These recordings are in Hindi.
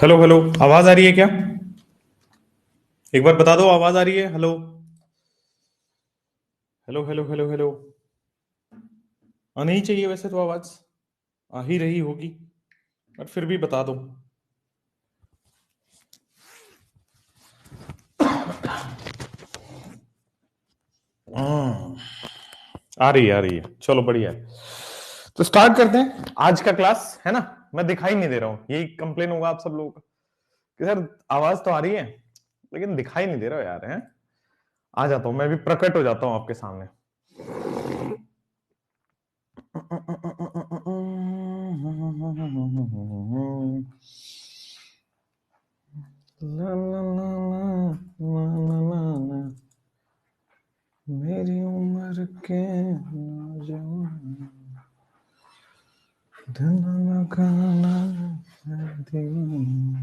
हेलो हेलो, आवाज आ रही है क्या? एक बार बता दो, आवाज आ रही है? Hello hello hello hello hello. आनी ही चाहिए वैसे तो आवाज, आ ही रही होगी, बट फिर भी बता दो। हाँ, आ रही है, चलो बढ़िया है। तो स्टार्ट करते हैं आज का क्लास, है ना। मैं दिखाई नहीं दे रहा हूँ, यही कंप्लेन होगा आप सब लोगों का कि सर आवाज तो आ रही है लेकिन दिखाई नहीं दे रहा हो यार, है। आ जाता हूँ, मैं भी प्रकट हो जाता हूँ आपके सामने। ला ला ला ला ला ला ला, मेरी उम्र के नौजवान, धुन लगाना है दीवाना।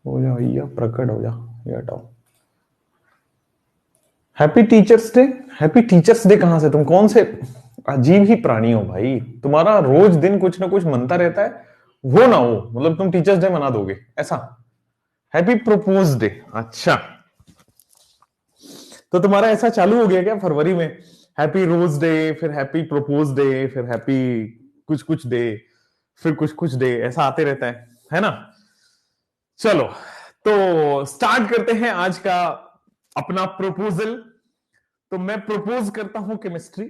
हो जा भैया, प्रकट हो जा, ये हटाओ। Happy teachers day. Happy teachers day कहां से? तुम कौन से अजीब ही प्राणी हो भाई, तुम्हारा रोज दिन कुछ ना कुछ मनता रहता है, वो ना हो मतलब तुम टीचर्स डे मना दोगे ऐसा? हैप्पी प्रपोज डे, अच्छा। तो तुम्हारा ऐसा चालू हो गया क्या फरवरी में? हैप्पी रोज डे, फिर हैप्पी प्रपोज डे, फिर हैप्पी कुछ कुछ डे, फिर कुछ कुछ डे, ऐसा आते रहता है ना। चलो, तो स्टार्ट करते हैं आज का अपना प्रपोजल। तो मैं प्रपोज करता हूं केमिस्ट्री,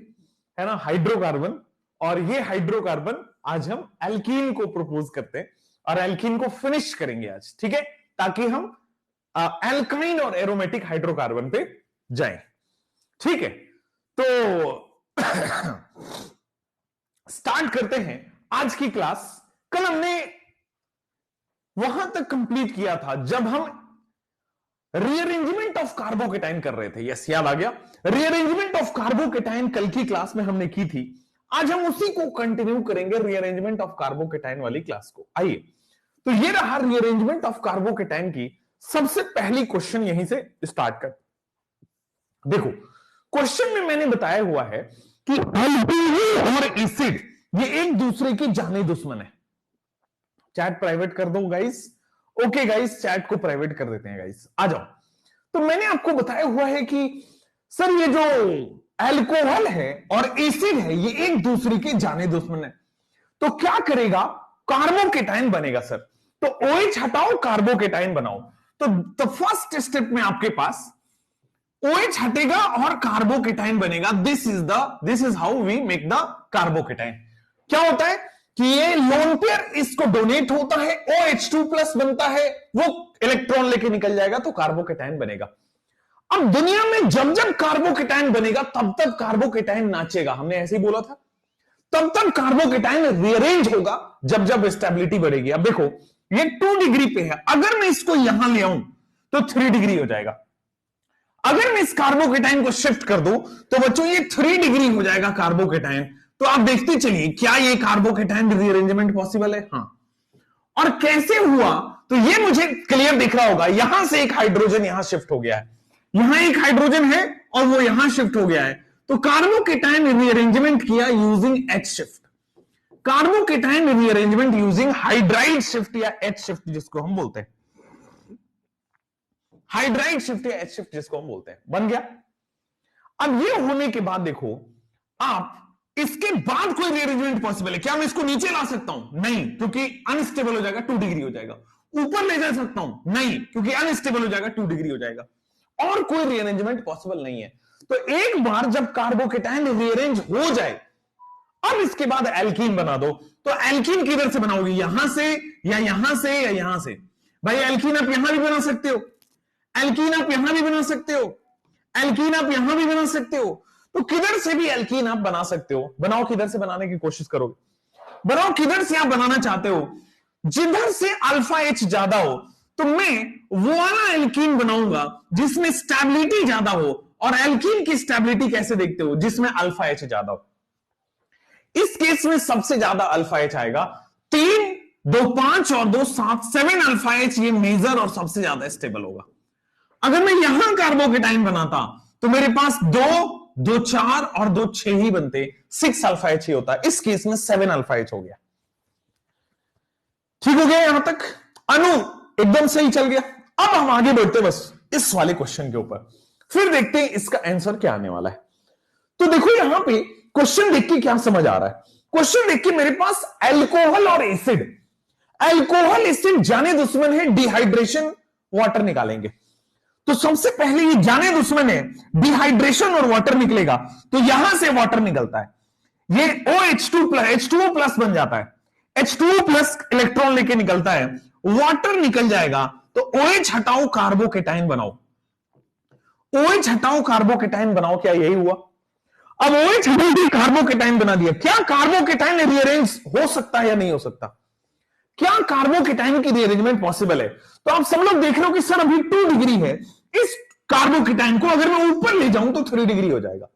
है ना, हाइड्रोकार्बन। और ये हाइड्रोकार्बन आज हम एल्कीन को प्रपोज करते हैं और एल्कीन को फिनिश करेंगे आज, ठीक है, ताकि हम एल्काइन और एरोमेटिक हाइड्रोकार्बन पे जाएं, ठीक है। तो स्टार्ट करते हैं आज की क्लास। कल हमने वहां तक कंप्लीट किया था जब हम रीअरेंजमेंट ऑफ कार्बोकेटाइन कर रहे थे। यस, याद आ गया। रीअरेंजमेंट ऑफ कार्बोकेटाइन कल की क्लास में हमने की थी। आज हम उसी को कंटिन्यू करेंगे, रीअरेंजमेंट ऑफ कार्बोकेटाइन वाली क्लास को। आइए, तो ये रहा रीअरेंजमेंट ऑफ कार्बोकेटाइन की सबसे पहली क्वेश्चन, यहीं से स्टार्ट कर। देखो, क्वेश्चन में मैंने बताया हुआ है कि अल्कोहल और एसिड ये एक दूसरे के जाने दुश्मन है। चैट प्राइवेट कर दो गाइस। ओके गाइस, चैट को प्राइवेट कर देते हैं गाइस, आ जाओ। तो मैंने आपको बताया हुआ है कि सर ये जो अल्कोहल है और एसिड है ये एक दूसरे के जाने दुश्मन है, तो क्या करेगा? कार्बोकेटाइन बनेगा सर। तो OH हटाओ, कार्बोकेटाइन बनाओ। तो फर्स्ट स्टेप में आपके पास OH हटेगा और कार्बोकेटाइन बनेगा। This is how we make the carbocation. क्या होता है कि ये लोन पेयर इसको डोनेट होता है, OH2 प्लस बनता है, वो इलेक्ट्रॉन लेके निकल जाएगा तो कार्बोकेटाइन बनेगा। अब दुनिया में जब जब कार्बोकेटाइन बनेगा तब तक कार्बोकेटाइन नाचेगा, हमने ऐसे ही बोला था। तब तक कार्बोकेटाइन रीअरेंज होगा जब जब स्टेबिलिटी बढ़ेगी। अब देखो, ये 2 डिग्री पे है, अगर मैं इसको यहां ले आऊं तो 3 डिग्री हो जाएगा। अगर मैं इस कार्बोकेटाइन को शिफ्ट कर दूं तो बच्चों ये 3 डिग्री हो जाएगा कार्बोकेटाइन। तो आप देखते चलिए, क्या ये कार्बोकेटाइन रीअरेंजमेंट पॉसिबल है? हाँ। और कैसे हुआ? तो ये मुझे क्लियर दिख रहा होगा, यहां से एक हाइड्रोजन यहां शिफ्ट हो गया है, यहां एक हाइड्रोजन है और वो यहां शिफ्ट हो गया है। तो कार्बोकेटाइन रीअरेंजमेंट किया using H shift. Carbocation rearrangement using hydride shift या एच शिफ्ट जिसको हम बोलते हैं, हाइड्राइड शिफ्ट या एच शिफ्ट जिसको हम बोलते हैं, बन गया। अब ये होने के बाद देखो, आप इसके बाद कोई रीअरेंजमेंट पॉसिबल है क्या? मैं इसको नीचे ला सकता हूं? नहीं, क्योंकि अनस्टेबल हो जाएगा, 2 डिग्री हो जाएगा। ऊपर ले जा सकता हूं? नहीं, क्योंकि अनस्टेबल हो जाएगा, 2 डिग्री हो जाएगा। और कोई रीअरेंजमेंट पॉसिबल नहीं है। तो एक बार जब कार्बोकेटाइन रीअरेंज हो जाए, अब इसके बाद एल्कीन बना दो। तो एल्कीन किधर से बनाओगे? यहां से या यहां से या यहां से? भाई एल्कीन आप यहां भी बना सकते हो, एल्कीन आप यहां भी बना सकते हो, एल्कीन आप यहां भी बना सकते हो। तो किधर से भी एल्कीन आप बना सकते हो। बनाओ, किधर से बनाने की कोशिश करोगे? बनाओ, किधर से आप बनाना चाहते हो। जिधर से अल्फा एच ज्यादा हो, तो मैं वो वाला एल्कीन बनाऊंगा जिसमें स्टेबिलिटी ज्यादा हो। और एल्कीन की स्टेबिलिटी कैसे देखते हो? जिसमें अल्फा एच ज्यादा हो। इस केस में सबसे ज्यादा अल्फा एच आएगा, 3, 2, 5 और 2, 7, 7 अल्फा एच, ये मेजर और सबसे ज्यादा स्टेबल होगा। अगर मैं यहां कार्बोकेटाइन बनाता तो मेरे पास 2, 2, 4 और 2, 6 ही बनते, 6 अल्फा एच ही होता। इस केस में 7 अल्फा एच हो गया। ठीक हो गया यहां तक? अनु एकदम सही चल गया। अब हम आगे बढ़ते बस इस वाले क्वेश्चन के ऊपर, फिर देखते हैं इसका आंसर क्या आने वाला है। तो देखो यहां पे क्वेश्चन देख के क्या समझ आ रहा है। क्वेश्चन देख के मेरे पास अल्कोहल और एसिड, अल्कोहल एसिड जाने दुश्मन है, डिहाइड्रेशन वाटर निकालेंगे। तो सबसे पहले ये जाने दुश्मन है, डिहाइड्रेशन और वाटर निकलेगा, तो यहां से वाटर निकलता है, ये OH2 प्लस H2O प्लस बन जाता है, H2O प्लस इलेक्ट्रॉन लेके निकलता है, वाटर निकल जाएगा, तो OH हटाओ कार्बोकेटाइन बनाओ, OH हटाओ कार्बोकेटाइन बनाओ। क्या यही हुआ? अब OH हटाओ कार्बोकेटाइन बना दिया। क्या कार्बोकेटाइन रीअरेंज हो सकता है या नहीं हो सकता? क्या कार्बोकेटाइन की रीअरेंजमेंट पॉसिबल है? तो आप सब लोग देख रहे हो कि सर अभी 2 डिग्री है, इस कार्बोकेटाइन को अगर मैं ऊपर ले जाऊं तो 3 डिग्री हो जाएगा।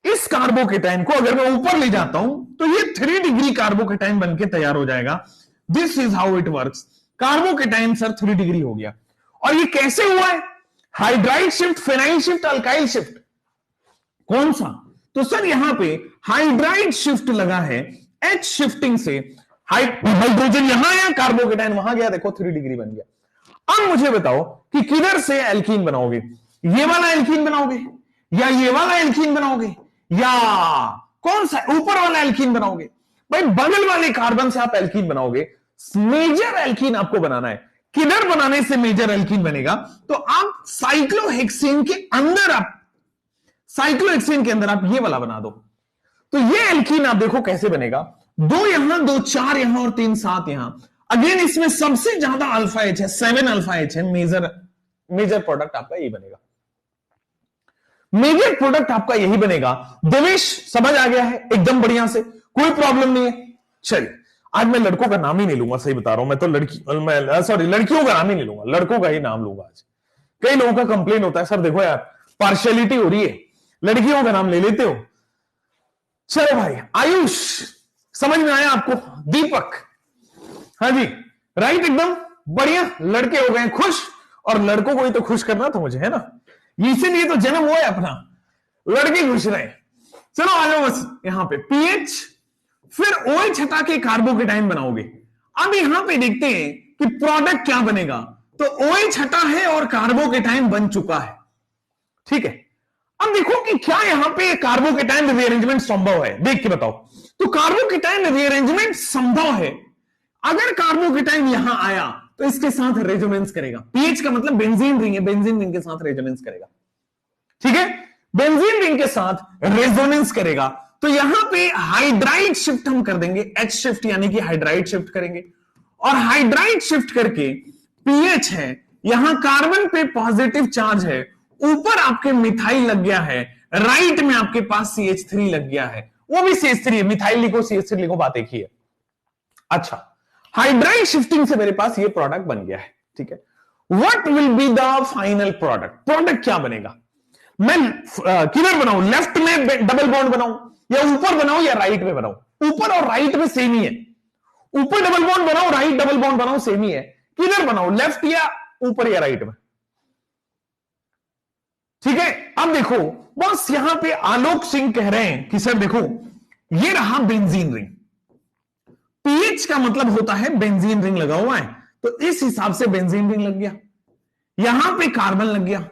इस कार्बोकेटाइन को अगर मैं ऊपर ले जाता हूं तो ये 3 डिग्री कार्बोकेटाइन बनके तैयार हो जाएगा। This is how it works. Carbocation sir 3 degree हो गया। और ये कैसे हुआ है? Hydride shift, phenyl shift, alkyl shift, कौन सा? तो सर यहां पे हाइड्राइड शिफ्ट लगा है, H शिफ्टिंग से हाइड्रोजन यहां आया, कार्बोकेटाइन वहां गया, देखो 3 डिग्री बन गया। अब मुझे बताओ कि किधर से एल्कीन बनाओगे? ये वाला एल्कीन बनाओगे या ये वाला एल्कीन बनाओगे या कौन सा ऊपर वाला एल्कीन बनाओगे? भाई बगल वाले कार्बन से आप एल्कीन बनाओगे। मेजर एल्कीन आपको बनाना है। किधर बनाने से मेजर एल्कीन बनेगा? तो आप साइक्लोहेक्सेन के अंदर, आप साइक्लोहेक्सेन के अंदर आप ये वाला बना दो, तो ये एल्कीन आप देखो कैसे बनेगा। 2 यहां, 2 4 यहां और 3 7 यहां। अगेन इसमें सबसे ज्यादा अल्फा एच है, 7 अल्फा एच है। मेजर प्रोडक्ट आपका यही बनेगा, मेजर प्रोडक्ट आपका यही बनेगा। देवेश समझ आ गया है एकदम बढ़िया से, कोई प्रॉब्लम नहीं है। चलिए आज मैं लड़कों का नाम ही नहीं लूंगा, सही बता रहा हूं। मैं तो लड़कियों का नाम ही नहीं लूंगा, लड़कों का ही नाम लूंगा आज। कई लोगों का कंप्लेन होता है, सर देखो यार पार्शियलिटी हो रही है, लड़कियों का नाम ले लेते हो। चलो भाई, आयुष समझ में आया आपको? दीपक, हाँ जी राइट, एकदम बढ़िया। लड़के हो गए खुश, और लड़कों को ही तो खुश करना तो मुझे है ना, इसीलिए तो जन्म हुआ है अपना, लड़के खुश रहे। चलो आ जाओ बस यहां पे पीएच, फिर OH हटा के कार्बोकेटाइन बनाओगे। अब यहां पे देखते हैं कि प्रोडक्ट क्या बनेगा। तो OH हटा है और कार्बोकेटाइन बन चुका है, ठीक है। अब देखो कि क्या यहां पे कार्बोकेटाइन रीअरेंजमेंट संभव है, देख के बताओ। तो कार्बोकेटाइन रीअरेंजमेंट संभव है। अगर कार्बोकेटाइन यहां आया तो इसके साथ रेजोनेंस करेगा। पीएच का मतलब बेंजीन रिंग है, बेंजीन रिंग के साथ रेजोनेंस करेगा, ठीक है। बेंजीन रिंग के साथ रेजोनेंस करेगा, तो यहां पे हाइड्राइड शिफ्ट हम कर देंगे, H शिफ्ट यानी कि हाइड्राइड शिफ्ट करेंगे। और हाइड्राइड शिफ्ट करके पीएच है, यहां कार्बन पे पॉजिटिव चार्ज है, ऊपर आपके मिथाइल लग गया है, राइट में आपके पास CH3 लग गया है, वो भी CH3 है। मिथाइल लिखो, CH3 लिखो, बात एक ही है। अच्छा, हाइड्राइड शिफ्टिंग से मेरे पास ये प्रोडक्ट बन गया है, ठीक है। What will be the final product? Product क्या बनेगा? मैं किधर बनाऊं? लेफ्ट में डबल बॉन्ड बनाऊं या ऊपर बनाऊं या राइट में बनाऊं? ऊपर और राइट में सेम ही है। ऊपर डबल बॉन्ड बनाओ, राइट डबल बॉन्ड बनाओ, सेम ही है। किधर बनाओ, लेफ्ट या ऊपर या राइट में? ठीक है। अब देखो बस यहां पे आलोक सिंह कह रहे हैं कि सर देखो ये रहा बेंजीन रिंग, पीएच का मतलब होता है बेंजीन रिंग लगा हुआ है, तो इस हिसाब से बेंजीन रिंग लग गया, यहां पे कार्बन लग गया,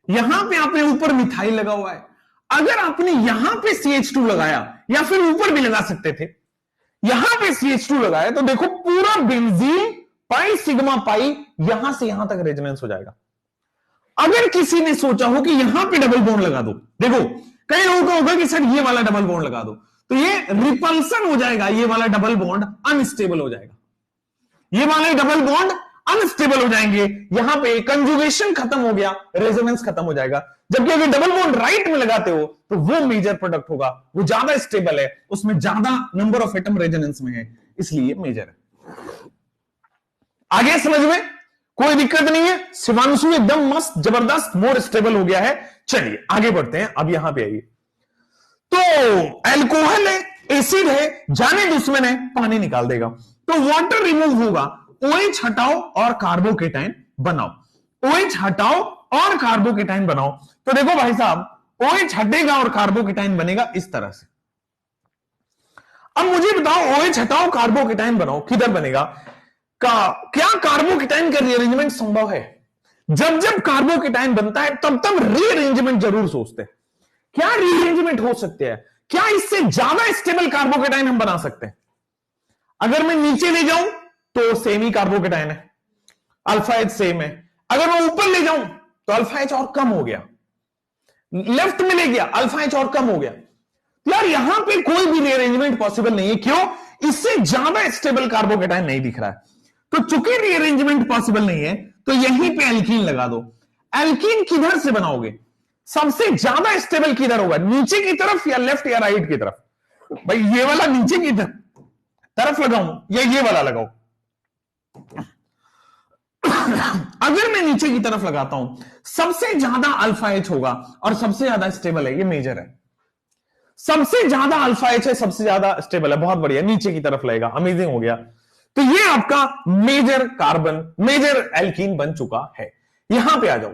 यहां पे आपने ऊपर मिथाइल लगा हुआ है। अगर आपने यहां पे CH2 लगाया, या फिर ऊपर भी लगा सकते थे, यहां पे CH2 लगाया, तो देखो पूरा बेंजीन पाई सिग्मा पाई यहां से यहां तक रेजोनेंस हो जाएगा। अगर किसी ने सोचा हो कि यहां पे डबल बॉन्ड लगा दो, देखो कई लोगों का होगा कि सर ये वाला डबल बॉन्ड लगा दो, तो ये रिपल्सन हो जाएगा, ये वाला डबल बॉन्ड अनस्टेबल हो जाएगा, ये वाले डबल बॉन्ड अनस्टेबल हो जाएंगे, यहां पे कंजुगेशन खत्म हो गया, रेजोनेंस खत्म हो जाएगा। जबकि अगर डबल बॉन्ड राइट में लगाते हो तो वो मेजर प्रोडक्ट होगा, वो ज्यादा स्टेबल है, उसमें ज्यादा नंबर ऑफ एटम रेजोनेंस में है, इसलिए मेजर है। आगे समझ में कोई दिक्कत नहीं है। शिवांशु एकदम मस्त जबरदस्त मोर स्टेबल हो गया है। चलिए आगे बढ़ते हैं। अब यहां पे आइए, तो अल्कोहल है, एसिड है, जाने दुश्मन है, पानी निकाल देगा, तो वाटर रिमूव होगा, OH हटाओ और कार्बोकेटाइन बनाओ, OH हटाओ और कार्बोकेटाइन बनाओ। तो देखो भाई साहब, OH हटेगा और कार्बोकेटाइन बनेगा इस तरह से। अब मुझे बताओ OH हटाओ कार्बोकेटाइन बनाओ, किधर बनेगा? क्या कार्बोकेटाइन का रीअरेंजमेंट संभव है? जब जब कार्बोकेटाइन बनता है तब तब रीअरेंजमेंट जरूर सोचते हैं। क्या रीअरेंजमेंट हो सकते हैं? क्या इससे ज्यादा स्टेबल कार्बोकेटाइन हम बना सकते हैं? अगर मैं नीचे ले जाऊं तो सेम ही कार्बोकेटाइन है, अल्फा एच सेम है। अगर मैं ऊपर ले जाऊं तो अल्फा एच और कम हो गया, लेफ्ट में ले गया अल्फा एच और कम हो गया। यार यहां पे कोई भी रीअरेंजमेंट पॉसिबल नहीं है। क्यों? इससे ज्यादा स्टेबल कार्बोकेटाइन नहीं दिख रहा है। तो चूंकि रीअरेंजमेंट पॉसिबल नहीं है तो यहीं पे एल्कीन लगा दो। एल्कीन किधर से बनाओगे? सबसे ज्यादा स्टेबल किधर होगा? नीचे की तरफ या लेफ्ट या राइट की तरफ? भाई ये वाला नीचे की तरफ लगाऊं या ये वाला लगाऊं? अगर मैं नीचे की तरफ लगाता हूं, सबसे ज्यादा अल्फा एच होगा और सबसे ज्यादा स्टेबल है, ये मेजर है। सबसे ज्यादा अल्फा एच है, सबसे ज्यादा स्टेबल है, बहुत बढ़िया, नीचे की तरफ लगेगा, अमेजिंग हो गया। तो ये आपका मेजर कार्बन, मेजर एल्कीन बन चुका है। यहां पे आ जाओ,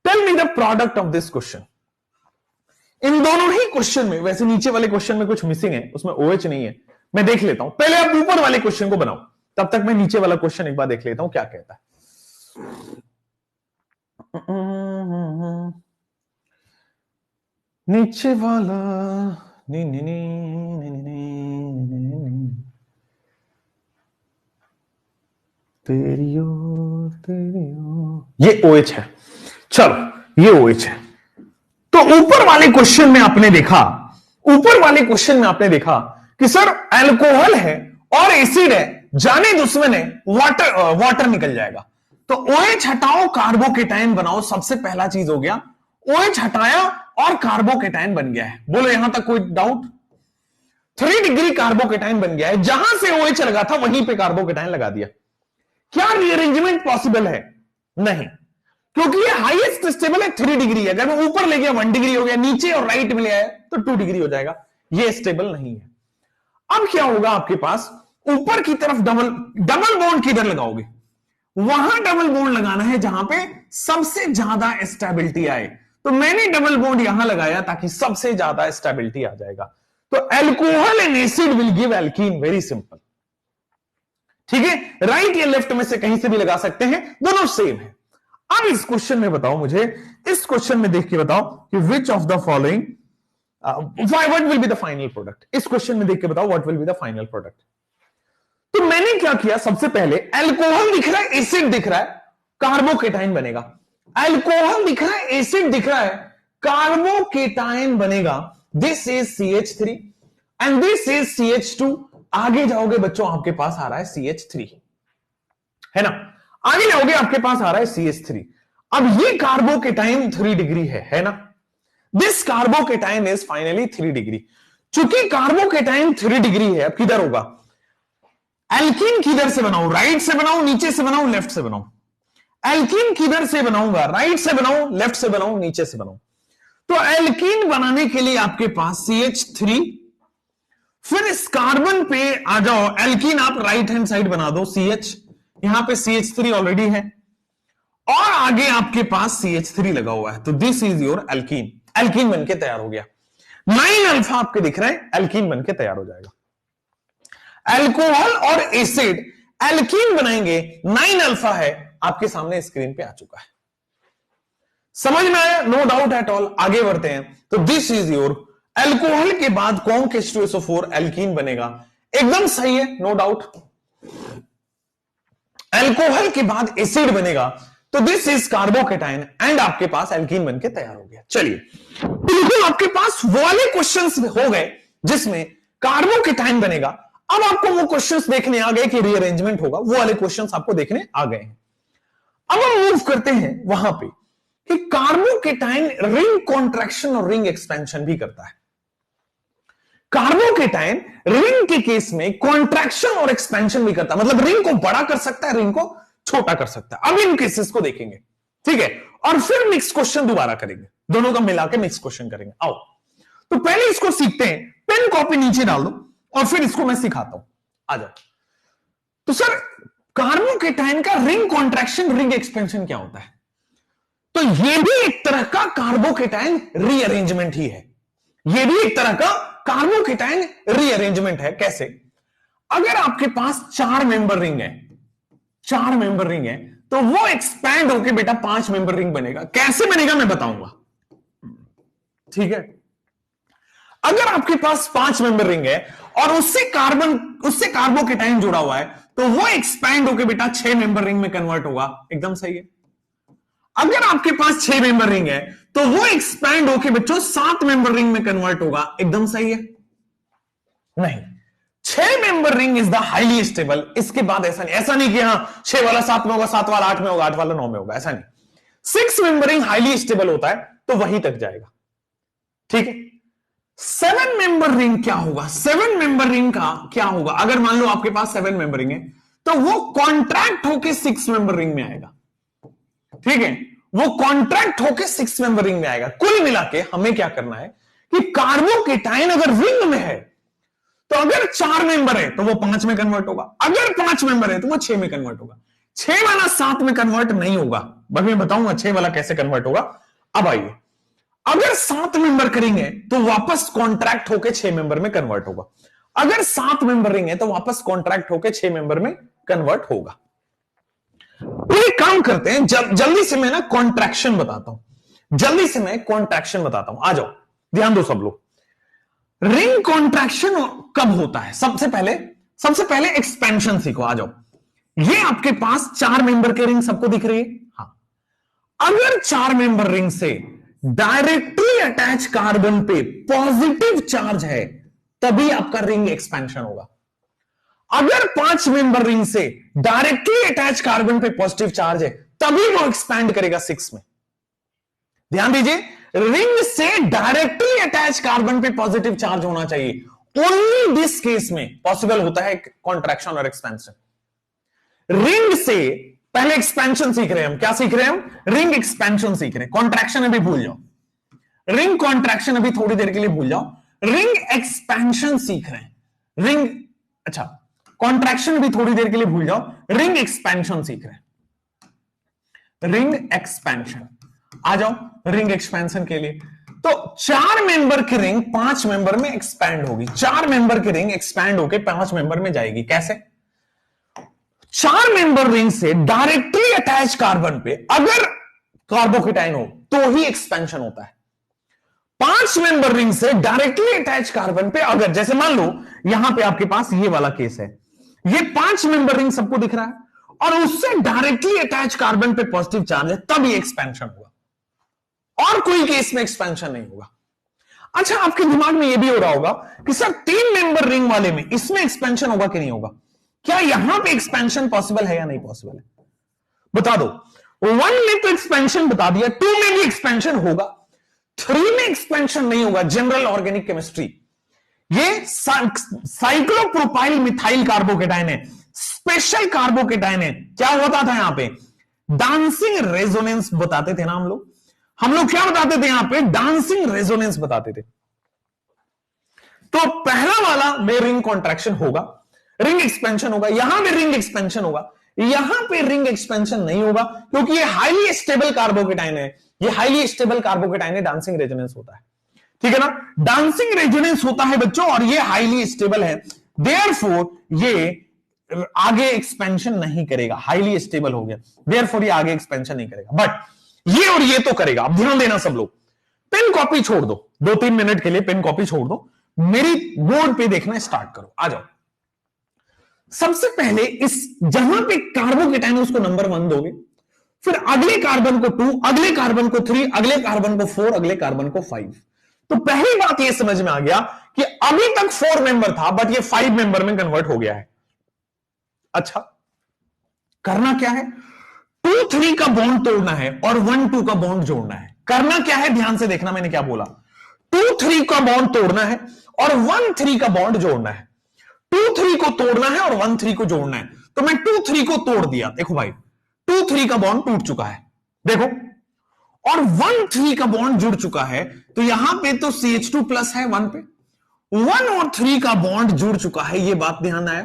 tell me the product of this question. इन दोनों ही क्वेश्चन में, वैसे नीचे वाले क्वेश्चन में कुछ मिसिंग है, उसमें OH नहीं है, मैं देख लेता हूं। पहले आप ऊपर वाले क्वेश्चन को बनाओ, तब तक मैं नीचे वाला क्वेश्चन एक बार देख लेता हूं क्या कहता है। नीचे वाला नी नी नी नी नी नी तेरी ओर, ये OH है। चलो ये OH है। तो ऊपर वाले क्वेश्चन में आपने देखा, कि सर अल्कोहल है और एसिड है, जाने दुश्मन है, वाटर निकल जाएगा। तो OH हटाओ, कार्बोकेटाइन बनाओ। सबसे पहला चीज हो गया, OH हटाया और कार्बोकेटाइन बन गया है। बोलो यहां तक कोई डाउट? 3 डिग्री कार्बोकेटाइन बन गया है। जहां से OH लगा था वहीं पे कार्बोकेटाइन लगा दिया। क्या रीअरेंजमेंट पॉसिबल है? नहीं, क्योंकि ये हाईएस्ट स्टेबल है 3 डिग्री है। अगर मैं ऊपर ले गया 1 डिग्री हो गया, नीचे और राइट में ले आया तो 2 डिग्री हो जाएगा। ये स्टेबल नहीं है। अब क्या होगा आपके पास? ऊपर की तरफ डबल बॉन्ड किधर लगाओगे? वहां डबल बॉन्ड लगाना है जहां पे सबसे ज्यादा स्टेबिलिटी आए। तो मैंने डबल बॉन्ड यहां लगाया ताकि सबसे ज्यादा स्टेबिलिटी आ जाएगा। तो alcohol and acid will give alkene, very simple. ठीक है, राइट या लेफ्ट में से कहीं से भी लगा सकते हैं, दोनों सेम है। अब इस क्वेश्चन में बताओ मुझे, इस क्वेश्चन में देख के बताओ कि which of the following what will be the final product. इस क्वेश्चन में देख के बताओ what will be the final product. तो मैंने क्या किया, सबसे पहले अल्कोहल दिख रहा है, एसिड दिख रहा है, कार्बोकेटाइन बनेगा। अल्कोहल दिख रहा है, एसिड दिख रहा है, कार्बोकेटाइन बनेगा। This is CH3 and this is CH2। आगे जाओगे बच्चों, आपके पास आ रहा है CH3, है ना? आगे जाओगे आपके पास आ रहा है CH3। अब ये कार्बोकेटाइन 3 डिग्री है ना? This carbocation is finally 3 degree. चूंकि कार्बोकेटाइन 3 डिग्री है, अब किधर होगा? एल्कीन किधर से बनाऊं? राइट से बनाऊं, नीचे से बनाऊं, लेफ्ट से बनाऊं? एल्कीन किधर से बनाऊंगा? राइट से बनाऊं, लेफ्ट से बनाऊं, नीचे से बनाऊं? तो एल्कीन बनाने के लिए आपके पास CH3, फिर इस कार्बन पे आ जाओ, एल्कीन आप राइट हैंड साइड बना दो, CH, यहां पे CH3 ऑलरेडी है और आगे आपके पास CH3 लगा हुआ है। तो this is your alkene. Alkene बनके तैयार हो गया। 9 अल्फा आपके दिख रहे हैं, एल्कीन बनके तैयार हो जाएगा। अल्कोहल और एसिड एल्कीन बनाएंगे, 9 अल्फा है, आपके सामने स्क्रीन पे आ चुका है। समझ में आया? No doubt at all. आगे बढ़ते हैं। तो दिस इज योर, अल्कोहल के बाद कॉन्क H2SO4 एल्कीन बनेगा, एकदम सही है, नो डाउट। अल्कोहल के बाद एसिड बनेगा, तो दिस इज कार्बोकेटाइन एंड आपके पास एल्कीन बनके तैयार हो गया। चलिए, बिल्कुल आपके पास वो वाले क्वेश्चंस हो गए जिसमें कार्बोकेटाइन बनेगा। अब आपको वो क्वेश्चंस देखने आ गए कि रीअरेंजमेंट होगा, वो वाले क्वेश्चंस आपको देखने आ गए हैं। अब हम मूव करते हैं वहां पे कि कार्बोकेटाइन रिंग कॉन्ट्रैक्शन और रिंग एक्सपेंशन भी करता है। कार्बोकेटाइन रिंग के केस में कॉन्ट्रैक्शन और एक्सपेंशन भी करता है, मतलब रिंग को बड़ा कर सकता है, रिंग को छोटा कर सकता है। अब इन केसेस को देखेंगे, ठीक है, और फिर मिक्स क्वेश्चन दोबारा करेंगे, दोनों का मिला के मिक्स क्वेश्चन करेंगे। आओ, तो पहले इसको सीखते हैं। पेन कॉपी नीचे डाल दो और फिर इसको मैं सिखाता हूं। आ जाओ। तो सर, कार्बोकेटाइन का रिंग कॉन्ट्रैक्शन रिंग एक्सपेंशन क्या होता है? तो यह भी एक तरह का कार्बोकेटाइन रीअरेंजमेंट ही है। यह भी एक तरह का कार्बोकेटाइन रीअरेंजमेंट है। कैसे? अगर आपके पास 4 मेंबर रिंग है, 4 मेंबर रिंग है तो वो एक्सपैंड होके बेटा 5 मेंबर रिंग बनेगा। कैसे बनेगा मैं बताऊंगा, ठीक है। अगर आपके पास 5 मेंबर रिंग है और उससे कार्बोकेटाइन जुड़ा हुआ है तो वो एक्सपैंड होके बेटा 6 मेंबर रिंग में कन्वर्ट होगा, एकदम सही है। अगर आपके पास 6 मेंबर रिंग है तो वो एक्सपैंड होके बच्चों 7 मेंबर रिंग में कन्वर्ट होगा, एकदम सही है। नहीं, 6 member ring is the highly stable. इसके बाद ऐसा नहीं कि हाँ 6 वाला 7 में होगा, 7 वाला 8 में होगा, 8 वाला 9 में होगा, ऐसा नहीं। 6 मेंबर रिंग हाईली स्टेबल होता है तो वहीं तक जाएगा, ठीक है। 7 मेंबर रिंग क्या होगा? 7 मेंबर रिंग का क्या होगा? अगर मान लो आपके पास 7 मेंबर रिंग है तो वो कॉन्ट्रैक्ट होके 6 मेंबर रिंग में आएगा, ठीक है। वो कॉन्ट्रैक्ट होके 6 मेंबर रिंग में आएगा। कुल मिला के हमें क्या करना है कि कार्बोकेटाइन अगर रिंग में है तो अगर 4 मेंबर है तो वो 5 में कन्वर्ट होगा, अगर 5 मेंबर है तो वो 6 में कन्वर्ट होगा। 6 वाला 7 में कन्वर्ट नहीं होगा, बस मैं बताऊंगा 6 वाला कैसे कन्वर्ट होगा। अब आइए, अगर 7 मेंबर करेंगे तो वापस कॉन्ट्रैक्ट होके 6 मेंबर में कन्वर्ट होगा। अगर 7 मेंबर रिंग है तो वापस कॉन्ट्रैक्ट होके 6 मेंबर में कन्वर्ट होगा। तो एक काम करते हैं, जल्दी से मैं ना कॉन्ट्रैक्शन बताता हूं, जल्दी से मैं कॉन्ट्रैक्शन बताता हूं। आ जाओ, ध्यान दो सब लोग। रिंग कॉन्ट्रैक्शन कब होता है? सबसे पहले एक्सपेंशन सीखो। आ जाओ, ये आपके पास 4 मेंबर के रिंग सबको दिख रही है, हाँ। अगर 4 मेंबर रिंग से डायरेक्टली अटैच कार्बन पे पॉजिटिव चार्ज है तभी आपका रिंग एक्सपेंशन होगा। अगर 5 मेंबर रिंग से डायरेक्टली अटैच कार्बन पे पॉजिटिव चार्ज है तभी वो एक्सपैंड करेगा 6 में। ध्यान दीजिए, रिंग से डायरेक्टली अटैच कार्बन पे पॉजिटिव चार्ज होना चाहिए। ओनली दिस केस में पॉसिबल होता है कॉन्ट्रैक्शन और एक्सपेंशन। रिंग से पहले एक्सपेंशन सीख रहे हैं हम। क्या सीख रहे हैं हम? रिंग एक्सपेंशन सीख रहे हैं। कॉन्ट्रैक्शन अभी भूल जाओ, रिंग कॉन्ट्रैक्शन अभी थोड़ी देर के लिए भूल जाओ, रिंग एक्सपेंशन सीख रहे हैं। रिंग, अच्छा, कॉन्ट्रैक्शन भी थोड़ी देर के लिए भूल जाओ, रिंग एक्सपेंशन सीख रहे हैं। रिंग एक्सपेंशन, आ जाओ रिंग एक्सपेंशन के लिए। तो 4 मेंबर की रिंग 5 मेंबर में एक्सपैंड होगी। 4 मेंबर की रिंग एक्सपैंड होकर 5 मेंबर में जाएगी। कैसे? 4 मेंबर रिंग से डायरेक्टली अटैच कार्बन पे अगर कार्बोकेटाइन हो तो ही एक्सपेंशन होता है। 5 मेंबर रिंग से डायरेक्टली अटैच कार्बन पे अगर, जैसे मान लो यहां पे आपके पास ये वाला केस है, ये 5 मेंबर रिंग सबको दिख रहा है और उससे डायरेक्टली अटैच कार्बन पे पॉजिटिव चार्ज है, तब ये एक्सपेंशन होगा, और कोई केस में एक्सपेंशन नहीं होगा। अच्छा, आपके दिमाग में यह भी हो रहा होगा कि सर 3 मेंबर रिंग वाले में इसमें एक्सपेंशन होगा कि नहीं होगा? क्या यहां पे एक्सपेंशन पॉसिबल है या नहीं पॉसिबल है? बता दो। 1 में तो एक्सपेंशन बता दिया, 2 में भी एक्सपेंशन होगा, 3 में एक्सपेंशन नहीं होगा। जनरल ऑर्गेनिक केमिस्ट्री, ये साइक्लोप्रोपाइल मिथाइल कार्बोकेटाइन है, स्पेशल कार्बोकेटाइन है। क्या होता था यहां पे? डांसिंग रेजोनेंस बताते थे ना हम लोग। क्या बताते थे यहां पे? डांसिंग रेजोनेंस बताते थे। तो पहला वाला में रिंग कॉन्ट्रैक्शन होगा, रिंग एक्सपेंशन होगा, यहां पे रिंग एक्सपेंशन होगा, यहां पे रिंग एक्सपेंशन नहीं होगा क्योंकि ये हाईली स्टेबल कार्बोकेटाइन है। ये हाईली स्टेबल कार्बोकेटाइन है, डांसिंग रेजोनेंस होता है, ठीक है ना? डांसिंग रेजोनेंस होता है बच्चों, और ये हाईली स्टेबल है, देयरफॉर ये आगे एक्सपेंशन नहीं करेगा। हाईली स्टेबल हो गया, देयरफॉर ये आगे एक्सपेंशन नहीं करेगा, बट ये और ये तो करेगा। अब ध्यान देना सब लोग, पेन कॉपी छोड़ दो, 2-3 मिनट के लिए पेन कॉपी छोड़ दो, मेरी बोर्ड पे देखना स्टार्ट करो। आ जाओ, सबसे पहले इस जहां पे कार्बोकेटाइन उसको नंबर 1 दोगे, फिर अगले कार्बन को 2, अगले कार्बन को 3, अगले कार्बन को 4, अगले कार्बन को 5। तो पहली बात यह समझ में आ गया कि अभी तक 4 मेंबर था बट ये 5 मेंबर में कन्वर्ट हो गया है। अच्छा, करना क्या है? 2-3 का बॉन्ड तोड़ना है और 1-2 का बॉन्ड जोड़ना है। करना क्या है? ध्यान से देखना मैंने क्या बोला। 2-3 का बॉन्ड तोड़ना है और 1-3 का बॉन्ड जोड़ना है। 2-3 को तोड़ना है और 1-3 को जोड़ना है। तो मैं 2-3 को तोड़ दिया, देखो भाई 2-3 का बॉन्ड टूट चुका है, देखो, और 1-3 का बॉन्ड जुड़ चुका है। तो यहां पे तो CH2 प्लस है 1 पे, 1 और 3 का बॉन्ड जुड़ चुका है, ये बात ध्यान आया।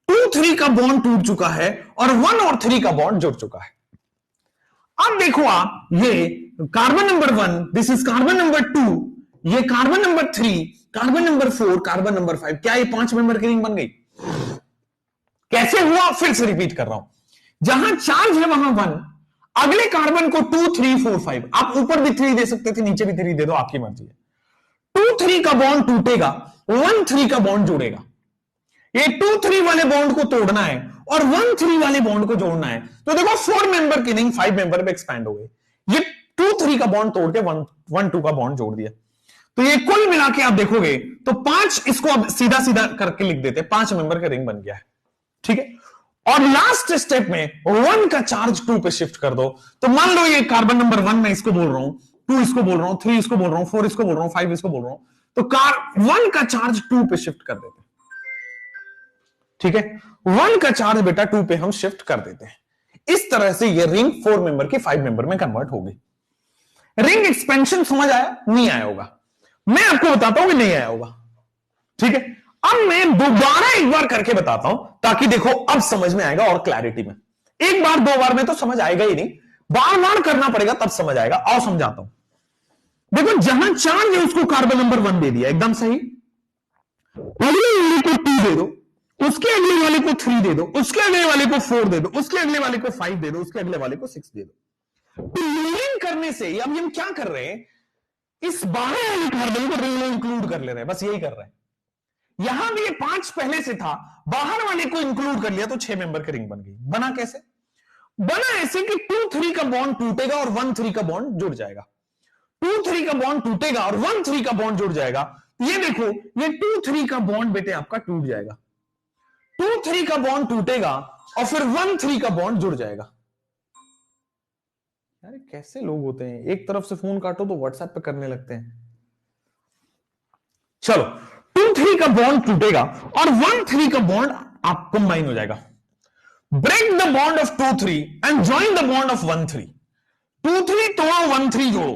2-3 का बॉन्ड टूट चुका है और 1 और 3 का बॉन्ड जुड़ चुका है। अब देखो आप, ये carbon number 1, this is carbon number 2, ये carbon number 3, carbon number 4, carbon number 5, क्या ये 5 मेंबर की रिंग बन गई? कैसे हुआ? फिर से रिपीट कर रहा हूं। जहां चार्ज है वहां 1, अगले कार्बन को 2 3 4 5, आप ऊपर भी 3 दे सकते थे, नीचे भी 3 दे दो, आपकी मर्जी है। 2 3 का बॉन्ड टूटेगा, 1 3 का बॉन्ड जुड़ेगा। ये 2 3 वाले बॉन्ड को तोड़ना है और 1 3 वाले बॉन्ड को जोड़ना है। तो देखो 4 मेंबर की रिंग 5 मेंबर में एक्सपैंड हो गई। ये 2 3 का बॉन्ड तोड़ के 1 2 का बॉन्ड जोड़ दिया। तो ये कुल मिला के आप देखोगे तो 5, इसको अब सीधा सीधा करके लिख देते, 5 मेंबर का रिंग बन गया है। ठीक है, और लास्ट स्टेप में 1 का चार्ज 2 पे शिफ्ट कर दो। तो मान लो ये कार्बन नंबर 1 मैं इसको बोल रहा हूं, 2 इसको बोल रहा हूं, 3 इसको बोल रहा हूं, 4 इसको बोल रहा हूं, 5 इसको बोल रहा हूं, तो 1 का चार्ज 2 पे शिफ्ट कर देते। ठीक है, 1 का चार्ज बेटा 2 पे हम शिफ्ट कर देते हैं। इस तरह से ये रिंग 4 मेंबर की 5 मेंबर में कन्वर्ट हो गई। रिंग एक्सपेंशन समझ आया? नहीं आया होगा, मैं आपको बताता हूं कि नहीं आया होगा। ठीक है, अब मैं दोबारा एक बार करके बताता हूं ताकि देखो अब समझ में आएगा और क्लैरिटी में। एक बार दो बार में तो समझ आएगा ही नहीं, बार बार करना पड़ेगा तब समझ आएगा। आओ समझाता हूं। देखो जहां चार्ज है उसको कार्बन नंबर 1 दे दिया, एकदम सही। अगले वाले को 2 दे दो, उसके अगले वाले को 3 दे दो, उसके अगले वाले को 4 दे दो, उसके अगले वाले को 5 दे दो, उसके अगले वाले को 6 दे दो। तो लोडिंग करने से अब हम क्या कर रहे हैं, इस बाहर वाले कार्बन को रिंग में इंक्लूड कर ले रहे हैं, बस यही कर रहे हैं। यहां भी ये 5 पहले से था, बाहर वाले को इंक्लूड कर लिया तो 6 मेंबर की रिंग बन गई। बना कैसे? बना ऐसे कि 2 3 का बॉन्ड टूटेगा और 1 3 का बॉन्ड जुड़ जाएगा। 2 3 का बॉन्ड टूटेगा और 1 3 का बॉन्ड जुड़ जाएगा। ये देखो, ये 2 3 का बॉन्ड बेटे आपका टूट जाएगा, 2 3 का बॉन्ड टूटेगा और फिर 1 3 का बॉन्ड जुड़ जाएगा। अरे कैसे लोग होते हैं, एक तरफ से फोन काटो तो व्हाट्सएप पे करने लगते हैं। चलो, 2 3 का बॉन्ड टूटेगा और 1 3 का बॉन्ड आप कंबाइन हो जाएगा। Break the bond of 2 3 and join the bond of 1 3। 2 3 तोड़ो, 1 3 जोड़ो।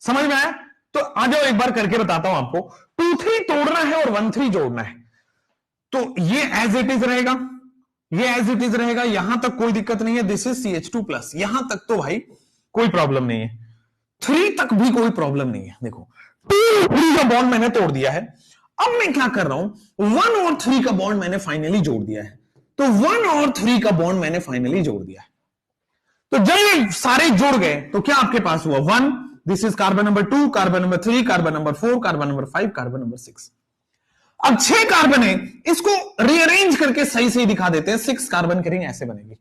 समझ में आया? तो आ जाओ एक बार करके बताता हूं आपको। 2 3 तोड़ना है और 1 3 जोड़ना है। तो ये एज इट इज रहेगा, ये एज इट इज रहेगा, यहां तक कोई दिक्कत नहीं है। दिस इज CH2+, यहां तक तो भाई कोई प्रॉब्लम नहीं है। 3 तक भी कोई प्रॉब्लम नहीं है। देखो 2 3 का बॉन्ड मैंने तोड़ दिया है। अब मैं क्या कर रहा हूं, 1 और 3 का बॉन्ड मैंने फाइनली जोड़ दिया है। तो 1 और 3 का बॉन्ड मैंने फाइनली जोड़ दिया है। तो जब ये सारे जुड़ गए तो क्या आपके पास हुआ, 1, this is carbon number 2, carbon number 3, carbon number 4, carbon number 5, carbon number 6। अब 6 कार्बन है, इसको रीअरेंज करके सही सही दिखा देते हैं। 6 कार्बन की रिंग ऐसे बनेगी।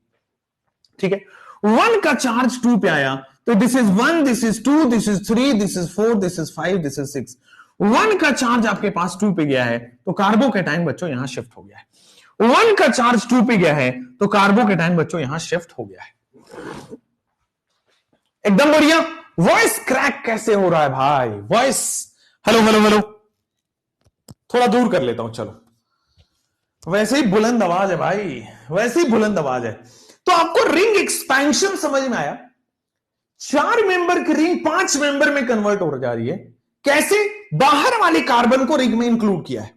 ठीक है, 1 का चार्ज 2 पे आया तो this is 1, this is 2, this is 3, this is 4, this is 5, this is 6। 1 का चार्ज आपके पास 2 पे गया है तो कार्बोकेटाइन बच्चों यहां शिफ्ट हो गया है। 1 का चार्ज 2 पे गया है तो कार्बोकेटाइन बच्चों यहां शिफ्ट हो गया है। एकदम बढ़िया। वॉइस क्रैक कैसे हो रहा है भाई? वॉइस, हेलो हेलो हेलो, थोड़ा दूर कर लेता हूं। चलो, वैसे ही बुलंद आवाज है भाई, वैसे ही बुलंद आवाज है। तो आपको रिंग एक्सपेंशन समझ में आया? 4 मेंबर की रिंग 5 मेंबर में कन्वर्ट हो जा रही है। कैसे? बाहर वाले कार्बन को रिंग में इंक्लूड किया है।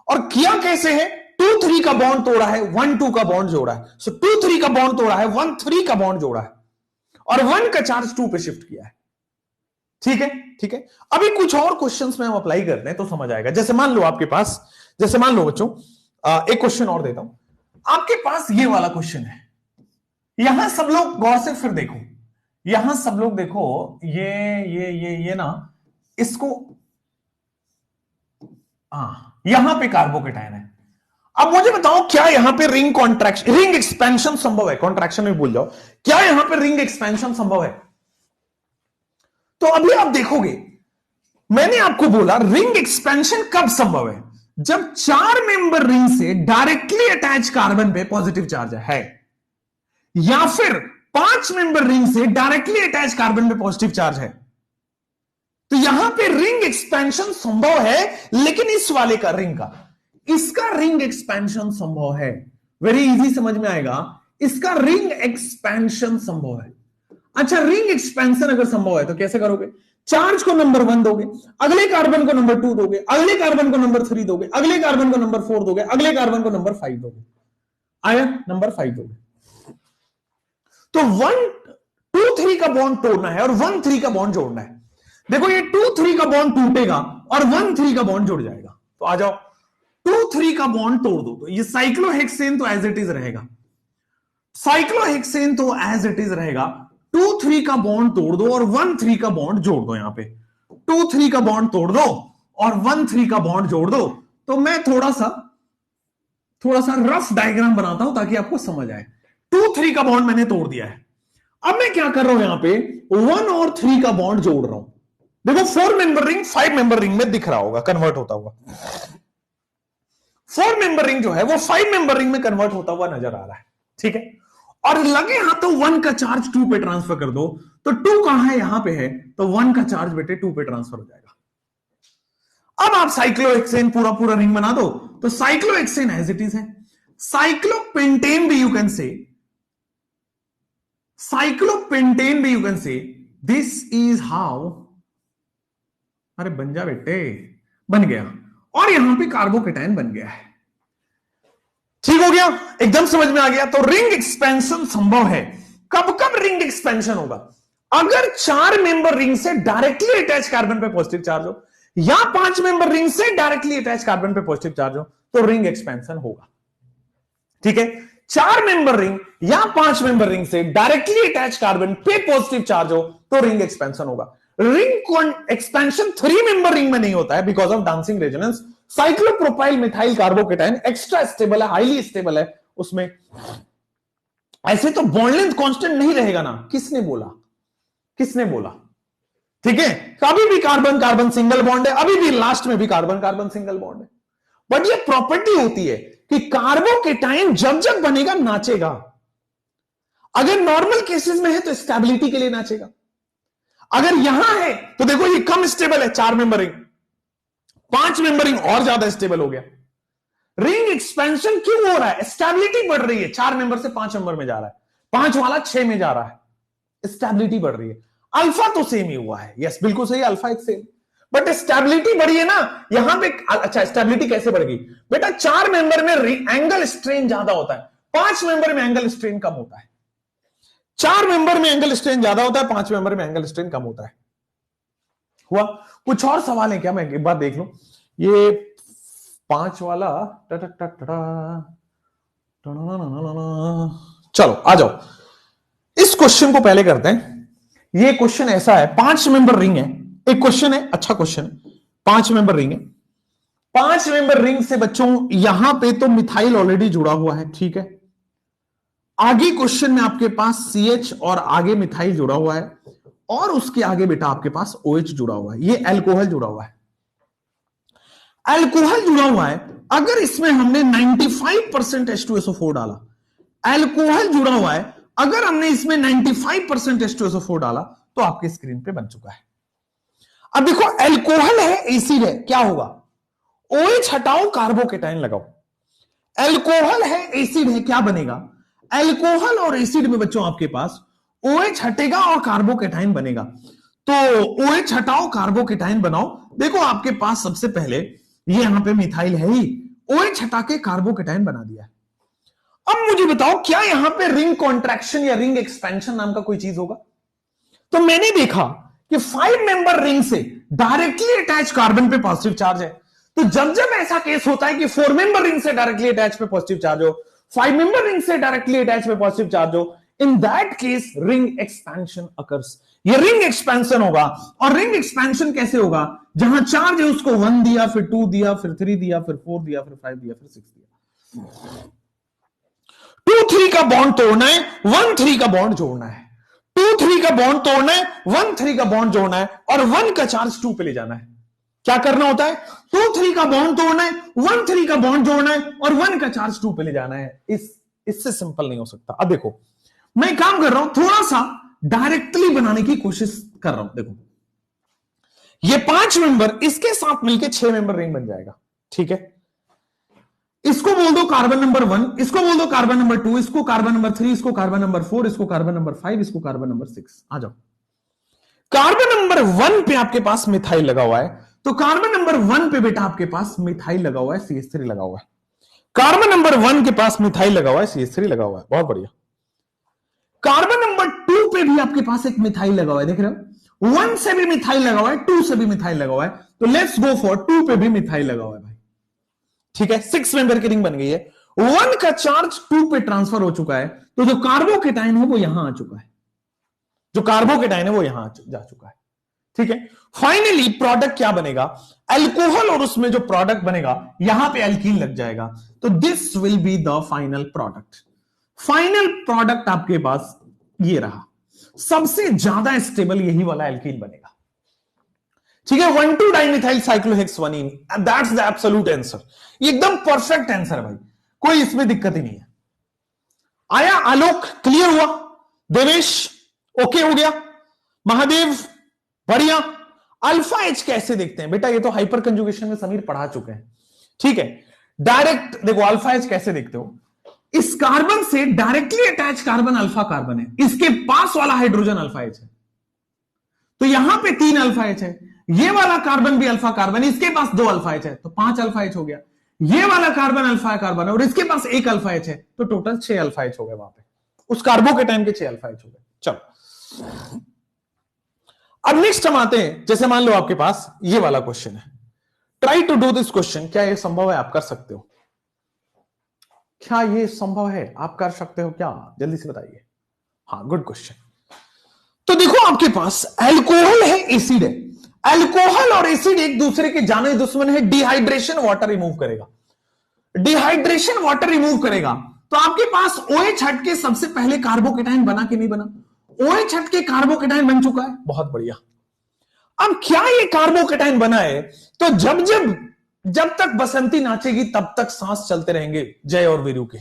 और किया कैसे है? 2 3 का बॉन्ड तोड़ा है, 1 2 का बॉन्ड जोड़ा है। सो 2 3 का बॉन्ड तोड़ा है, 1 3 का बॉन्ड जोड़ा है और 1 का चार्ज 2 पे शिफ्ट किया है। ठीक है, ठीक है। अभी कुछ और क्वेश्चंस में हम अप्लाई करते हैं तो समझ आएगा। जैसे मान लो आपके पास, जैसे मान लो बच्चों, एक क्वेश्चन और देता हूं आपके पास। ये वाला क्वेश्चन है, यहां सब लोग गौर से फिर देखो, यहां सब लोग देखो, ये ना, इसको यहां पे कार्बोकेटाइन है। अब मुझे बताओ क्या यहां पे रिंग कॉन्ट्रैक्शन, रिंग एक्सपेंशन संभव है? कॉन्ट्रैक्शन में भूल जाओ, क्या यहां पे रिंग एक्सपेंशन संभव है? तो अभी आप देखोगे, मैंने आपको बोला रिंग एक्सपेंशन कब संभव है? जब 4 मेंबर रिंग से डायरेक्टली अटैच कार्बन पे पॉजिटिव चार्ज है, या फिर 5 मेंबर रिंग से डायरेक्टली अटैच कार्बन पे पॉजिटिव चार्ज है। तो यहां पे रिंग एक्सपेंशन संभव है, लेकिन इस वाले का रिंग का, इसका रिंग एक्सपेंशन संभव है। वेरी इजी, समझ में आएगा। इसका रिंग एक्सपेंशन संभव है। अच्छा, रिंग एक्सपेंशन अगर संभव है तो कैसे करोगे? चार्ज को नंबर 1 दोगे, अगले कार्बन को नंबर 2 दोगे, अगले कार्बन को नंबर 3 दोगे, अगले कार्बन को नंबर 4 दोगे, अगले कार्बन को नंबर 5 दोगे। आया? नंबर 5 दोगे। तो 1 2 3 का बॉन्ड तोड़ना है और 1 3 का बॉन्ड जोड़ना है। देखो ये 2 3 का बॉन्ड टूटेगा और 1 3 का बॉन्ड जुड़ जाएगा। तो आ जाओ, 2 3 का बॉन्ड तोड़ दो तो ये साइक्लोहेक्सेन तो एज इट इज रहेगा। साइक्लोहेक्सेन तो एज इट इज रहेगा, 2-3 का बॉन्ड तोड़ दो और 1-3 का बॉन्ड जोड़ दो। यहां पे 2-3 का बॉन्ड तोड़ दो और 1-3 का बॉन्ड जोड़ दो। तो मैं थोड़ा सा रफ डायग्राम बनाता हूं ताकि आपको समझ आए। 2-3 का बॉन्ड मैंने तोड़ दिया है। अब मैं क्या कर रहा हूं, यहां पे 1 और 3 का बॉन्ड जोड़ रहा हूं। देखो 4 मेंबर रिंग 5 मेंबर रिंग में दिख रहा होगा, कन्वर्ट होता हुआ। 4 मेंबर रिंग जो है वो 5 मेंबर रिंग में कन्वर्ट होता हुआ नजर आ रहा है, ठीक है। और लगे हाथों 1 का चार्ज 2 पे ट्रांसफर कर दो, तो 2 कहां है, यहां पे है, तो 1 का चार्ज बेटे 2 पे ट्रांसफर हो जाएगा। अब आप साइक्लोहेक्सेन पूरा रिंग बना दो, तो साइक्लोहेक्सेन एज इट इज है। साइक्लोपेंटेन भी यू कैन से, साइक्लोपेंटेन भी you can say this is how, अरे बन जा बेटे, बन गया। और यहां पे कार्बोकेटाइन बन गया है, ठीक हो गया, एकदम समझ में आ गया। तो रिंग एक्सपेंशन संभव है। कब कब रिंग एक्सपेंशन होगा, अगर 4 मेंबर रिंग से डायरेक्टली अटैच कार्बन पे पॉजिटिव चार्ज हो, या 5 मेंबर रिंग से डायरेक्टली अटैच कार्बन पे पॉजिटिव चार्ज हो, तो रिंग एक्सपेंशन होगा, ठीक है। 4 मेंबर रिंग या 5 मेंबर रिंग से डायरेक्टली अटैच कार्बन पे पॉजिटिव चार्ज हो, तो रिंग एक्सपेंशन होगा। रिंग एक्सपेंशन 3 मेंबर रिंग में नहीं होता है because of dancing resonance. Cyclopropyl methyl carbocation extra stable है, हाईली स्टेबल है, उसमें ऐसे तो बॉन्ड लेंथ कांस्टेंट नहीं रहेगा ना। किसने बोला, किसने बोला, ठीक है। कभी भी कार्बन कार्बन सिंगल बॉन्ड है, अभी भी लास्ट में भी कार्बन कार्बन सिंगल बॉन्ड है। बट ये प्रॉपर्टी होती है कि कार्बोकेटाइन जब जब बनेगा नाचेगा। अगर नॉर्मल केसेस में है तो स्टेबिलिटी के लिए नाचेगा। अगर यहां है तो देखो ये कम स्टेबल है, 4 मेंबर रिंग, 5 मेंबर रिंग और ज्यादा स्टेबल हो गया। रिंग एक्सपेंशन क्यों हो रहा है, स्टेबिलिटी बढ़ रही है। 4 मेंबर से 5 मेंबर में जा रहा है, 5 वाला 6 में जा रहा है, स्टेबिलिटी बढ़ रही है। अल्फा तो सेम ही हुआ है, यस बिल्कुल सही, अल्फा एक सेम, बट स्टेबिलिटी बढ़ी है ना यहां पे। अच्छा स्टेबिलिटी कैसे बढ़ गई बेटा, 4 मेंबर में एंगल स्ट्रेन ज्यादा होता है, 5 मेंबर में एंगल स्ट्रेन कम होता है। 4 मेंबर में एंगल स्ट्रेन ज्यादा होता है, 5 मेंबर में एंगल स्ट्रेन कम होता है। हुआ। कुछ और सवाल है क्या, मैं एक बार देख लूं। ये 5 वाला चलो आ जाओ, इस क्वेश्चन को पहले करते हैं। ये क्वेश्चन ऐसा है, 5 मेंबर रिंग है, एक क्वेश्चन है, अच्छा क्वेश्चन है। 5 मेंबर रिंग है, 5 मेंबर रिंग से बच्चों यहां पे तो मिथाइल ऑलरेडी जुड़ा हुआ है, ठीक है। आगे क्वेश्चन में आपके पास CH और आगे मिथाइल जुड़ा हुआ है, और उसके आगे बेटा आपके पास OH जुड़ा हुआ है, ये अल्कोहल जुड़ा हुआ है। अल्कोहल जुड़ा हुआ है, अगर इसमें हमने 95% H2SO4 डाला, अल्कोहल जुड़ा हुआ है, अगर हमने इसमें 95% H2SO4 डाला, तो आपके स्क्रीन पे बन चुका है। अब देखो अल्कोहल है, एसिड है, क्या होगा, OH हटाओ, कार्बोकेटाइन लगाओ। अल्कोहल है, एसिड है, क्या बनेगा, अल्कोहल और एसिड में बच्चों आपके पास OH हटेगा और कार्बोकेटाइन बनेगा। तो OH हटाओ, कार्बोकेटाइन बनाओ। देखो आपके पास सबसे पहले ये यहां पे मिथाइल है ही, OH हटा के कार्बोकेटाइन बना दिया। अब मुझे बताओ क्या यहां पे रिंग कॉन्ट्रैक्शन या रिंग एक्सपेंशन नाम का कोई चीज होगा। तो मैंने देखा कि 5 मेंबर रिंग से डायरेक्टली अटैच कार्बन पे पॉजिटिव चार्ज है। तो जब जब ऐसा केस होता है कि 4 मेंबर रिंग से डायरेक्टली अटैच पे पॉजिटिव चार्ज हो, 5 मेंबर रिंग से डायरेक्टली अटैच पे पॉजिटिव चार्ज हो, in that case ring expansion occurs. ये रिंग एक्सपेंशन होगा। और रिंग एक्सपेंशन कैसे होगा, जहां चार्ज है उसको 1 दिया, फिर 2 दिया, फिर 3 दिया, फिर 4 दिया, फिर 5 दिया, फिर 6 दिया। 2-3 का बॉन्ड तोड़ना है, 1-3 का बॉन्ड जोड़ना है। 2-3 का बॉन्ड तोड़ना है, 1-3 का बॉन्ड जोड़ना है, और 1 का चार्ज 2 पे ले जाना है। क्या करना होता है, 2-3 का बॉन्ड तोड़ना है, 1-3 का बॉन्ड जोड़ना है, और 1 का चार्ज 2 पे ले जाना है। इससे सिंपल नहीं हो सकता। अब देखो मैं काम कर रहा हूं, थोड़ा सा डायरेक्टली बनाने की कोशिश कर रहा हूं। देखो ये 5 मेंबर इसके साथ मिलकर 6 मेंबर रिंग बन जाएगा, ठीक है। इसको बोल दो कार्बन नंबर 1, इसको बोल दो कार्बन नंबर 2, इसको कार्बन नंबर 3, इसको कार्बन नंबर 4, इसको कार्बन नंबर 5, इसको कार्बन नंबर 6। आ जाओ, कार्बन नंबर 1 पे आपके पास मिथाइल लगा हुआ है, तो कार्बन नंबर 1 पे बेटा आपके पास मिथाइल लगा हुआ है, CH3 लगा हुआ है। कार्बन नंबर 1 के पास मिथाइल लगा हुआ है, CH3 लगा हुआ है, बहुत बढ़िया। कार्बन नंबर 2 पे भी आपके पास एक मिथाइल लगा हुआ है, देख रहे हो, 1 से भी मिथाइल लगा हुआ है, 2 से भी मिथाइल लगा हुआ है, तो लेट्स गो फॉर 2 पे भी मिथाइल लगा हुआ है भाई, ठीक है। 6 मेंबर की रिंग बन गई है। 1 का चार्ज 2 पे ट्रांसफर हो चुका है, तो जो कार्बोकेटाइन है वो यहां आ चुका है, जो कार्बोकेटाइन है वो यहां जा चुका है। ठीक है, फाइनली प्रोडक्ट क्या बनेगा, अल्कोहल, और उसमें जो प्रोडक्ट बनेगा यहां पे एल्कीन लग जाएगा, तो this will be the final product. Final product आपके पास ये रहा, सबसे ज्यादा स्टेबल यही वाला एल्कीन बनेगा। ठीक है, 1,2-डाइमिथाइल साइक्लोहेक्स-1-इन, दैट्स द एब्सोल्यूट आंसर। ये एकदम परफेक्ट आंसर है भाई, कोई इसमें दिक्कत ही नहीं है। आया आलोक, क्लियर हुआ? देवेश ओके हो गया? महादेव बढ़िया। अल्फा एच कैसे देखते हैं बेटा, ये तो हाइपर कंजुगेशन में समीर पढ़ा चुके हैं। ठीक है, डायरेक्ट देखो अल्फा एच कैसे देखते हो, इस कार्बन से directly attach carbon alpha carbon है, इसके पास वाला हाइड्रोजन अल्फा एच है, तो यहां पे 3 अल्फा एच है, ये वाला कार्बन भी अल्फा कार्बन, इसके पास 2 अल्फा एच है, तो 5 अल्फा एच हो गया। ये वाला कार्बन अल्फा कार्बन है और इसके पास 1 अल्फा एच है, तो टोटल 6 अल्फा एच हो गए, वहां पे उस कार्बोकेटाइन के 6 अल्फा एच हो गए। चलो अब नेक्स्ट हम आते हैं, जैसे मान लो आपके पास ये वाला क्वेश्चन है, try to do this question. क्या ये संभव है, आप कर सकते हो? क्या ये संभव है, आप कर सकते हो क्या? जल्दी से बताइए। हाँ, गुड क्वेश्चन। तो देखो आपके पास अल्कोहल है, एसिड है, अल्कोहल और एसिड एक दूसरे के जाने दुश्मन है, डिहाइड्रेशन वाटर रिमूव करेगा, डिहाइड्रेशन वाटर रिमूव करेगा, तो आपके पास OH हट के सबसे पहले कार्बोकेटाइन बना कि नहीं बना? OH हट के कार्बोकेटाइन बन चुका है, बहुत बढ़िया। अब क्या ये कार्बोकेटाइन बना है, तो जब तक बसंती नाचेगी तब तक सांस चलते रहेंगे जय और वीरू के।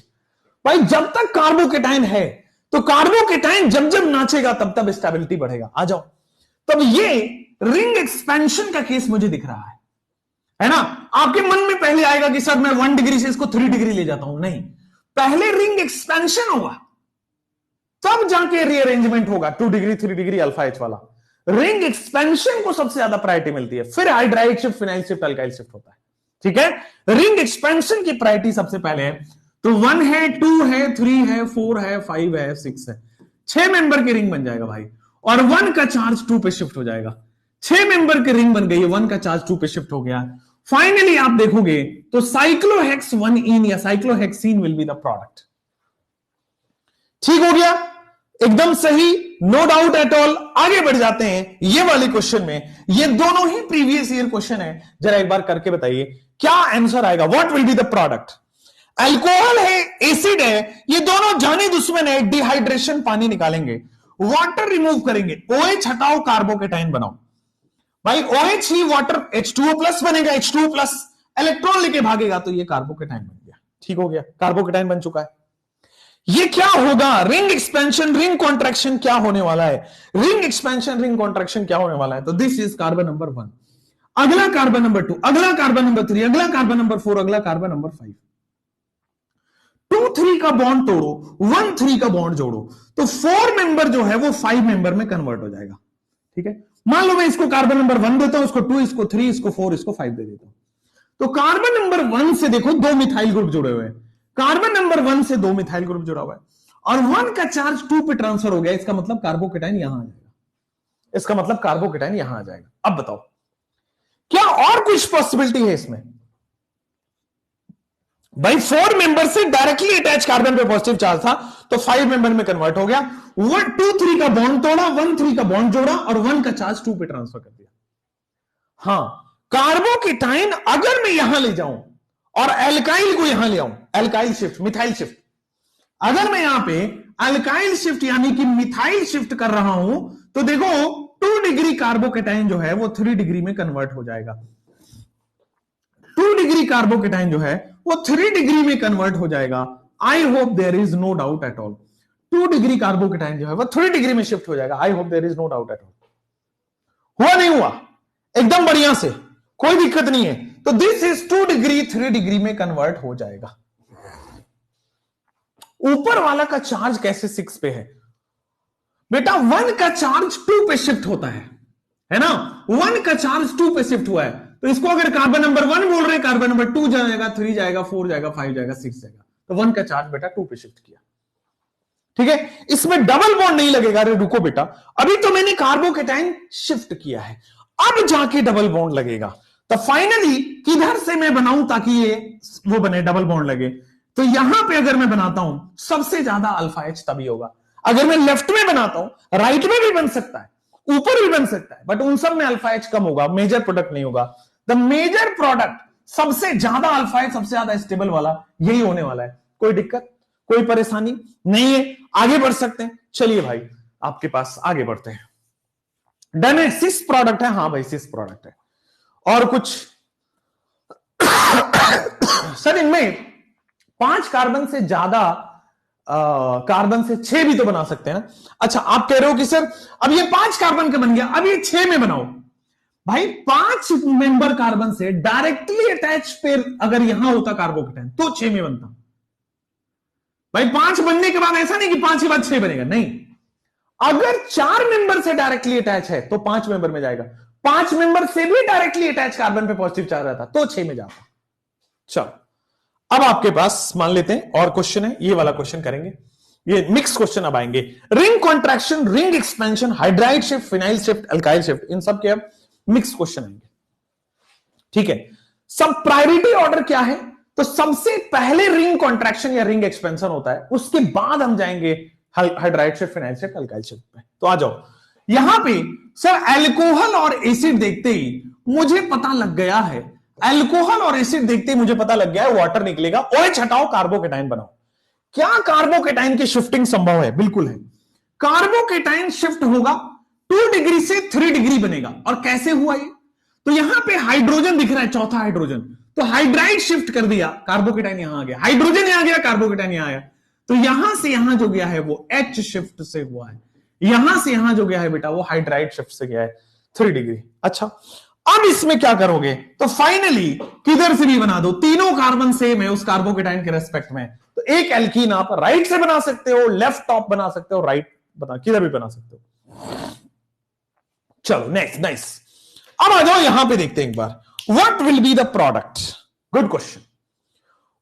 भाई जब तक कार्बोकेटाइन है, तो कार्बोकेटाइन जब जब नाचेगा तब तब स्टेबिलिटी बढ़ेगा। आ जाओ, तब ये रिंग एक्सपेंशन का केस मुझे दिख रहा है ना? आपके मन में पहले आएगा कि सर मैं 1 डिग्री से इसको 3 डिग्री ले जाता हूं, नहीं, पहले रिंग एक्सपेंशन होगा, तब जाके रीअरेंजमेंट होगा 2 डिग्री 3 डिग्री अल्फा एच वाला। रिंग एक्सपेंशन को सबसे ज्यादा प्रायोरिटी मिलती है, फिर hydride shift, phenyl shift, alkyl shift होता है। ठीक है, रिंग एक्सपेंशन की प्रायोरिटी सबसे पहले है, तो 1 है, 2 है, 3 है, 4 है, 5 है, 6 है, 6 मेंबर की रिंग बन जाएगा भाई, और 1 का चार्ज 2 पे शिफ्ट हो जाएगा। 6 मेंबर की रिंग बन गई है, 1 का चार्ज 2 पे शिफ्ट हो गया। फाइनली आप देखोगे तो साइक्लोहेक्स-1-इन या cyclohexene will be the product. ठीक हो गया, एकदम सही, नो डाउट एट ऑल। आगे बढ़ जाते हैं ये वाले क्वेश्चन में, ये दोनों ही प्रीवियस ईयर क्वेश्चन है, जरा एक बार करके बताइए क्या आंसर आएगा, what will be the product. Alcohol है, एसिड है, ये दोनों जाने दुश्मन है, डिहाइड्रेशन पानी निकालेंगे, वाटर रिमूव करेंगे, OH हटाओ, कार्बोकेटाइन बनाओ। भाई OH ही वाटर H2O प्लस बनेगा, H2O प्लस इलेक्ट्रॉन लेके भागेगा, तो ये कार्बोकेटाइन बन गया। ठीक हो गया, कार्बोकेटाइन बन चुका है। ये क्या होगा, रिंग एक्सपेंशन रिंग कॉन्ट्रैक्शन क्या होने वाला है, रिंग एक्सपेंशन रिंग कॉन्ट्रैक्शन क्या होने वाला है, तो दिस इज कार्बन नंबर 1, अगला कार्बन नंबर 2, अगला कार्बन नंबर 3, अगला कार्बन नंबर 4, अगला कार्बन नंबर 5। 2-3 का बॉन्ड तोड़ो, 1-3 का बॉन्ड जोड़ो, तो 4 मेंबर जो है वो 5 मेंबर में कन्वर्ट हो जाएगा। ठीक है, मान लो मैं इसको कार्बन नंबर 1 देता हूं, इसको 2, इसको 3, इसको 4, इसको 5 दे देता हूं, तो कार्बन नंबर 1 से देखो 2 मिथाइल ग्रुप जुड़े हुए हैं, कार्बन नंबर 1 से 2 मिथाइल ग्रुप जुड़ा हुआ है, और 1 का चार्ज 2 पे ट्रांसफर हो गया, इसका मतलब कार्बोकेटाइन यहां आ जाएगा, इसका मतलब कार्बोकेटाइन यहां आ जाएगा। अब बताओ क्या और कुछ पॉसिबिलिटी है इसमें? भाई 4 मेंबर से डायरेक्टली अटैच कार्बन पे पॉजिटिव चार्ज था, तो 5 मेंबर में कन्वर्ट हो गया, 1-2-3 का बॉन्ड तोड़ा, 1-3 का बॉन्ड जोड़ा, और 1 का चार्ज 2 पे ट्रांसफर कर दिया। हां, कार्बोकेटाइन अगर मैं यहां ले जाऊं और एल्काइल को यहां ले आऊं, एल्काइल शिफ्ट, मिथाइल शिफ्ट, अगर मैं यहां पे अल्काइल शिफ्ट यानी कि मिथाइल शिफ्ट कर रहा हूं, तो देखो 2 डिग्री कार्बोकेटाइन जो है वो 3 डिग्री में कन्वर्ट हो जाएगा। 2 डिग्री कार्बोकेटाइन जो है वो 3 डिग्री में कन्वर्ट हो जाएगा। I hope there is no doubt at all. 2 degree carbocation जो है वो 3 डिग्री में शिफ्ट हो जाएगा। I hope there is no doubt at all. हुआ नहीं हुआ? एकदम बढ़िया से, कोई दिक्कत नहीं है। तो दिस इज 2 डिग्री 3 डिग्री में कन्वर्ट हो जाएगा। ऊपर वाला का चार्ज कैसे 6 पे है बेटा? 1 का चार्ज 2 पे शिफ्ट होता है ना? 1 का चार्ज 2 पे शिफ्ट हुआ है, तो इसको अगर कार्बन नंबर 1 बोल रहे हैं, कार्बन नंबर 2 जाएगा, 3 जाएगा, 4 जाएगा, 5 जाएगा, 6 जाएगा, तो 1 का चार्ज बेटा 2 पे शिफ्ट किया। ठीक है, इसमें डबल बॉन्ड नहीं लगेगा। अरे रुको बेटा, अभी तो मैंने कार्बोकेटाइन शिफ्ट किया है, अब जाके डबल बॉन्ड लगेगा। तो फाइनली किधर से मैं बनाऊं ताकि ये वो बने, डबल बॉन्ड लगे? तो यहां पे अगर मैं बनाता हूं सबसे ज्यादा अल्फा एच तभी होगा। अगर मैं लेफ्ट में बनाता हूं, राइट में भी बन सकता है, ऊपर भी बन सकता है, बट उन सब में अल्फा एच कम होगा, मेजर प्रोडक्ट नहीं होगा। द मेजर प्रोडक्ट सबसे ज्यादा अल्फा एच, सबसे ज्यादा स्टेबल वाला यही होने वाला है। कोई दिक्कत, कोई परेशानी नहीं है, आगे बढ़ सकते हैं। चलिए भाई आपके पास आगे बढ़ते हैं। डन है, 6 प्रोडक्ट है, हाँ भाई 6 प्रोडक्ट है। और कुछ सर इनमें 5 कार्बन से ज्यादा कार्बन से 6 भी तो बना सकते हैं ना। अच्छा आप कह रहे हो कि सर अब ये 5 कार्बन का बन गया, अब ये 6 में बनाओ। भाई 5 मेंबर कार्बन से डायरेक्टली अटैच पेयर अगर यहां होता कार्बोकेटाइन तो 6 में बनता। भाई 5 बनने के बाद ऐसा नहीं कि 5 के बाद 6 बनेगा, नहीं। अगर 4 मेंबर से डायरेक्टली अटैच है तो 5 मेंबर में जाएगा, 5 मेंबर से भी डायरेक्टली अटैच कार्बन पे पॉजिटिव चार्ज रहता तो 6 में जाता। चलो अब आपके पास मान लेते हैं और क्वेश्चन है, ये वाला क्वेश्चन करेंगे, ये मिक्स क्वेश्चन अब आएंगे। Ring contraction, ring expansion, hydride shift, phenyl shift, alkyl shift, इन सब के अब मिक्स क्वेश्चन आएंगे। ठीक है, सब प्रायोरिटी ऑर्डर क्या है? तो सबसे पहले रिंग कॉन्ट्रैक्शन या रिंग एक्सपेंशन होता है, उसके बाद हम जाएंगे hydride shift, phenyl shift, alkyl shift पे। तो आ जाओ यहां पे सर अल्कोहल और एसिड देखते ही मुझे पता लग गया है, अल्कोहल और एसिड देखते ही मुझे पता लग गया है वाटर निकलेगा, OH हटाओ कार्बोकेटाइन बनाओ। क्या कार्बोकेटाइन की शिफ्टिंग संभव है? बिल्कुल है। कार्बोकेटाइन शिफ्ट होगा 2 डिग्री से 3 डिग्री बनेगा। और कैसे हुआ ये? तो यहां पे हाइड्रोजन दिख रहा है, चौथा हाइड्रोजन, तो हाइड्राइड शिफ्ट कर दिया, कार्बोकेटाइन यहां आ गया, हाइड्रोजन यहां गया, कार्बोकेटाइन यहां आया। तो यहां से यहां जो गया है वो H शिफ्ट से हुआ है, यहां से यहां जो गया है बेटा वो हाइड्राइड शिफ्ट से गया है 3 डिग्री। अच्छा अब इसमें क्या करोगे? तो फाइनली किधर से भी बना दो, तीनों कार्बन सेम है उस कार्बोकेटाइन के रेस्पेक्ट में, तो एक एल्कीन आप राइट से बना सकते हो, लेफ्ट टॉप बना सकते हो, राइट बना, किधर भी बना सकते हो। चलो नेक्स्ट, नाइस। अब आ जाओ यहां पे देखते हैं एक बार, what will be the product. Good question,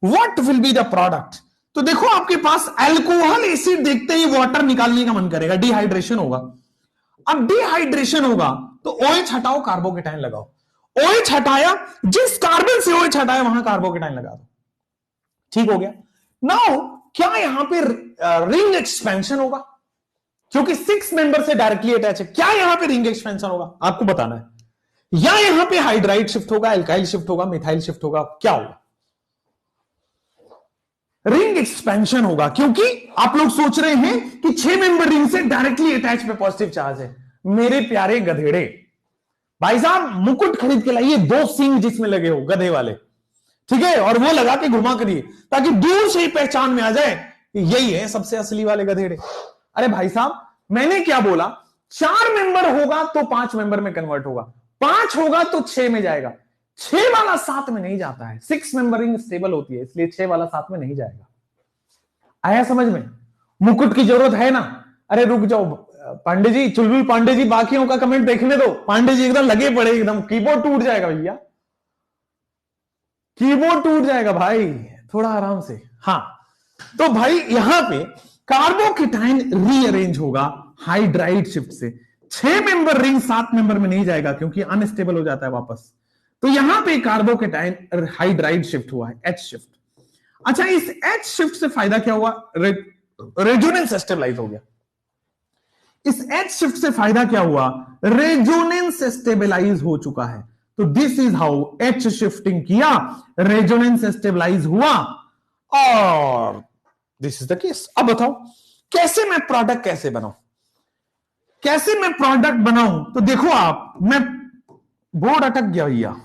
what will be the product. तो देखो आपके पास अल्कोहल एसिड देखते ही वाटर निकालने का मन करेगा, डिहाइड्रेशन होगा। अब डिहाइड्रेशन होगा तो OH हटाओ, कार्बोकेटाइन लगाओ। OH हटाया, जिस कार्बन से OH हटाया वहां कार्बोकेटाइन लगा दो, ठीक हो गया। नाउ क्या यहां पे रिंग एक्सपेंशन होगा? क्योंकि 6 मेंबर से डायरेक्टली अटैच है, क्या यहां पे रिंग एक्सपेंशन होगा? आपको बताना है। या यहां पे हाइड्राइड शिफ्ट होगा, एल्काइल शिफ्ट होगा, मिथाइल शिफ्ट होगा, क्या होगा? रिंग एक्सपेंशन होगा, क्योंकि आप लोग सोच रहे हैं कि 6 मेंबर रिंग से डायरेक्टली अटैच पे पॉजिटिव चार्ज है। मेरे प्यारे गधेड़े, भाई साहब मुकुट खरीद के लाइए, 2 सिंग जिसमें लगे हो गधे वाले, ठीक है, और वो लगा के घुमा करिए ताकि दूर से ही पहचान में आ जाए कि यही है सबसे असली वाले गधेड़े। अरे भाई साहब मैंने क्या बोला, 4 मेंबर होगा तो 5 मेंबर में कन्वर्ट होगा, 5 होगा तो 6 में जाएगा, 6 वाला 7 में नहीं जाता है। 6 मेंबर रिंग स्टेबल होती है, इसलिए 6 वाला 7 में नहीं जाएगा। आया समझ में? मुकुट की जरूरत है ना? अरे रुक जाओ पांडे जी, चुलबुल पांडे जी, बाकियों का कमेंट देखने दो। पांडे जी एकदम लगे पड़े, एकदम कीबोर्ड टूट जाएगा भैया, कीबोर्ड टूट जाएगा भाई, थोड़ा आराम से। हाँ तो भाई यहां पे कार्बोकेटाइन रीअरेंज होगा हाइड्राइड शिफ्ट से, 6 मेंबर रिंग 7 मेंबर में नहीं जाएगा क्योंकि अनस्टेबल हो जाता है वापस। तो यहां पे कार्बोकेटाइन हाइड्राइड शिफ्ट हुआ है, H शिफ्ट। अच्छा इस H शिफ्ट से फायदा क्या हुआ? रेजोनेंस स्टेबलाइज हो गया। इस H शिफ्ट से फायदा क्या हुआ? रेजोनेंस स्टेबलाइज हो चुका है। तो this is how H shifting किया, रेजोनेंस स्टेबलाइज हुआ, और दिस इज द केस। अब बताओ कैसे मैं प्रोडक्ट कैसे बनाऊं, कैसे मैं प्रोडक्ट बनाऊं? तो देखो आप, मैं बोर्ड अटक गया भैया,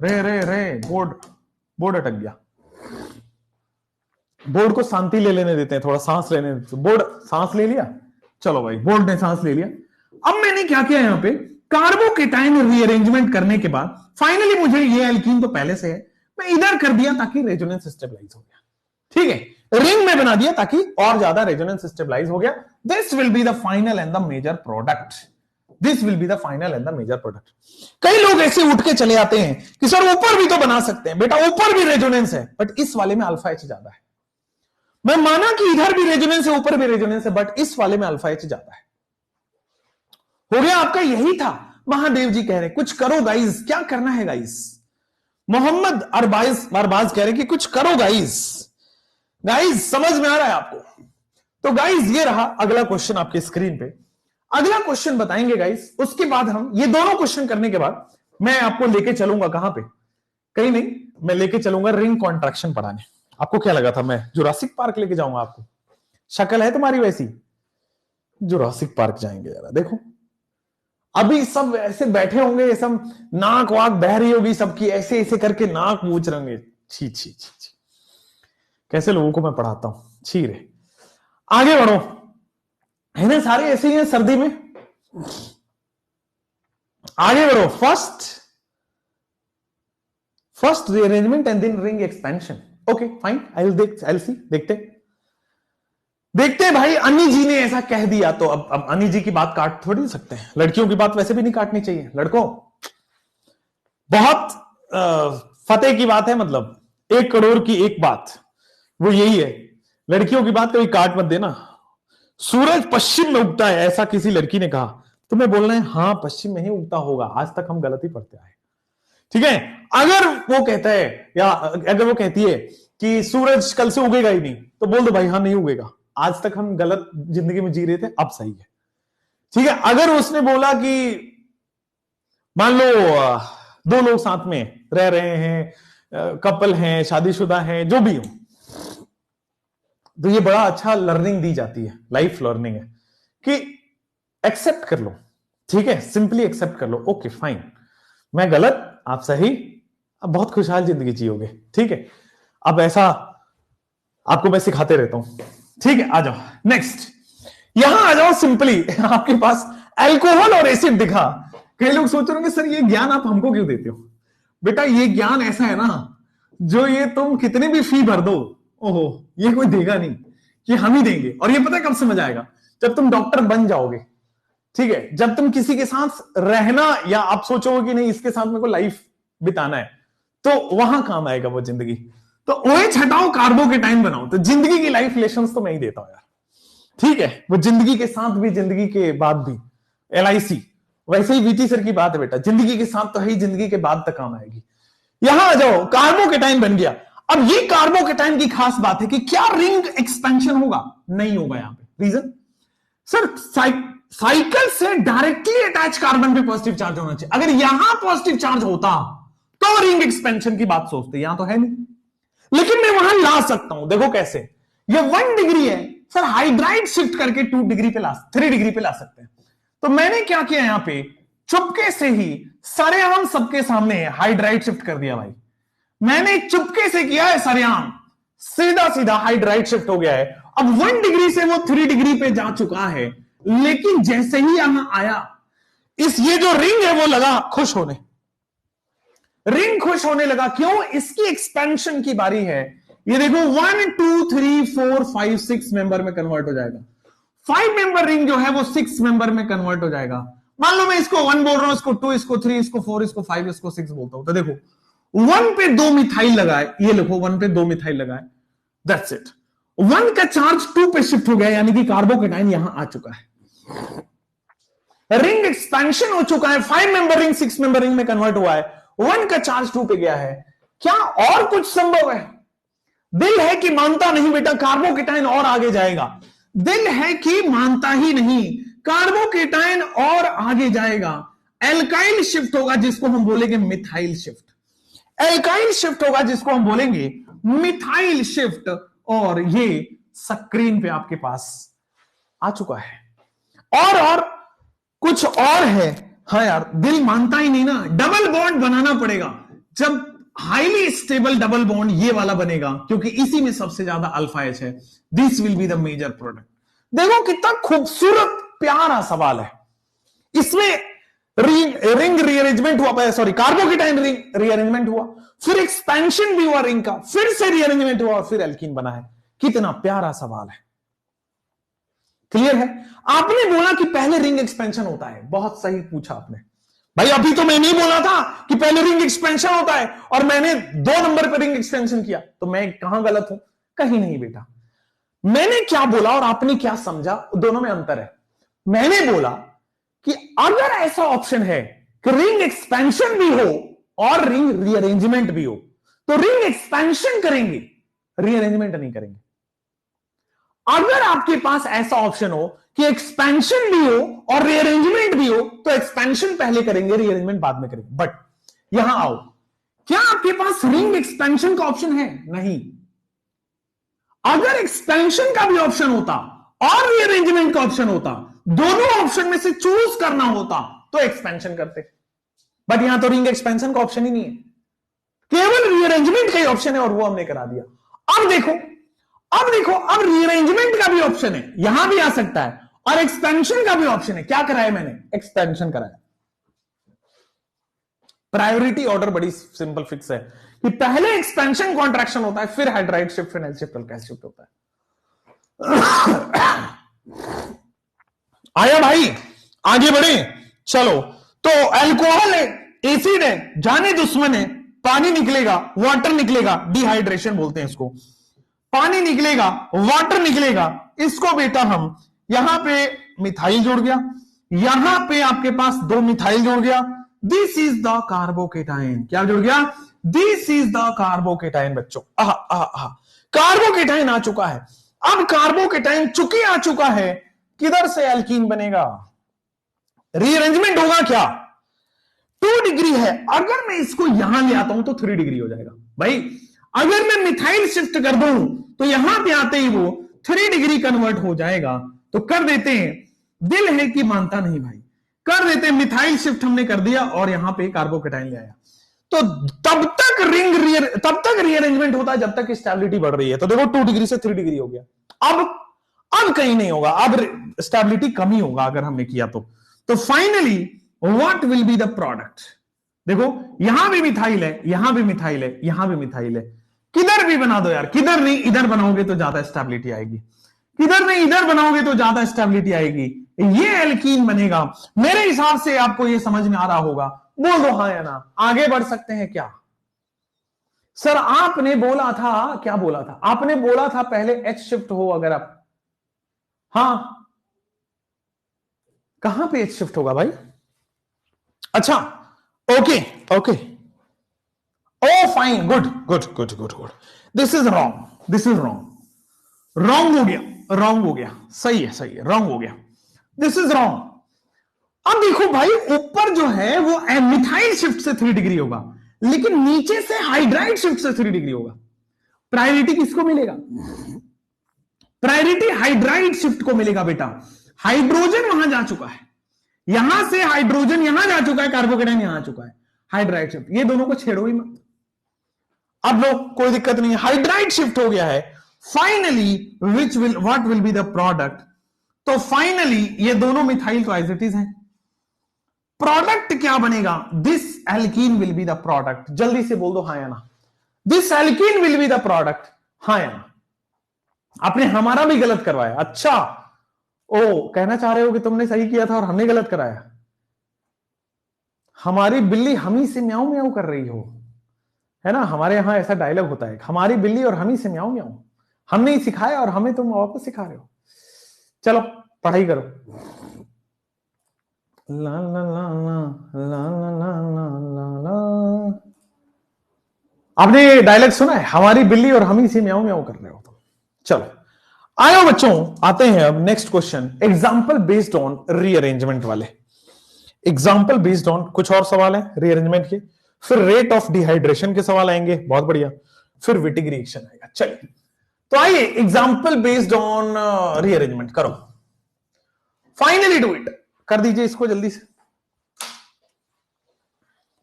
रे बोर्ड अटक गया। बोर्ड को शांति ले लेने देते हैं, थोड़ा सांस लेने देते हैं। बोर्ड सांस ले लिया, चलो भाई बोर्ड ने सांस ले लिया। अब मैंने क्या किया यहां पे, कार्बोकेटाइन रीअरेंजमेंट करने के बाद फाइनली मुझे ये एल्कीन तो पहले से है, मैं इधर कर दिया ताकि रेजोनेंस स्टेबलाइज हो गया, ठीक है, रिंग में बना दिया ताकि और ज्यादा रेजोनेंस स्टेबलाइज हो गया। This will be the final and the major product, this will be the final and the major product. कई लोग ऐसे उठ के चले आते हैं कि सर ऊपर भी तो बना सकते हैं, बेटा ऊपर भी रेजोनेंस है, बट इस वाले में अल्फा H ज्यादा है। मैं माना कि इधर भी रेजोनेंस है, ऊपर भी रेजोनेंस है, बट इस वाले में अल्फा H ज्यादा है। हो गया आपका, यही था। महादेव जी कह रहे कुछ करो गाइस, क्या करना है गाइस? मोहम्मद अरबाज कह रहे कि कुछ करो गाइस। गाइस समझ में आ रहा है आपको? तो गाइस ये रहा अगला क्वेश्चन आपके स्क्रीन पे। अगला क्वेश्चन बताएंगे गाइस, उसके बाद हम ये दोनों क्वेश्चन करने के बाद मैं आपको लेके चलूंगा कहां पे, कहीं नहीं, मैं लेके चलूंगा रिंग कॉन्ट्रैक्शन पढ़ाने। आपको क्या लगा था मैं जुरासिक पार्क लेके जाऊंगा आपको? शक्ल है तुम्हारी वैसी, जुरासिक पार्क जाएंगे जरा देखो। अभी सब ऐसे बैठे होंगे, ये सब नाक वाक बह रही होगी सबकी, ऐसे ऐसे करके नाक पूछ रहे होंगे। छी छी छी छी, कैसे लोगों को मैं पढ़ाता हूं, छी रे। आगे बढ़ो, है ना, सारे ऐसे ही हैं सर्दी में। आगे बढ़ो। First rearrangement and then ring expansion. Okay fine, I will see, देखते हैं भाई। अनी जी ने ऐसा कह दिया तो अब अनी जी की बात काट थोड़ी सकते हैं। लड़कियों की बात वैसे भी नहीं काटनी चाहिए। लड़कों, बहुत फतेह की बात है, मतलब 1 करोड़ की एक बात वो यही है, लड़कियों की बात कभी काट मत देना। सूरज पश्चिम में उगता है ऐसा किसी लड़की ने कहा, तुम्हें बोलना है हाँ पश्चिम में ही उगता होगा, आज तक हम गलत ही पढ़ते आए। ठीक है, अगर वो कहता है या अगर वो कहती है कि सूरज कल से उगेगा ही नहीं, तो बोल दो भाई हाँ नहीं उगेगा, आज तक हम गलत जिंदगी में जी रहे थे, अब सही है। ठीक है, अगर उसने बोला कि मान लो 2 लोग साथ में रह रहे हैं, कपल हैं, शादीशुदा हैं, जो भी हो, तो ये बड़ा अच्छा लर्निंग दी जाती है, लाइफ लर्निंग है कि एक्सेप्ट कर लो। ठीक है, सिंपली एक्सेप्ट कर लो, ओके फाइन, मैं गलत आप सही, अब बहुत खुशहाल जिंदगी जियोगे। ठीक है, अब ऐसा आपको मैं सिखाते रहता हूं। ठीक है, आ जाओ नेक्स्ट, यहां आ जाओ। सिंपली आपके पास अल्कोहल और एसिड दिखा। कई लोग सोच रहे होंगे सर ये ज्ञान आप हमको क्यों देते हो? बेटा ये ज्ञान ऐसा है ना, जो ये तुम कितने भी फी भर दो, ओहो ये कोई देगा नहीं, ये हम ही देंगे। और ये पता है कब समझ आएगा? जब तुम डॉक्टर बन जाओगे। ठीक है, जब तुम किसी के साथ रहना, या आप सोचोगे कि नहीं इसके साथ मेरे को लाइफ बिताना है, तो वहां काम आएगा वो जिंदगी। तो OH हटाओ, कार्बोकेटाइन बनाओ, तो जिंदगी की लाइफ लेसन्स तो मैं ही देता हूं यार। ठीक है, वो जिंदगी के साथ भी, जिंदगी के बाद भी, LIC वैसे ही VT सर की बात है बेटा, जिंदगी के साथ तो है ही, जिंदगी के बाद तक काम आएगी। यहां आ जाओ, कार्बोकेटाइन बन गया। अब ये कार्बोकेटाइन की खास बात है कि क्या रिंग एक्सपेंशन होगा? नहीं होगा यहां पे। रीजन सर, साइकिल से डायरेक्टली अटैच कार्बन पे पॉजिटिव चार्ज होना चाहिए। अगर यहां पॉजिटिव चार्ज होता तो रिंग एक्सपेंशन की बात सोचते, यहां तो है नहीं, लेकिन मैं वहां ला सकता हूं। देखो कैसे, ये 1 डिग्री है सर, हाइड्राइड शिफ्ट करके 2 डिग्री पे 3 डिग्री पे ला सकते हैं। तो मैंने क्या किया यहां पे, चुपके से ही सरेआम सबके सामने है, हाइड्राइड शिफ्ट कर दिया भाई। मैंने चुपके से किया है सरेआम, सीधा सीधा हाइड्राइड शिफ्ट हो गया है। अब 1 डिग्री से वो 3 डिग्री पे जा चुका है, लेकिन जैसे ही यहां आया, ये जो रिंग है वो लगा खुश होने, रिंग खुश होने लगा। क्यों? इसकी एक्सपेंशन की बारी है। ये देखो 1 2 3 4 5 6 मेंबर में कन्वर्ट हो जाएगा। 5 मेंबर रिंग जो है वो 6 मेंबर में कन्वर्ट हो जाएगा। मान लो मैं इसको 1 बोल रहा हूं, इसको 2, इसको 3, इसको 4, इसको 5, इसको 6 बोलता हूं, तो देखो 1 पे 2 मिथाइल लगाए, ये लिखो 1 पे 2 मिथाइल लगाए, दैट्स इट। 1 का चार्ज 2 पे शिफ्ट हो गया, यानी कि कार्बोकेटाइन यहां आ चुका है, रिंग एक्सपेंशन हो चुका है। 5 मेंबर रिंग 6 मेंबर रिंग में कन्वर्ट हुआ है, 1 का चार्ज 2 पे गया है। क्या और कुछ संभव है? दिल है कि मानता नहीं बेटा, कार्बोकेटाइन और आगे जाएगा। दिल है कि मानता ही नहीं, कार्बोकेटाइन और आगे जाएगा। एल्काइल शिफ्ट होगा जिसको हम बोलेंगे मिथाइल शिफ्ट, एल्काइल शिफ्ट होगा जिसको हम बोलेंगे मिथाइल शिफ्ट, और ये स्क्रीन पे आपके पास आ चुका है। और कुछ और है। हाँ यार, दिल मानता ही नहीं ना, डबल बॉन्ड बनाना पड़ेगा। जब हाईली स्टेबल डबल बॉन्ड ये वाला बनेगा, क्योंकि इसी में सबसे ज्यादा अल्फा एच है, this will be the major product. देखो कितना खूबसूरत प्यारा सवाल है। इसमें रिंग रीअरेंजमेंट हुआ, सॉरी कार्बोकेटाइन रिंग रीअरेंजमेंट हुआ, फिर एक्सपेंशन भी हुआ रिंग का, फिर से रीअरेंजमेंट हुआ और फिर एल्कीन बना है। कितना प्यारा सवाल है। क्लियर है? आपने बोला कि पहले रिंग एक्सपेंशन होता है, बहुत सही पूछा आपने भाई। अभी तो मैं नहीं बोला था कि पहले रिंग एक्सपेंशन होता है और मैंने 2 नंबर पर रिंग एक्सपेंशन किया, तो मैं कहां गलत हूं? कहीं नहीं बेटा। मैंने क्या बोला और आपने क्या समझा, दोनों में अंतर है। मैंने बोला कि अगर ऐसा ऑप्शन है कि रिंग एक्सपेंशन भी हो और रिंग रीअरेंजमेंट भी हो, तो रिंग एक्सपेंशन करेंगे, रीअरेंजमेंट नहीं करेंगे। अगर आपके पास ऐसा ऑप्शन हो कि एक्सपेंशन भी हो और रीअरेंजमेंट भी हो, तो एक्सपेंशन पहले करेंगे, रीअरेंजमेंट बाद में करेंगे। बट यहां आओ, क्या आपके पास रिंग एक्सपेंशन का ऑप्शन है? नहीं। अगर एक्सपेंशन का भी ऑप्शन होता और रीअरेंजमेंट का ऑप्शन होता, दोनों ऑप्शन में से चूज करना होता, तो एक्सपेंशन करते। बट यहां तो रिंग एक्सपेंशन का ऑप्शन ही नहीं है, केवल रीअरेंजमेंट का ही ऑप्शन है और वो हमने करा दिया। अब देखो, अब रीअरेंजमेंट का भी ऑप्शन है, यहां भी आ सकता है, और एक्सपेंशन का भी ऑप्शन है। क्या कराया मैंने? एक्सपेंशन कराया। प्रायोरिटी ऑर्डर बड़ी सिंपल फिक्स है कि पहले एक्सपेंशन कॉन्ट्रैक्शन होता है, फिर हाइड्राइड शिफ्ट, फिर एल शिफ्ट, कैल शिफ्ट होता है। आया भाई, आगे बढ़े, चलो। तो अल्कोहल है, एसिड है, जाने दुश्मन है, पानी निकलेगा, वाटर निकलेगा, डिहाइड्रेशन बोलते हैं इसको। पानी निकलेगा, वाटर निकलेगा, इसको बेटा हम यहां पे मिथाइल जोड़ गया, यहां पे आपके पास 2 मिथाइल जोड़ गया, दिस इज द कार्बोकेटाइन। क्या जुड़ गया? दिस इज द कार्बोकेटाइन बच्चों। कार्बोकेटाइन आ चुका है। अब कार्बोकेटाइन चूंकि आ चुका है, किधर से एल्कीन बनेगा? रीअरेंजमेंट होगा क्या? 2 डिग्री है, अगर मैं इसको यहां ले आता हूं तो 3 डिग्री हो जाएगा भाई। अगर मैं मिथाइल शिफ्ट कर दूं तो यहां पे आते ही वो 3 डिग्री कन्वर्ट हो जाएगा। तो कर देते हैं, दिल है कि मानता नहीं भाई, कर देते हैं। मिथाइल शिफ्ट हमने कर दिया और यहां पे कार्बोकेटाइन ले आया। तो तब तक रीअरेंजमेंट होता है जब तक स्टेबिलिटी बढ़ रही है। तो देखो 2 डिग्री से 3 डिग्री हो गया। अब कहीं नहीं होगा, अब स्टेबिलिटी कम ही होगा अगर हमने किया तो finally what will be the product? देखो यहां भी मिथाइल है, यहां भी मिथाइल है, यहां भी मिथाइल है। किधर भी बना दो यार, किधर नहीं, इधर बनाओगे तो ज्यादा स्टेबिलिटी आएगी, किधर नहीं इधर बनाओगे तो ज्यादा स्टेबिलिटी आएगी, ये एल्कीन बनेगा। मेरे हिसाब से आपको ये समझ में आ रहा होगा, बोल दो हाँ या ना। आगे बढ़ सकते हैं क्या? सर आपने बोला था, क्या बोला था आपने? बोला था पहले एच शिफ्ट हो अगर आप, हाँ कहां पे एच शिफ्ट होगा भाई? अच्छा okay okay, oh fine, good good good good good, this is wrong, this is wrong, wrong हो गया, रॉन्ग हो गया, सही है, रॉन्ग हो गया, दिस इज रॉन्ग। अब देखो भाई, ऊपर जो है वो मिथाइल शिफ्ट से 3 डिग्री होगा, लेकिन नीचे से हाइड्राइड शिफ्ट से 3 डिग्री होगा। प्रायोरिटी किसको मिलेगा? प्रायोरिटी हाइड्राइड शिफ्ट को मिलेगा बेटा। हाइड्रोजन वहां जा चुका है, यहां से हाइड्रोजन यहां जा चुका है, कार्बोकेटाइन यहां आ चुका है, हाइड्राइड शिफ्ट। ये दोनों को छेड़ो ही मत। अब लो कोई दिक्कत नहीं है, हाइड्राइड शिफ्ट हो गया है। Finally what will be the product? तो फाइनली ये दोनों मिथाइल तो एज इट इज है। प्रोडक्ट क्या बनेगा? This alkene will be the product. जल्दी से बोल दो हाँ या ना। This alkene will be the product, हाँ या ना? आपने हमारा भी गलत करवाया। अच्छा, ओ कहना चाह रहे हो कि तुमने सही किया था और हमने गलत कराया। हमारी बिल्ली हमी से म्याऊं म्याऊं कर रही हो, है ना? हमारे यहां ऐसा डायलॉग होता है, हमारी बिल्ली और हमी से म्याऊं म्याऊं। हमने ही सिखाया और हमें तुम वापस सिखा रहे हो। चलो पढ़ाई करो। ला ला ला ला ला ला ला ला ला। आपने डायलॉग सुना है, हमारी बिल्ली और हमी से म्याऊं म्याऊं कर रहे हो तुम। चलो आयो बच्चों, आते हैं अब next question, example based on rearrangement वाले। एग्जाम्पल बेस्ड ऑन कुछ और सवाल है रीअरेंजमेंट के, फिर रेट ऑफ डिहाइड्रेशन के सवाल आएंगे, बहुत बढ़िया, फिर विटिग रिएक्शन आएगा। चलिए तो आइए एग्जाम्पल बेस्ड ऑन रीअरेंजमेंट करो। फाइनली डू इट, कर दीजिए इसको जल्दी से।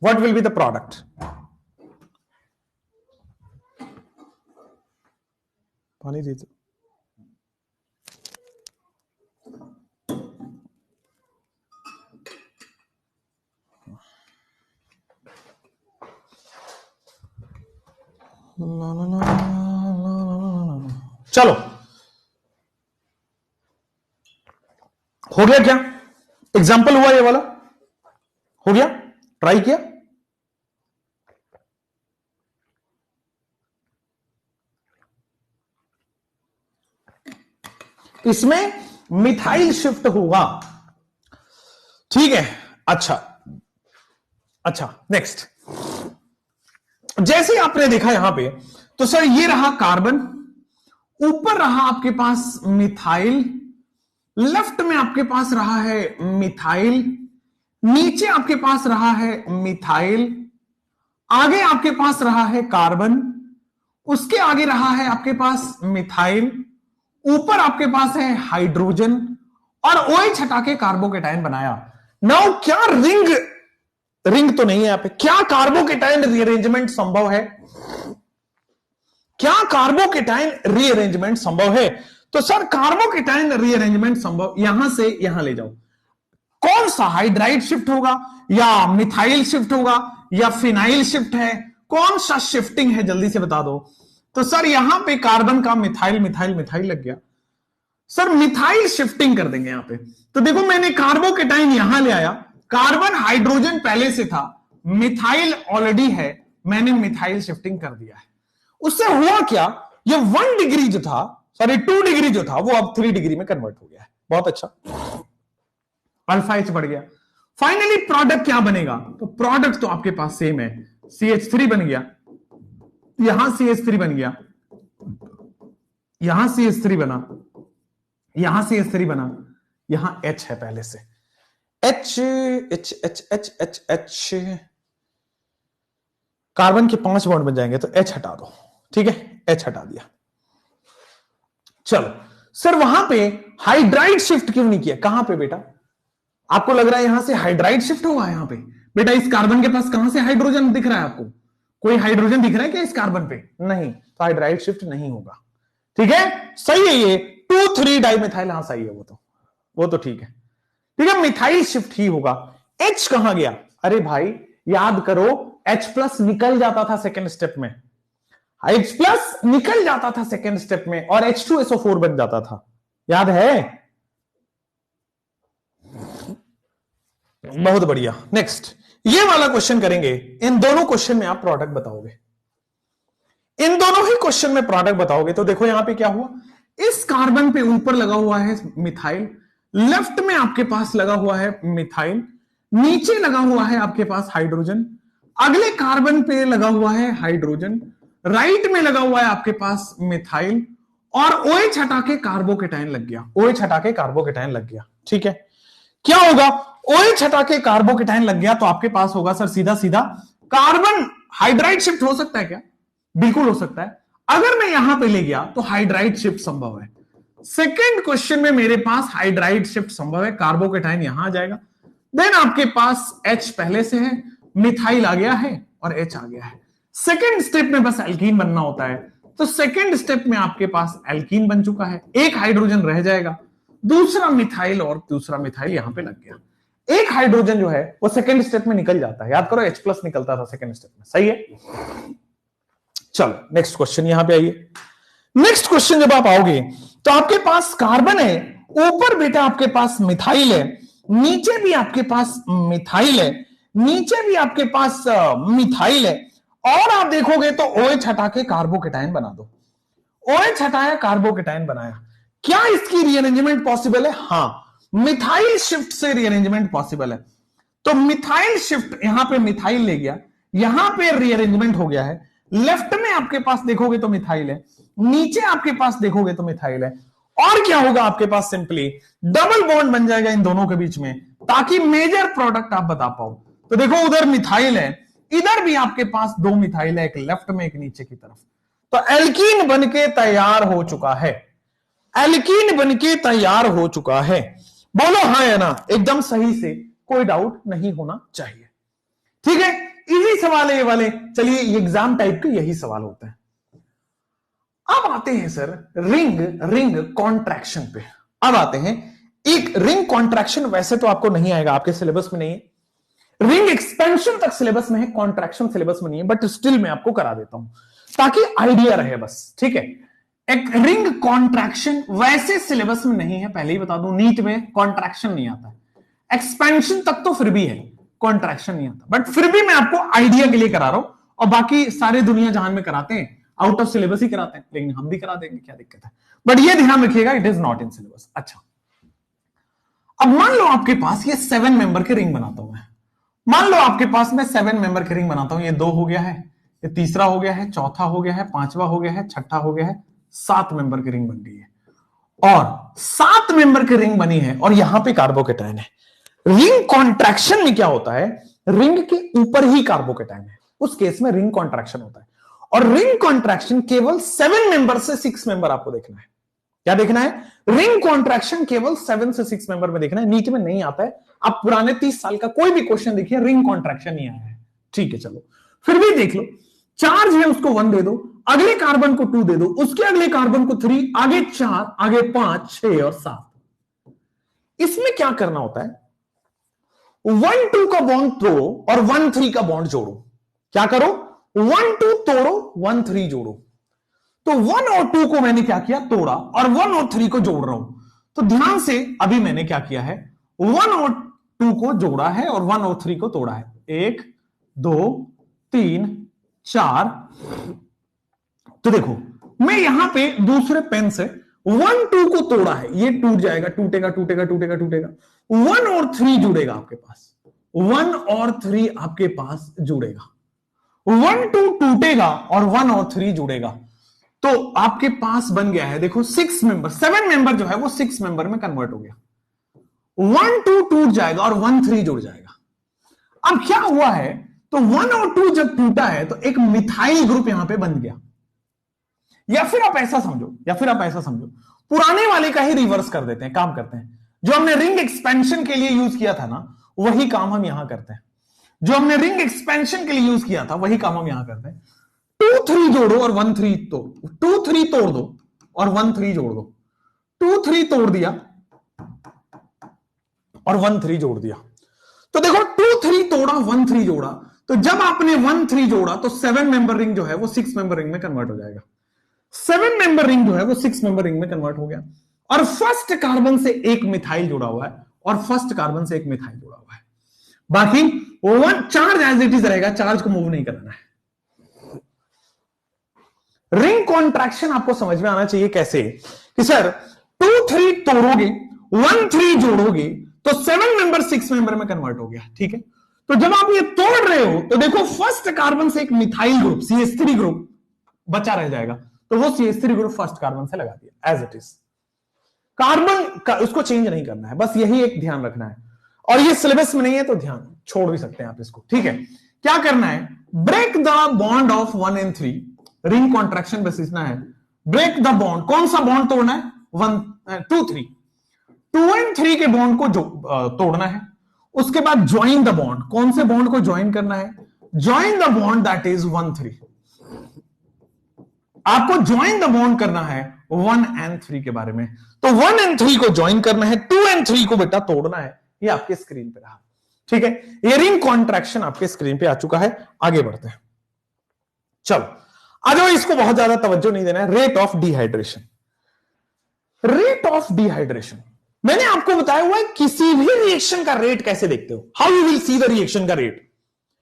What will be the product? पानी दीजिए। चलो हो गया क्या? एग्जाम्पल हुआ ये वाला? हो गया? ट्राई किया? इसमें मिथाइल शिफ्ट होगा, ठीक है। अच्छा अच्छा, नेक्स्ट जैसे आपने देखा यहां पे, तो सर ये रहा कार्बन, ऊपर रहा आपके पास मिथाइल, लेफ्ट में आपके पास रहा है मिथाइल, नीचे आपके पास रहा है मिथाइल, आगे आपके पास रहा है कार्बन, उसके आगे रहा है आपके पास मिथाइल, ऊपर आपके पास है हाइड्रोजन, और OH हटा के कार्बोकेटाइन बनाया। नाउ क्या रिंग तो नहीं है यहां पे, क्या कार्बोकेटाइन रीअरेंजमेंट संभव है? क्या कार्बोकेटाइन रीअरेंजमेंट संभव है? तो सर कार्बोकेटाइन रीअरेंजमेंट संभव, यहां से यहां ले जाओ, कौन सा हाइड्राइड शिफ्ट होगा, या मिथाइल शिफ्ट होगा, या फिनाइल शिफ्ट है, कौन सा शिफ्टिंग है, जल्दी से बता दो। तो सर यहां पे कार्बन का मिथाइल मिथाइल मिथाइल लग गया, सर मिथाइल शिफ्टिंग कर देंगे यहां पे। तो देखो मैंने कार्बोकेटाइन यहां ले आया, कार्बन हाइड्रोजन पहले से था, मिथाइल ऑलरेडी है, मैंने मिथाइल शिफ्टिंग कर दिया है। उससे हुआ क्या, ये 1 डिग्री जो था, सॉरी 2 डिग्री जो था, वो अब 3 डिग्री में कन्वर्ट हो गया है। बहुत अच्छा, अल्फा एच बढ़ गया। फाइनली प्रोडक्ट क्या बनेगा? तो प्रोडक्ट तो आपके पास सेम है, CH3 बन गया, यहां CH3 बन गया, यहां CH3 बना, यहां CH3 बना, यहां H है पहले से, H H H H H H, carbon के 5 बॉन्ड बन जाएंगे, तो H हटा दो, ठीक है, H हटा दिया। चलो सर वहां पे हाइड्राइड शिफ्ट क्यों नहीं किया? कहां पे बेटा? आपको लग रहा है यहां से हाइड्राइड शिफ्ट होगा यहां पे? बेटा इस कार्बन के पास कहां से हाइड्रोजन दिख रहा है आपको? कोई हाइड्रोजन दिख रहा है क्या इस कार्बन पे? नहीं, तो हाइड्राइड शिफ्ट नहीं होगा, ठीक है, सही है ये 2,3 डाइमिथाइल, हाँ सही है, वो तो ठीक है, ठीक है, मिथाइल शिफ्ट ही होगा। H कहां गया? अरे भाई याद करो, H+ निकल जाता था सेकेंड स्टेप में, H+ निकल जाता था सेकेंड स्टेप में, और H2SO4 बन जाता था, याद है? बहुत बढ़िया। नेक्स्ट ये वाला क्वेश्चन करेंगे, इन दोनों क्वेश्चन में आप प्रोडक्ट बताओगे, इन दोनों ही क्वेश्चन में प्रोडक्ट बताओगे। तो देखो यहां पे क्या हुआ, इस कार्बन पे ऊपर लगा हुआ है मिथाइल, लेफ्ट में आपके पास लगा हुआ है मिथाइल, नीचे लगा हुआ है आपके पास हाइड्रोजन, अगले कार्बन पे लगा हुआ है हाइड्रोजन, राइट में लगा हुआ है आपके पास मिथाइल, और OH हटा के कार्बोकेटाइन लग गया, OH हटा के कार्बोकेटाइन लग गया, ठीक है। क्या होगा, OH हटा के कार्बोकेटाइन लग गया, तो आपके पास होगा सर सीधा सीधा कार्बन हाइड्राइड शिफ्ट हो सकता है क्या? बिल्कुल हो सकता है। अगर मैं यहां पे ले गया तो हाइड्राइड शिफ्ट संभव है। सेकेंड क्वेश्चन में मेरे पास हाइड्राइड शिफ्ट संभव है, कार्बोकेटाइन यहां आ जाएगा, देन आपके पास H पहले से है, मिथाइल आ गया है, और H आ गया है। सेकेंड स्टेप में बस एल्कीन बनना होता है, तो सेकेंड स्टेप में आपके पास एल्कीन बन चुका है, एक हाइड्रोजन रह जाएगा, दूसरा मिथाइल, और दूसरा मिथाइल यहां पे लग गया। एक हाइड्रोजन जो है वो सेकेंड स्टेप में निकल जाता है, याद करो H+ निकलता था सेकेंड स्टेप में, सही है। चलो नेक्स्ट क्वेश्चन यहां पे आइए। नेक्स्ट क्वेश्चन जब आप आओगे तो आपके पास कार्बन है, ऊपर बेटा आपके पास मिथाइल है, नीचे भी आपके पास मिथाइल है, नीचे भी आपके पास मिथाइल है, और आप देखोगे तो OH हटा के कार्बोकेटाइन बना दो, OH हटाया कार्बोकेटाइन बनाया। क्या इसकी रीअरेंजमेंट पॉसिबल है? हाँ, मिथाइल शिफ्ट से रीअरेंजमेंट पॉसिबल है। तो मिथाइल शिफ्ट, यहां पे मिथाइल ले गया, यहां पे रीअरेंजमेंट हो गया है, लेफ्ट में आपके पास देखोगे तो मिथाइल है, नीचे आपके पास देखोगे तो मिथाइल है, और क्या होगा आपके पास, सिंपली डबल बॉन्ड बन जाएगा इन दोनों के बीच में, ताकि मेजर प्रोडक्ट आप बता पाओ। तो देखो उधर मिथाइल है, इधर भी आपके पास 2 मिथाइल है, एक लेफ्ट में एक नीचे की तरफ, तो एल्कीन बनके तैयार हो चुका है, एल्कीन बनके तैयार हो चुका है। बोलो हाँ या ना, एकदम सही से, कोई डाउट नहीं होना चाहिए, ठीक है। इजी सवाल है ये वाले, चलिए एग्जाम टाइप के यही सवाल होते हैं। अब आते हैं सर रिंग कॉन्ट्रैक्शन पे, अब आते हैं। एक रिंग कॉन्ट्रैक्शन वैसे तो आपको नहीं आएगा, आपके सिलेबस में नहीं है, रिंग एक्सपेंशन तक सिलेबस में है, कॉन्ट्रैक्शन सिलेबस में नहीं है, बट स्टिल मैं आपको करा देता हूं ताकि आइडिया रहे बस, ठीक है। एक रिंग कॉन्ट्रैक्शन वैसे सिलेबस में नहीं है, पहले ही बता दूं, नीट में कॉन्ट्रैक्शन नहीं आता है, एक्सपेंशन तक तो फिर भी है, कॉन्ट्रैक्शन नहीं आता, बट फिर भी मैं आपको आइडिया के लिए करा रहा हूं, और बाकी सारे दुनिया जहां में कराते हैं आउट ऑफ सिलेबस ही कराते हैं, लेकिन हम भी करा देंगे, क्या दिक्कत है, बट ये ध्यान रखिएगा it is not in syllabus. अच्छा, अब मान लो आपके पास ये 7 मेंबर के रिंग बनाता हूं मैं, मान लो आपके पास मैं 7 मेंबर के रिंग बनाता हूं, ये 2 हो गया है, ये तीसरा हो गया है, चौथा हो गया है, पांचवा हो गया है, छठा हो गया है, 7 मेंबर की रिंग बन गई है। और 7 मेंबर की रिंग बनी है और यहां पे कार्बोकेटाइन है। रिंग कॉन्ट्रैक्शन में क्या होता है, रिंग के ऊपर ही कार्बोकेटाइन है, उस केस में रिंग कॉन्ट्रैक्शन होता है। और रिंग कॉन्ट्रैक्शन केवल 7 मेंबर से 6 मेंबर आपको देखना है। क्या देखना है, रिंग कॉन्ट्रैक्शन केवल 7 से 6 मेंबर में देखना है। नीट में नहीं आता है, आप पुराने 30 साल का कोई भी क्वेश्चन देखिए, रिंग कॉन्ट्रैक्शन नहीं आया है। ठीक है, चलो फिर भी देख लो, चार्ज है उसको 1 दे दो, अगले कार्बन को 2 दे दो, उसके अगले कार्बन को 3, आगे 4, आगे 5, 6 और 7। इसमें क्या करना होता है, 1-2 का बॉन्ड तोड़ो और 1-3 का बॉन्ड जोड़ो। क्या करो, 1-2 तोड़ो, 1-3 जोड़ो। तो 1 और 2 को मैंने क्या किया, तोड़ा, और 1 और 3 को जोड़ रहा हूं। तो ध्यान से अभी मैंने क्या किया है, 1 और 2 को जोड़ा है और 1 और 3 को तोड़ा है। 1 2 3 4। तो देखो मैं यहां पे दूसरे पेन से 1-2 को तोड़ा है, ये टूट जाएगा, टूटेगा टूटेगा टूटेगा टूटेगा। 1 और 3 जुड़ेगा आपके पास, 1 और 3 आपके पास जुड़ेगा। 1-2 टूटेगा और 1 और 3 जुड़ेगा। तो आपके पास बन गया है, देखो 6 मेंबर, 7 मेंबर जो है वो 6 मेंबर में कन्वर्ट हो गया। 1-2 टूट जाएगा और 1-3 जुड़ जाएगा। अब क्या हुआ है, तो 1 और 2 जब टूटा है तो एक मिथाइल ग्रुप यहां पे बन गया। या फिर आप ऐसा समझो, पुराने वाले का ही रिवर्स कर देते हैं, काम करते हैं। जो हमने रिंग एक्सपेंशन के लिए यूज किया था ना, वही काम हम यहां करते हैं। जो हमने रिंग एक्सपेंशन के लिए यूज किया था वही काम हम यहां करते हैं। 2-3 जोड़ो और 1-3 तोड़, 2-3 तोड़ दो और 1-3 जोड़ दो, 2-3 तोड़ दिया और 1-3 जोड़ दिया। तो देखो 2-3 तोड़ा, 1-3 जोड़ा, तो जब आपने 1-3 जोड़ा तो 7 मेंबर रिंग जो है वो 6 मेंबर रिंग में कन्वर्ट हो जाएगा। 7 मेंबर रिंग जो है वो 6 मेंबर रिंग में कन्वर्ट हो गया। और फर्स्ट कार्बन से एक मिथाइल जुड़ा हुआ है और फर्स्ट कार्बन से एक मिथाइल जुड़ा हुआ है। बाकी one charge as it is रहेगा, चार्ज को मूव नहीं करना है। रिंग कॉन्ट्रैक्शन आपको समझ में आना चाहिए कैसे, कि सर 2-3 तोड़ोगे, 1-3 जोड़ोगे तो 7 मेंबर 6 मेंबर में कन्वर्ट हो गया। ठीक है, तो जब आप ये तोड़ रहे हो तो देखो फर्स्ट कार्बन से एक मिथाइल ग्रुप CH3 ग्रुप बचा रह जाएगा, तो वो CH3 ग्रुप फर्स्ट कार्बन से लगा दिया एज इट इज। कार्बन का उसको चेंज नहीं करना है, बस यही एक ध्यान रखना है। और ये सिलेबस में नहीं है तो ध्यान छोड़ भी सकते हैं आप इसको। ठीक है, क्या करना है, break the bond of 1 and 3, ring contraction पे सीखना है। ब्रेक द बॉन्ड, कौन सा बॉन्ड तोड़ना है, 2 and 3 के बॉन्ड को तोड़ना है। उसके बाद ज्वाइन द बॉन्ड, कौन से बॉन्ड को ज्वाइन करना है, join the bond that is 1-3। आपको ज्वाइन द बॉन्ड करना है 1 and 3 के बारे में, तो 1 and 3 को ज्वाइन करना है, 2 and 3 को बेटा तोड़ना है। ये आपके स्क्रीन पे रहा। ठीक है, ये रिंग कॉन्ट्रैक्शन आपके स्क्रीन पे आ चुका है। आगे बढ़ते हैं, चलो आ जाओ, इसको बहुत ज्यादा तवज्जो नहीं देना है। Rate of dehydration, rate of dehydration मैंने आपको बताया हुआ है, किसी भी रिएक्शन का रेट कैसे देखते हो, how you will see the reaction का rate.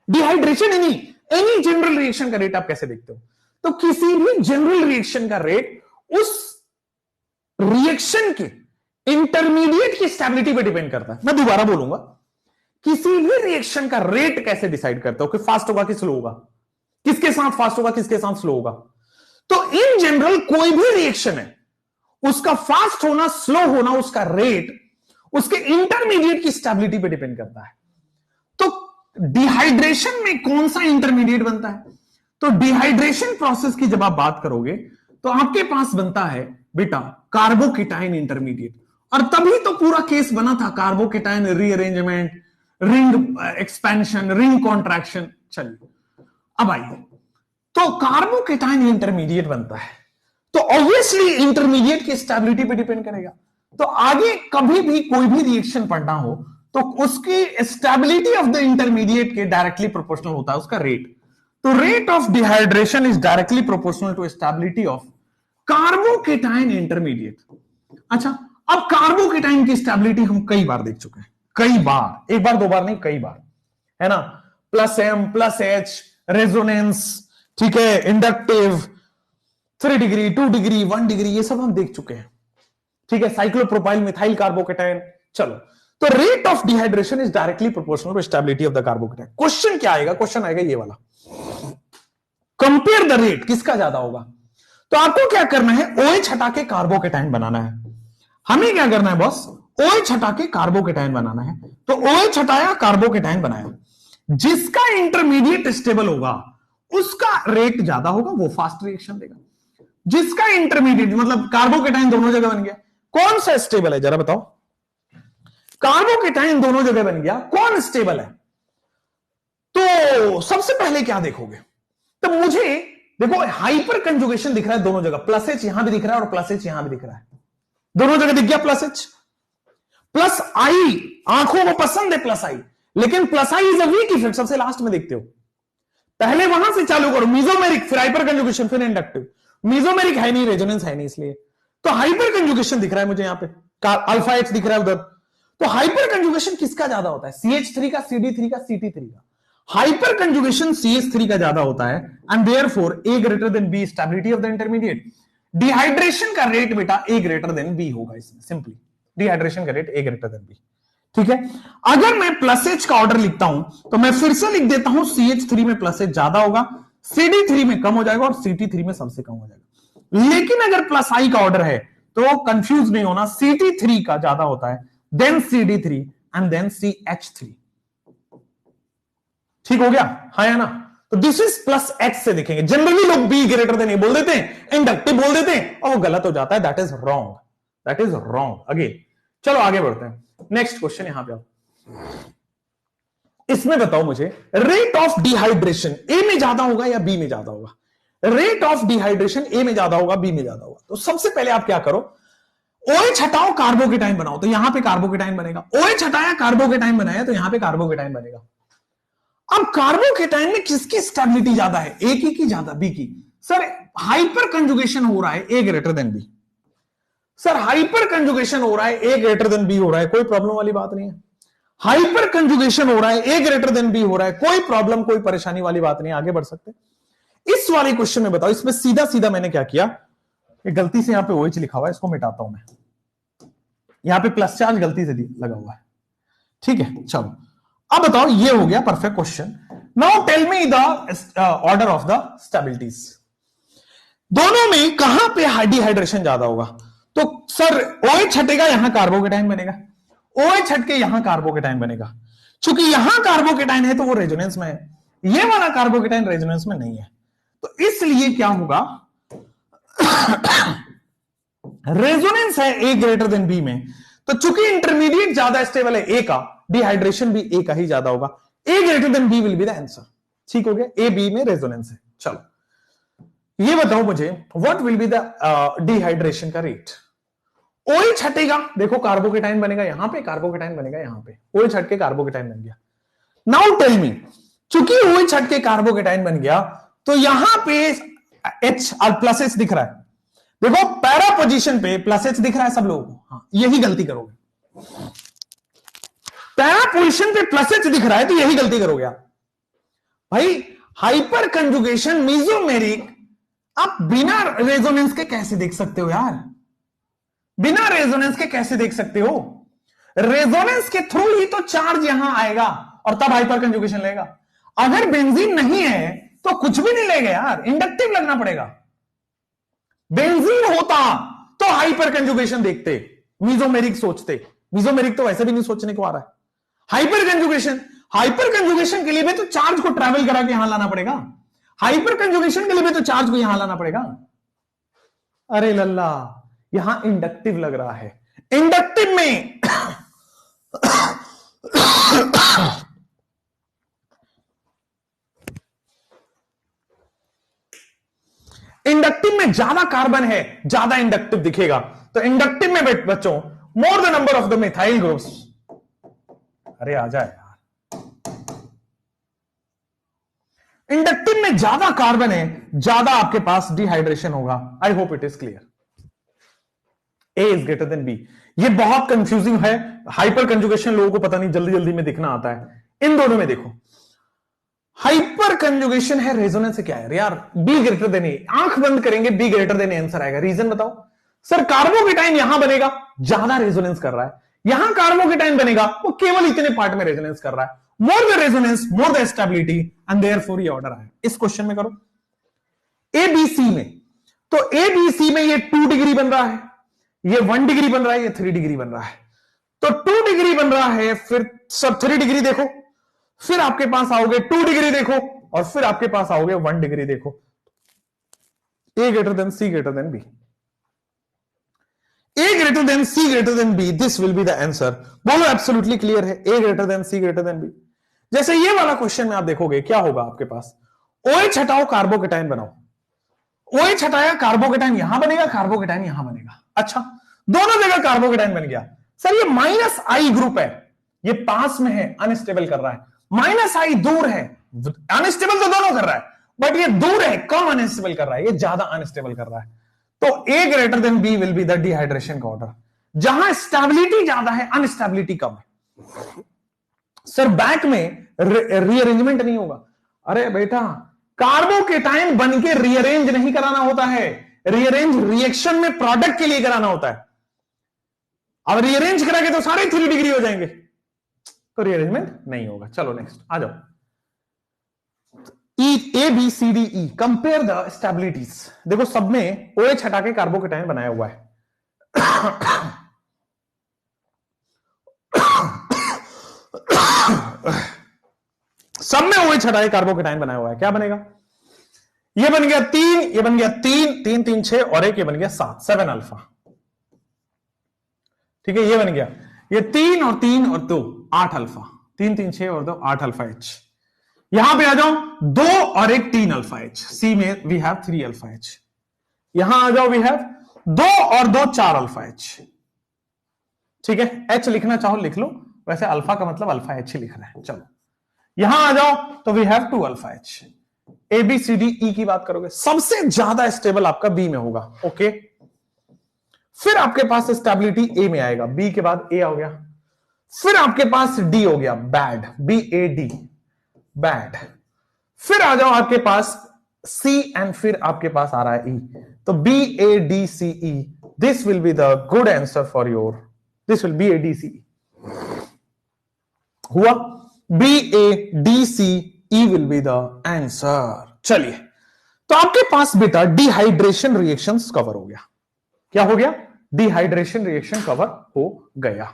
Dehydration any general reaction का रेट आप कैसे देखते हो, तो किसी भी जनरल रिएक्शन का रेट उस रिएक्शन के इंटरमीडिएट की स्टेबिलिटी पे डिपेंड करता है। मैं दोबारा बोलूंगा, किसी भी रिएक्शन का रेट कैसे डिसाइड करते हो, कि फास्ट होगा कि स्लो होगा, किसके साथ फास्ट होगा किसके साथ स्लो होगा। तो इन जनरल कोई भी रिएक्शन है, उसका फास्ट होना स्लो होना, उसका रेट उसके इंटरमीडिएट की स्टेबिलिटी पे डिपेंड करता है। तो डिहाइड्रेशन में कौन सा इंटरमीडिएट बनता है, तो डिहाइड्रेशन प्रोसेस की जब आप बात करोगे तो आपके पास बनता है बेटा कार्बोकेटाइन इंटरमीडिएट। और तभी तो पूरा केस बना था, carbocation rearrangement, ring expansion, ring contraction. चलिए अब आइए, तो कार्बोकेटाइन इंटरमीडिएट बनता है, तो ऑब्वियसली इंटरमीडिएट की स्टेबिलिटी पे डिपेंड करेगा। तो आगे कभी भी कोई भी रिएक्शन पढ़ना हो तो उसकी स्टेबिलिटी ऑफ द इंटरमीडिएट के डायरेक्टली प्रोपोर्शनल होता है उसका रेट। तो rate of dehydration is directly proportional to stability of carbocation intermediate. अच्छा, अब कार्बोकेटाइन की स्टेबिलिटी हम कई बार देख चुके हैं, कई बार, एक बार दो बार नहीं, कई बार, है ना। +M +H, रेजोनेंस, ठीक है, इंडक्टिव, 3 डिग्री, 2 डिग्री, 1 डिग्री, ये सब हम देख चुके हैं। ठीक है, साइक्लोप्रोपाइल मिथाइल कार्बोकेटाइन। चलो, तो rate of dehydration is directly proportional to stability of the carbocation. Question क्या आएगा, क्वेश्चन आएगा ये वाला, कंपेयर द रेट, किसका ज्यादा होगा। तो आपको क्या करना है, OH हटा के कार्बोकेटाइन बनाना है। हमें क्या करना है बॉस, OH हटा के कार्बोकेटाइन बनाना है। तो OH हटाया, कार्बोकेटाइन बनाया, जिसका इंटरमीडिएट स्टेबल होगा उसका रेट ज्यादा होगा, वो फास्ट रिएक्शन देगा। जिसका इंटरमीडिएट मतलब कार्बोकेटाइन दोनों जगह बन गया, कौन सा स्टेबल है जरा बताओ। कार्बोकेटाइन दोनों जगह बन गया, कौन स्टेबल है। तो सबसे पहले क्या देखोगे, तो मुझे देखो हाइपर कंजुगेशन दिख रहा है दोनों जगह, प्लस एच यहां भी दिख रहा है और प्लस एच यहां भी दिख रहा है, दोनों जगह दिख गया प्लस एच। प्लस आई, आंखों को पसंद है प्लस आई, लेकिन plus I is a weak effect, सबसे लास्ट में देखते हो। पहले वहां से चालू करो, मीजोमेरिक फिर हाइपर कंजुगेशन फिर इंडक्टिव। मीजोमेरिक है नहीं, रेजोनेंस है नहीं, इसलिए तो हाइपर कंजुगेशन दिख रहा है मुझे यहां पे, अल्फा एच दिख रहा है उधर। तो हाइपर कंजुगेशन किसका ज्यादा होता है, CH3 का, CD3 का, CT3 का। हाइपर कंजुगेशन CH3 का ज्यादा होता है and therefore A greater than B, stability of the intermediate. Dehydration का रेट बेटा A ग्रेटर देन B होगा, इसमें सिंपली डिहाइड्रेशन का rate A greater than B। ठीक है, अगर मैं प्लस एच का ऑर्डर लिखता हूं तो मैं फिर से लिख देता हूं, CH3 में प्लस एच ज्यादा होगा, CD3 में कम हो जाएगा और CT3 में सबसे कम हो जाएगा। लेकिन अगर प्लस आई का ऑर्डर है तो कंफ्यूज नहीं होना, CT3 का ज्यादा होता है, then CD3 and then CH3। ठीक हो गया, हाँ या ना। तो दिस इज प्लस एच से देखेंगे। जनरली लोग B ग्रेटर देन A बोल देते हैं, इंडक्टिव बोल देते हैं, और वो गलत हो जाता है, that is wrong, that is wrong. Again चलो आगे बढ़ते हैं, नेक्स्ट क्वेश्चन यहां पे आओ। इसमें बताओ मुझे, रेट ऑफ डिहाइड्रेशन ए में ज्यादा होगा या बी में ज्यादा होगा। रेट ऑफ डिहाइड्रेशन ए में ज्यादा होगा, बी में ज्यादा होगा। तो सबसे पहले आप क्या करो, OH हटाओ, कार्बोकेटाइन बनाओ, तो यहां पे कार्बोकेटाइन बनेगा। OH हटाया, कार्बोकेटाइन बनाया, तो यहां पे कार्बोकेटाइन बनेगा। अब कार्बोकेटाइन में किसकी स्टेबिलिटी ज्यादा है, ए की ज्यादा बी की। सर हाइपर कंजुगेशन हो रहा है A greater than B. Sir hyperconjugation हो रहा है ए ग्रेटर देन बी हो रहा है, कोई प्रॉब्लम वाली बात नहीं है। हाइपर कंजुगेशन हो रहा है ए ग्रेटर देन बी हो रहा है, कोई प्रॉब्लम कोई परेशानी वाली बात नहीं, आगे बढ़ सकते। इस वाले क्वेश्चन में बताओ, इसमें सीधा सीधा मैंने क्या किया, गलती से यहां पे OH लिखा हुआ है, इसको मिटाता हूं मैं, यहां पे प्लस चार्ज गलती से लगा हुआ है। ठीक है, चलो अब बताओ, ये हो गया perfect question. Now tell me the order of the stabilities. दोनों में कहां पे डिहाइड्रेशन ज्यादा होगा। तो सर OH हटेगा, यहां कार्बोकेटाइन बनेगा, OH हट के यहां कार्बोकेटाइन बनेगा। चूंकि यहां कार्बोकेटाइन है तो वो रेजोनेंस में है, ये वाला कार्बोकेटाइन रेजोनेंस में नहीं है, तो इसलिए क्या होगा, रेजोनेंस है ए ग्रेटर देन बी में, तो चूंकि इंटरमीडिएट ज्यादा स्टेबल है ए का, डिहाइड्रेशन भी ए का ही ज्यादा होगा, A greater than B will be the answer. ठीक हो गया, ए बी में रेजोनेंस है। चलो ये बताओ मुझे, what will be the dehydration का रेट। OH हटेगा, देखो कार्बोकेटाइन बनेगा यहां पे, कार्बोकेटाइन बनेगा यहां पे, OH हट के कार्बोकेटाइन बन गया। नाउ टेल मी, चूंकि OH हट के कार्बोकेटाइन बन गया तो यहां पे H और प्लस H दिख रहा है, देखो पैरा पोजीशन पे प्लस H दिख रहा है सब लोगों को, हाँ यही गलती करोगे। पैरा पोजीशन पे प्लस H दिख रहा है तो यही गलती करोगे आप भाई। हाइपर कंजुगेशन मीजोमेरिक आप बिना रेजोनेंस के कैसे देख सकते हो यार, बिना रेजोनेंस के कैसे देख सकते हो। रेजोनेंस के थ्रू ही तो चार्ज यहां आएगा और तब हाइपर कंजुगेशन लेगा। अगर बेंजीन नहीं है तो कुछ भी नहीं लेगा यार, इंडक्टिव लगना पड़ेगा। बेंजीन होता तो हाइपर कंजुगेशन देखते, मीजोमेरिक सोचते, मीजोमेरिक तो वैसे भी नहीं सोचने को आ रहा है। हाइपर कंजुगेशन के लिए भी तो चार्ज को ट्रैवल करा के यहां लाना पड़ेगा, हाइपर कंजुगेशन के लिए भी तो चार्ज को यहां लाना पड़ेगा। अरे लल्ला, यहां इंडक्टिव लग रहा है, इंडक्टिव में इंडक्टिव में ज्यादा कार्बन है, ज्यादा इंडक्टिव दिखेगा। तो इंडक्टिव में बच्चों more the number of the methyl groups, अरे आ जाए यार, इंडक्टिव में ज्यादा कार्बन है, ज्यादा आपके पास डिहाइड्रेशन होगा। I hope it is clear. A is greater than B, ये बहुत कंफ्यूजिंग है, हाइपर कंजुगेशन लोगों को पता नहीं जल्दी जल्दी में दिखना आता है। इन दोनों में देखो, हाइपर कंजुगेशन है, रेजोनेंस से क्या है यार, बी ग्रेटर देन ए, आंख बंद करेंगे be greater than A answer आएगा। रीजन बताओ सर, कार्बोकेटाइन यहां बनेगा, ज्यादा रेजोनेंस कर रहा है, यहां कार्बोकेटाइन बनेगा, वो केवल इतने पार्ट में रेजोनेंस कर रहा है। More the resonance more the stability and therefore ये ऑर्डर आया। इस क्वेश्चन में करो, एबीसी में, तो एबीसी में ये 2 डिग्री बन रहा है, ये 1 डिग्री बन रहा है, ये 3 डिग्री बन रहा है। तो 2 डिग्री बन रहा है, फिर सब 3 डिग्री देखो, फिर आपके पास आओगे 2 डिग्री देखो, और फिर आपके पास आओगे 1 डिग्री देखो। A greater than C greater than B, A greater than C greater than B, this will be the answer. बोलो एब्सोल्युटली क्लियर है, A greater than C greater than B. जैसे ये वाला क्वेश्चन में आप देखोगे क्या होगा आपके पास, OH हटाओ कार्बोकेटाइन बनाओ, OH हटाया कार्बोकेटाइन यहां बनेगा, कार्बोकेटाइन यहां बनेगा। अच्छा, दोनों जगह कार्बोकेटाइन बन गया। सर ये -I ग्रुप है, ये पास में है, अनस्टेबल कर रहा है, -I दूर है, अनस्टेबल तो दोनों कर रहा है, बट ये दूर है, कम अनस्टेबल कर रहा है, ये ज्यादा अनस्टेबल कर रहा है। तो A greater than B will be the dehydration का ऑर्डर। जहां स्टेबिलिटी ज्यादा है, अनस्टेबिलिटी कम है। सर बैक में रीअरेंजमेंट नहीं होगा। अरे बेटा, कार्बोकेटाइन बन के रीअरेंज नहीं कराना होता है, रीअरेंज रिएक्शन में प्रोडक्ट के लिए कराना होता है। अब रीअरेंज करा के तो सारे 3 डिग्री हो जाएंगे, तो रीअरेंजमेंट नहीं होगा। चलो नेक्स्ट आ जाओ। A B C D E, compare the stabilities. देखो सब में OH हटा के कार्बोकेटाइन बनाया हुआ है। सब में OH हटा के कार्बोकेटाइन बनाया हुआ है, क्या बनेगा? ये बन गया 3, ये बन गया 3, 3 3 6 और एक ये बन गया 7, 7 अल्फा। ठीक है, ये बन गया, ये 3 और 3 और 2 8 अल्फा, 3 3 6 और 2 8 अल्फा H। यहां पे आ जाओ, 2 और एक 3 अल्फा H। सी में वी हैव 3 अल्फा H। यहां आ जाओ, वी हैव 2 और 2 4 अल्फा H। ठीक है, H लिखना चाहो लिख लो, वैसे अल्फा का मतलब अल्फा H ही लिख रहे हैं। चलो यहां आ जाओ, तो we have 2 alpha H। A B C D E की बात करोगे, सबसे ज्यादा स्टेबल आपका बी में होगा। ओके, फिर आपके पास स्टेबिलिटी ए में आएगा, बी के बाद ए आ गया, फिर आपके पास डी हो गया, बैड, BAD बैड। फिर आ जाओ आपके पास सी, एंड फिर आपके पास आ रहा है ई, तो BADCE, this will be the good answer for your, this will BADCE हुआ, BADCE will be the answer. चलिए, तो आपके पास बेटा डिहाइड्रेशन रिएक्शंस कवर हो गया। क्या हो गया? डिहाइड्रेशन रिएक्शन कवर हो गया।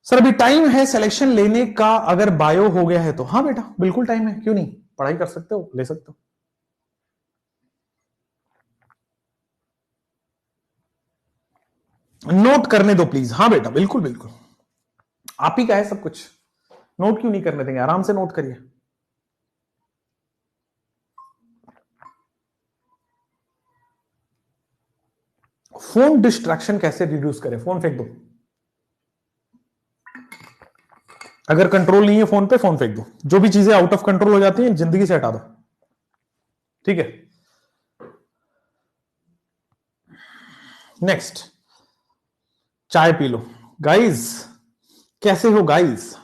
सर अभी टाइम है सिलेक्शन लेने का, अगर बायो हो गया है तो? हाँ बेटा बिल्कुल टाइम है, क्यों नहीं, पढ़ाई कर सकते हो, ले सकते हो। नोट करने दो प्लीज। हाँ बेटा बिल्कुल बिल्कुल, आप ही का है सब कुछ, नोट क्यों नहीं करने देंगे, आराम से नोट करिए। फोन डिस्ट्रैक्शन कैसे रिड्यूस करें? फोन फेंक दो, अगर कंट्रोल नहीं है फोन पे, फोन फेंक दो। जो भी चीजें आउट ऑफ कंट्रोल हो जाती हैं जिंदगी से हटा दो, ठीक है। नेक्स्ट, चाय पी लो। गाइस कैसे हो गाइस?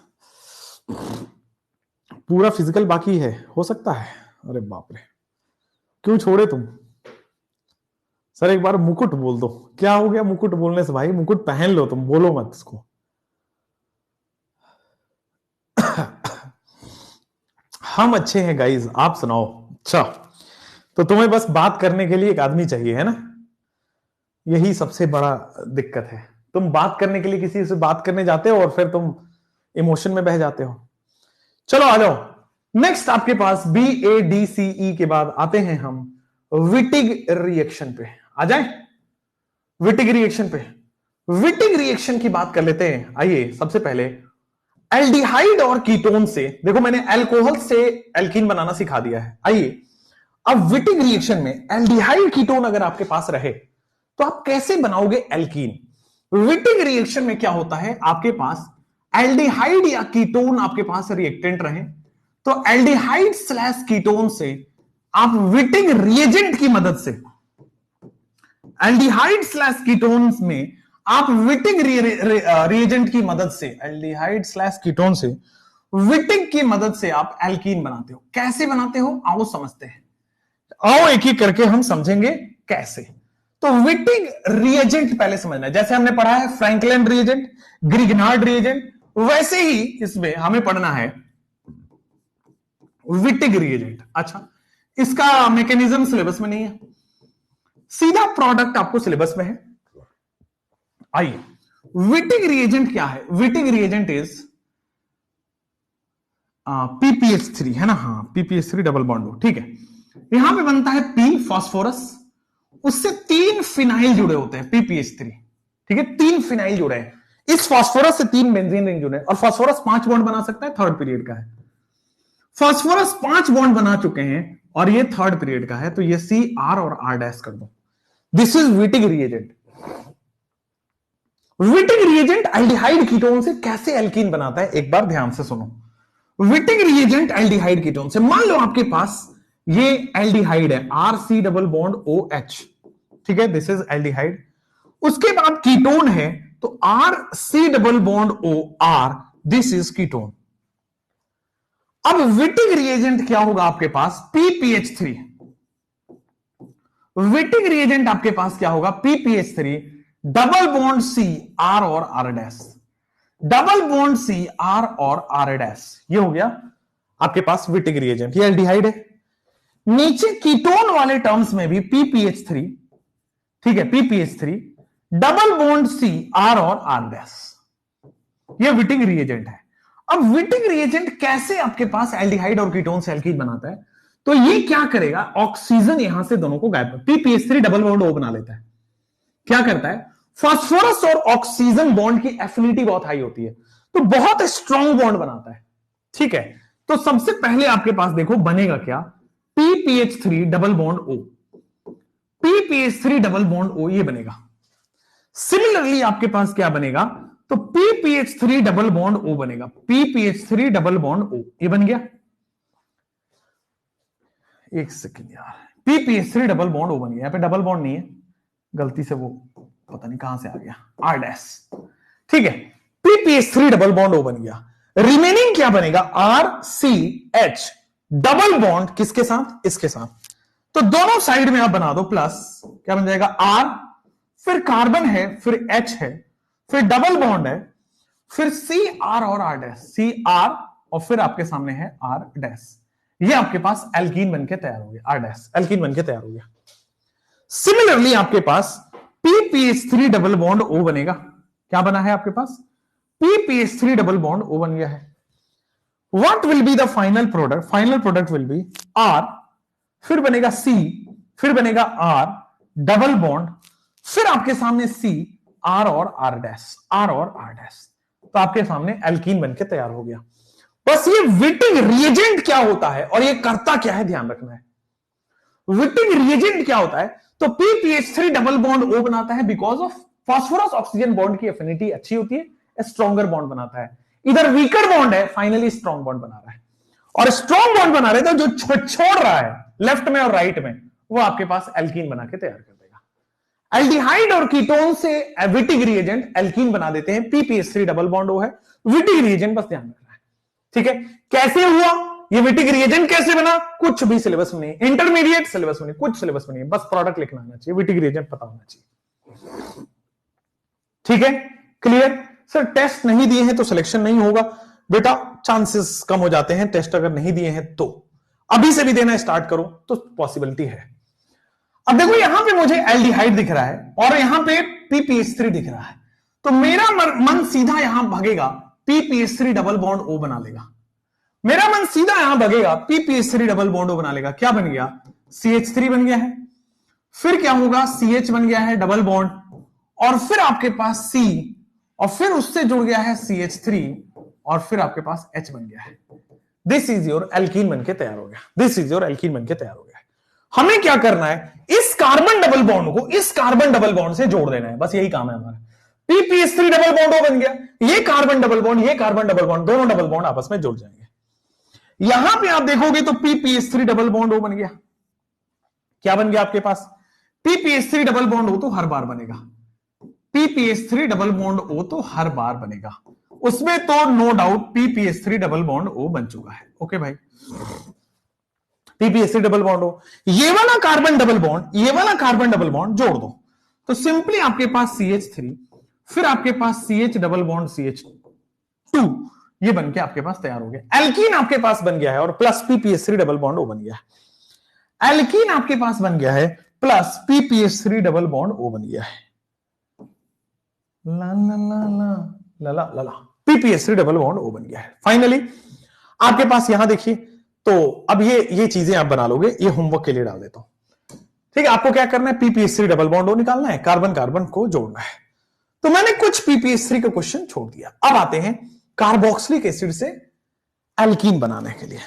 पूरा फिजिकल बाकी है, हो सकता है? अरे बाप रे, क्यों छोड़े तुम? सर एक बार मुकुट बोल दो। क्या हो गया मुकुट बोलने से भाई? मुकुट पहन लो तुम, बोलो मत इसको। हम अच्छे हैं गाइस, आप सुनाओ। अच्छा, तो तुम्हें बस बात करने के लिए एक आदमी चाहिए है ना, यही सबसे बड़ा दिक्कत है। तुम बात करने के लिए किसी से बात करने जाते हो और फिर तुम इमोशन में बह जाते हो। चलो आ जाओ, नेक्स्ट आपके पास BADCE के बाद आते हैं हम विटिग रिएक्शन पे। आ जाए विटिग रिएक्शन पे। विटिग रिएक्शन की बात कर लेते हैं। आइए, सबसे पहले एल्डिहाइड और कीटोन से, देखो मैंने अल्कोहल से एल्कीन बनाना सिखा दिया है। आइए अब विटिग रिएक्शन में एल्डिहाइड कीटोन अगर आपके पास रहे तो आप कैसे बनाओगे एल्कीन? विटिग रिएक्शन में क्या होता है, आपके पास एल्डिहाइड या कीटोन आपके पास रिएक्टेंट रहे तो एल्डिहाइड स्लैश कीटोन से आप विटिग रिएजेंट की मदद से, एल्डिहाइड स्लैश कीटोन में आप विटिग रिएजेंट की मदद से, एल्डिहाइड स्लैश कीटोन से विटिग की मदद से आप एल्कीन बनाते हो। कैसे बनाते हो आओ समझते हैं, आओ एक एक करके हम समझेंगे कैसे। तो विटिग रिएजेंट पहले समझना है, जैसे हमने पढ़ा है फ्रैंकलिन रिएजेंट, ग्रिग्नार्ड रिएजेंट, वैसे ही इसमें हमें पढ़ना है विटिग रिएजेंट। अच्छा, इसका मैकेनिज्म सिलेबस में नहीं है, सीधा प्रोडक्ट आपको सिलेबस में है। आइए, विटिंग रिएजेंट क्या है? विटिंग रिएजेंट इज PPH3 है ना, हाँ PPH3 डबल बॉन्ड, ठीक है। यहां पे बनता है P फास्फोरस, उससे 3 फिनाइल जुड़े होते हैं PPH3, ठीक है, 3 फिनाइल जुड़े हैं, इस फास्फोरस से 3 बेंजीन रिंग जुड़े हैं, और फास्फोरस 5 बॉन्ड बना सकता है, थर्ड पीरियड का है। फास्फोरस 5 बॉन्ड बना चुके हैं और ये थर्ड पीरियड का है, तो ये CR और R डैश कर दो। This is Wittig reagent. Wittig reagent aldehyde ketone से कैसे एल्कीन बनाता है, एक बार ध्यान से सुनो। विटिंग रिएजेंट एल्डिहाइड कीटोन से, मान लो आपके पास ये एल्डिहाइड है RC डबल बॉन्ड OH, ठीक है, दिस इज एल्डिहाइड। उसके बाद कीटोन है तो RC double bond OR, this is ketone. अब विटिंग रिएजेंट क्या होगा आपके पास? PPH3। विटिंग रिएजेंट आपके पास क्या होगा? PPH3 डबल बॉन्ड CR और R dash, double bond CR और R डैश, ये हो गया आपके पास विटिंग रिएजेंट। ये एल्डिहाइड है। नीचे कीटोन वाले टर्म्स में भी PPH3, ठीक है, PPH3 डबल बॉन्ड CR और R डैश, ये विटिंग रिएजेंट है। अब विटिंग रिएजेंट कैसे आपके पास एल्डिहाइड और कीटोन से एल्कीन बनाता है? तो ये क्या करेगा, ऑक्सीजन यहां से दोनों को गायब, PPH3 डबल बॉन्ड O बना लेता है। क्या करता है, फास्फोरस और ऑक्सीजन बॉन्ड की एफिनिटी बहुत हाई होती है, तो बहुत स्ट्रॉन्ग बॉन्ड बनाता है, ठीक है। तो सबसे पहले आपके पास देखो बनेगा क्या, PPH3 double bond O, PPH3 double bond O ये बनेगा। सिमिलरली आपके पास क्या बनेगा, तो PPH3 डबल बॉन्ड O बनेगा, PPH3 डबल बॉन्ड O ये बन गया। एक सेकंड यार, PPH3 डबल बॉन्ड O बन गया, यहां पे डबल बॉन्ड नहीं है, गलती से वो पता नहीं कहां से आ गया, R डैश, ठीक है। PPH3 डबल बॉन्ड O बन गया। रिमेनिंग क्या बनेगा, RCH डबल बॉन्ड किसके साथ, इसके साथ, तो दोनों साइड में आप बना दो प्लस, क्या बन जाएगा R, फिर कार्बन है, फिर H है, फिर डबल बॉन्ड है, फिर CR और R डैश, CR और फिर आपके सामने है R डैश, ये आपके पास एल्कीन बनके तैयार हो गया, R डैश एल्कीन बनके तैयार हो गया। सिमिलरली आपके पास PPH3 डबल बॉन्ड O बनेगा, क्या बना है आपके पास, PPH3 डबल बॉन्ड O बन गया है। What will be the final product? Final product will be R, फिर बनेगा C, फिर बनेगा R डबल बॉन्ड, फिर आपके सामने C, R और R डैश, R और R डैश, तो आपके सामने एल्कीन बनके तैयार हो गया। बस ये विटिंग रिएजेंट क्या होता है और ये करता क्या है, ध्यान रखना है। विटिंग रिएजेंट क्या होता है, तो PPH3 डबल बॉन्ड O बनाता है because of phosphorus oxygen bond की एफिनिटी अच्छी होती है, स्ट्रॉन्गर बॉन्ड बनाता है। इधर वीकर बॉन्ड है, फाइनली स्ट्रॉन्ग बॉन्ड बना रहा है, और स्ट्रॉन्ग बॉन्ड बना रहे तो जो छोड़ रहा है लेफ्ट में और राइट में, वो आपके पास एल्कीन बना के तैयार कर देगा। एल्डिहाइड और कीटोन से विटिंग रिएजेंट एल्कीन बना देते हैं, PPH3 डबल बॉन्ड O है विटिंग रिएजेंट, बस ध्यान रखना है, ठीक है। कैसे हुआ ये विटिंग रिएजेंट, कैसे बना, कुछ भी सिलेबस में नहीं, इंटरमीडिएट सिलेबस में नहीं, कुछ सिलेबस में नहीं, बस प्रोडक्ट लिखना आना चाहिए, विटिंग रिएजेंट पता होना चाहिए, ठीक है, क्लियर। सर टेस्ट नहीं दिए हैं तो सिलेक्शन नहीं होगा बेटा, चांसेस कम हो जाते हैं, टेस्ट अगर नहीं दिए हैं तो अभी से भी देना स्टार्ट करो तो पॉसिबिलिटी है। अब देखो यहां पे मुझे एल्डिहाइड दिख रहा है और यहां पे PPH3 दिख रहा है, तो मेरा मन सीधा यहां भागेगा, PPH3 डबल बॉन्ड O बना लेगा, मेरा मन सीधा यहां भागेगा, PPH3 डबल बॉन्ड O बना लेगा, क्या बन गया, CH3 बन गया है, फिर क्या होगा, CH बन गया है डबल बॉन्ड, और फिर आपके पास C, और फिर उससे जुड़ गया है CH3, और फिर आपके पास H बन गया है। दिस इज योर एल्कीन बनके तैयार हो गया, दिस इज योर एल्कीन बनके तैयार हो गया। हमें क्या करना है, इस कार्बन डबल बॉन्ड को इस कार्बन डबल बॉन्ड से जोड़ देना है, बस यही काम है हमारा। PPH3 डबल बॉन्ड O बन गया, ये कार्बन डबल बॉन्ड, ये कार्बन डबल बॉन्ड, दोनों डबल बॉन्ड आपस में जुड़ जाएंगे। यहां पे आप देखोगे तो PPH3 डबल बॉन्ड O बन गया, क्या बन गया आपके पास, PPH3 डबल बॉन्ड O तो हर बार बनेगा, PPH3 डबल बॉन्ड O तो हर बार बनेगा, उसमें तो no doubt PPH3 double bond O बन चुका है। ओके भाई, PPH3 डबल बॉन्ड O, ये वाला कार्बन डबल बॉन्ड, ये वाला कार्बन डबल बॉन्ड जोड़ दो, तो सिंपली आपके पास CH3, फिर आपके पास CH डबल बॉन्ड CH2, ये बन के आपके पास तैयार हो गया, एल्कीन आपके पास बन गया है, और plus PPH3 double bond O बन गया है। एल्कीन आपके पास बन गया है plus PPH3 double bond O बन गया है। ला ला ला ला ला ला ला PPH3 डबल बॉन्ड O बन गया है। फाइनली आपके पास यहां देखिए, तो अब ये चीजें आप बना लोगे, ये होमवर्क के लिए डाल देता हूं। ठीक है, आपको क्या करना है, PPH3 डबल बॉन्ड O निकालना है, कार्बन कार्बन को जोड़ना है। तो मैंने कुछ PPH3 का क्वेश्चन छोड़ दिया। अब आते हैं कार्बोक्सिलिक एसिड से एल्कीन बनाने के लिए।